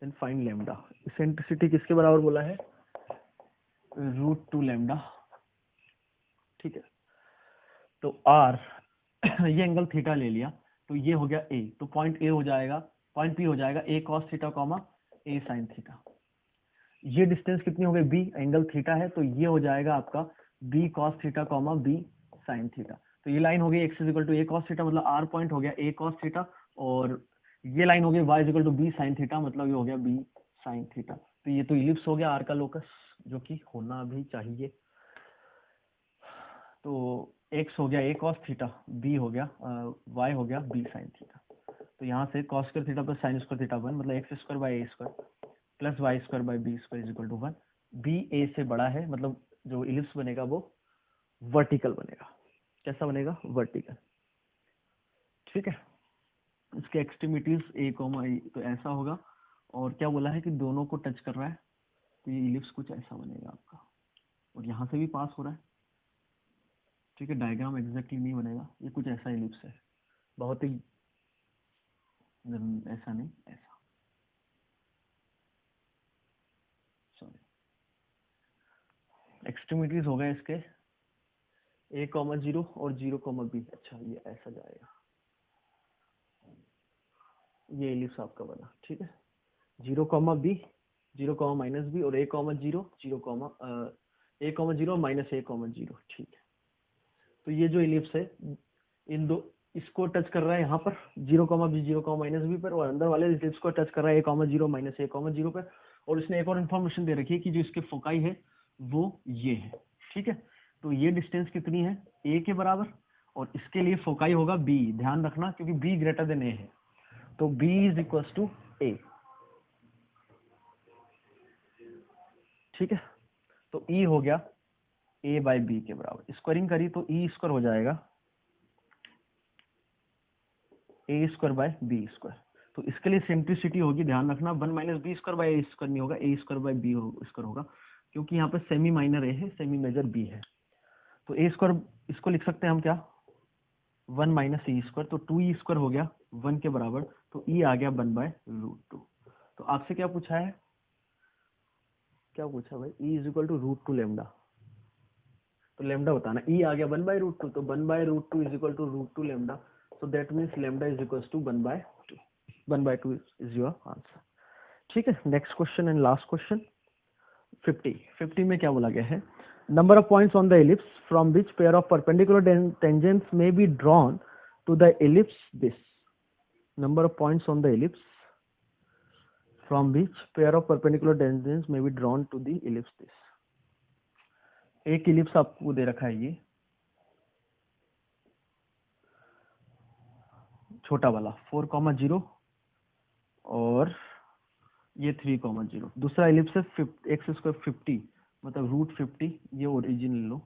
then find lambda। eccentricity किसके बराबर बोला है, √2 lambda। ठीक है, तो R ये एंगल थीटा ले लिया, तो ये हो गया A, तो पॉइंट A हो जाएगा, पॉइंट P हो जाएगा A cos theta comma A sin theta. ये डिस्टेंस कितनी हो गई, B, एंगल थीटा है, तो ये हो जाएगा आपका B cos theta comma B sin theta. तो ये लाइन हो गई x equal to A cos theta, मतलब R पॉइंट हो गया A cos थीटा, और ये लाइन हो गई y equal to B sin theta, मतलब ये हो गया B sin थीटा। तो ये तो इलिप्स हो गया R का लोकस, जो कि होना भी चाहिए। तो x हो गया A cos थीटा, B हो गया y हो गया B sin थीटा। तो यहाँ से cos square theta plus sin square theta 1, मतलब x square by A square plus y square by b square is equal to 1। B a से बड़ा है, मतलब जो इलिप्स बनेगा वो वर्टिकल बनेगा। कैसा बनेगा, वर्टिकल। ठीक है, इसके एक्सट्रीमिटीज ए कॉमा ई, तो ऐसा होगा, और क्या बोला है कि दोनों को टच कर रहा है, तो ये इलिप्स कुछ ऐसा बनेगा आपका, और यहाँ से भी पास हो रहा है। ठीक है, डायग्राम एग्जैक्टली नहीं बनेगा, ये कुछ ऐसा इलिप्स है, बहुत ही ऐसा नहीं, ऐसा, सॉरी, एक्सट्रीमिटीज हो गए इसके ए कॉमा 0 और 0 कॉमा बी। अच्छा, ये ऐसा जाएगा, ये इलिप्स आपका बना। ठीक है, 0 comma b, 0 comma minus b, और a comma 0, 0 comma a comma 0 minus a comma 0। ठीक है, तो ये जो इलिप्स है इन दो, इसको टच कर रहा है यहाँ पर 0 comma b, 0 comma minus b पर, और अंदर वाले इलिप्स को टच कर रहा है ए कॉमा 0 माइनस ए कॉमा 0 पर। और इसने एक और इन्फॉर्मेशन दे रखी है कि जो इसके फोकाई है वो ये है। ठीक है, तो ये डिस्टेंस कितनी है, ए के बराबर, और इसके लिए फोकाई होगा बी, ध्यान रखना, क्योंकि बी ग्रेटर देन ए है, तो बी इज इक्वल टू ए। ठीक है, तो E हो गया A बाई बी के बराबर, स्क्वायरिंग करी तो E स्क्वायर हो जाएगा A square by b square. तो इसके लिए सेंट्रिसिटी होगी, ध्यान रखना, 1 minus B square by A square नहीं होगा, A square by b square होगा, क्योंकि यहाँ पर सेमी माइनर A है, सेमी मेजर B है। तो A स्क्वायर इसको लिख सकते हैं हम क्या, 1 माइनस E स्क्वायर, तो 2E स्क्वायर हो गया 1 के बराबर, तो E आ गया 1 बाय √2। तो आपसे क्या पूछा है, क्या पूछा भाई, E is equal to √2 lambda. तो लेमडा बताना, ई आ गया 1/√2, तो 1/√2 is equal to √2 lambda, so that means lambda is equal to 1/2, 1/2 is your answer. ठीक है, next question and last question 50 में क्या बोला गया है, number of points on the ellipse from which pair of perpendicular tangents may be drawn to the ellipse this, number of points on the ellipse from which pair of perpendicular tangents may be drawn to the ellipse this. एक एलिप्स आपको दे रखा है, ये छोटा वाला 4,0 और ये 3,0, दूसरा एलिप्स है x² 50 मतलब √50, ये ओरिजिन ले लो,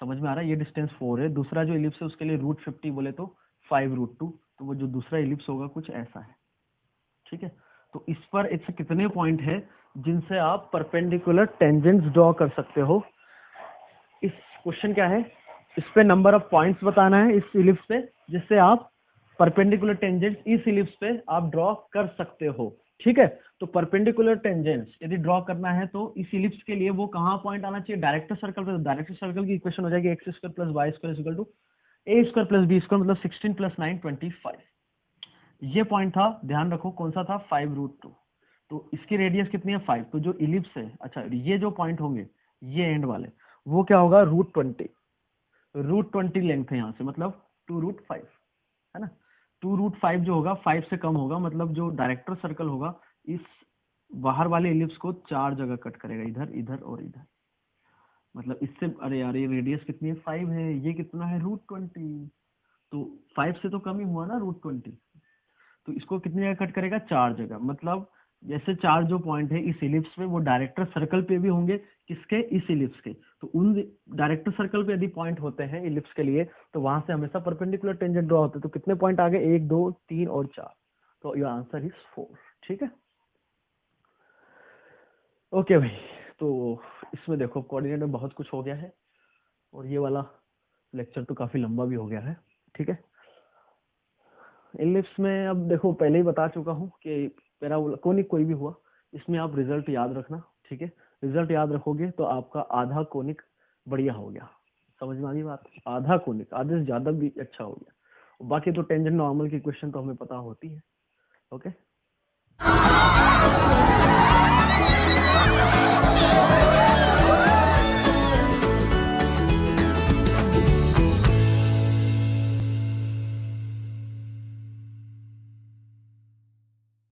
समझ में आ रहा है, ये डिस्टेंस 4 है, दूसरा जो एलिप्स है उसके लिए √50 बोले तो 5√2, तो वो जो दूसरा एलिप्स होगा कुछ ऐसा है। ठीक है, तो इस पर इससे कितने पॉइंट है जिनसे आप परपेंडिकुलर टेंजेंट्स ड्रॉ कर सकते हो। इस क्वेश्चन क्या है, इस पे नंबर ऑफ पॉइंट्स बताना है इस इलिप्स पे जिससे आप परपेंडिकुलर टेंजेंट्स इस इलिप्स पे आप ड्रॉ कर सकते हो। ठीक है, तो परपेंडिकुलर टेंजेंट्स यदि ड्रॉ करना है तो इस इलिप्स के लिए वो कहाँ पॉइंट आना चाहिए, डायरेक्टर सर्कल पे। तो डायरेक्टर सर्कल की इक्वेशन हो जाएगी x² + y² = a² + b² मतलब 16 + 9 25। ये पॉइंट था, ध्यान रखो कौन सा था, 5√2, तो इसकी रेडियस कितनी है 5, तो जो इलिप्स है, अच्छा ये जो पॉइंट होंगे ये एंड वाले, वो क्या होगा √20 लेंथ है यहाँ से, मतलब 2√5 है ना, 2√5 जो होगा 5 से कम होगा, मतलब जो डायरेक्टर सर्कल होगा इस बाहर वाले इलिप्स को 4 जगह कट करेगा, इधर इधर और इधर, मतलब इससे, अरे यार ये रेडियस कितनी है 5 है, ये कितना है √20, तो 5 से तो कम ही हुआ ना √20, तो इसको कितनी जगह कट करेगा 4 जगह, मतलब जैसे 4 जो पॉइंट है इस इलिप्स में वो डायरेक्टर सर्कल पे भी होंगे, किसके, इस इलिप्स के, तो उन डायरेक्टर सर्कल पे यदि पॉइंट होते हैं इलिप्स के लिए तो वहां से हमेशा परपेंडिकुलर टेंजेंट ड्रॉ होते हैं। तो कितने पॉइंट आ गए, 1 2 3 और 4, तो योर आंसर इज 4। ठीक है, ओके भाई, तो इसमें देखो कोऑर्डिनेट में बहुत कुछ हो गया है और ये वाला लेक्चर तो काफी लंबा भी हो गया है। ठीक है, इलिप्स में अब देखो पहले ही बता चुका हूँ कि पैराबोला कोई भी हुआ, इसमें आप रिजल्ट याद रखना। ठीक है, रिजल्ट याद रखोगे तो आपका आधा कोनिक बढ़िया हो गया, समझ में आ गई बात, आधा कोनिक, आधे से ज्यादा भी अच्छा हो गया, बाकी तो टेंजेंट नॉर्मल की क्वेश्चन तो हमें पता होती है। ओके।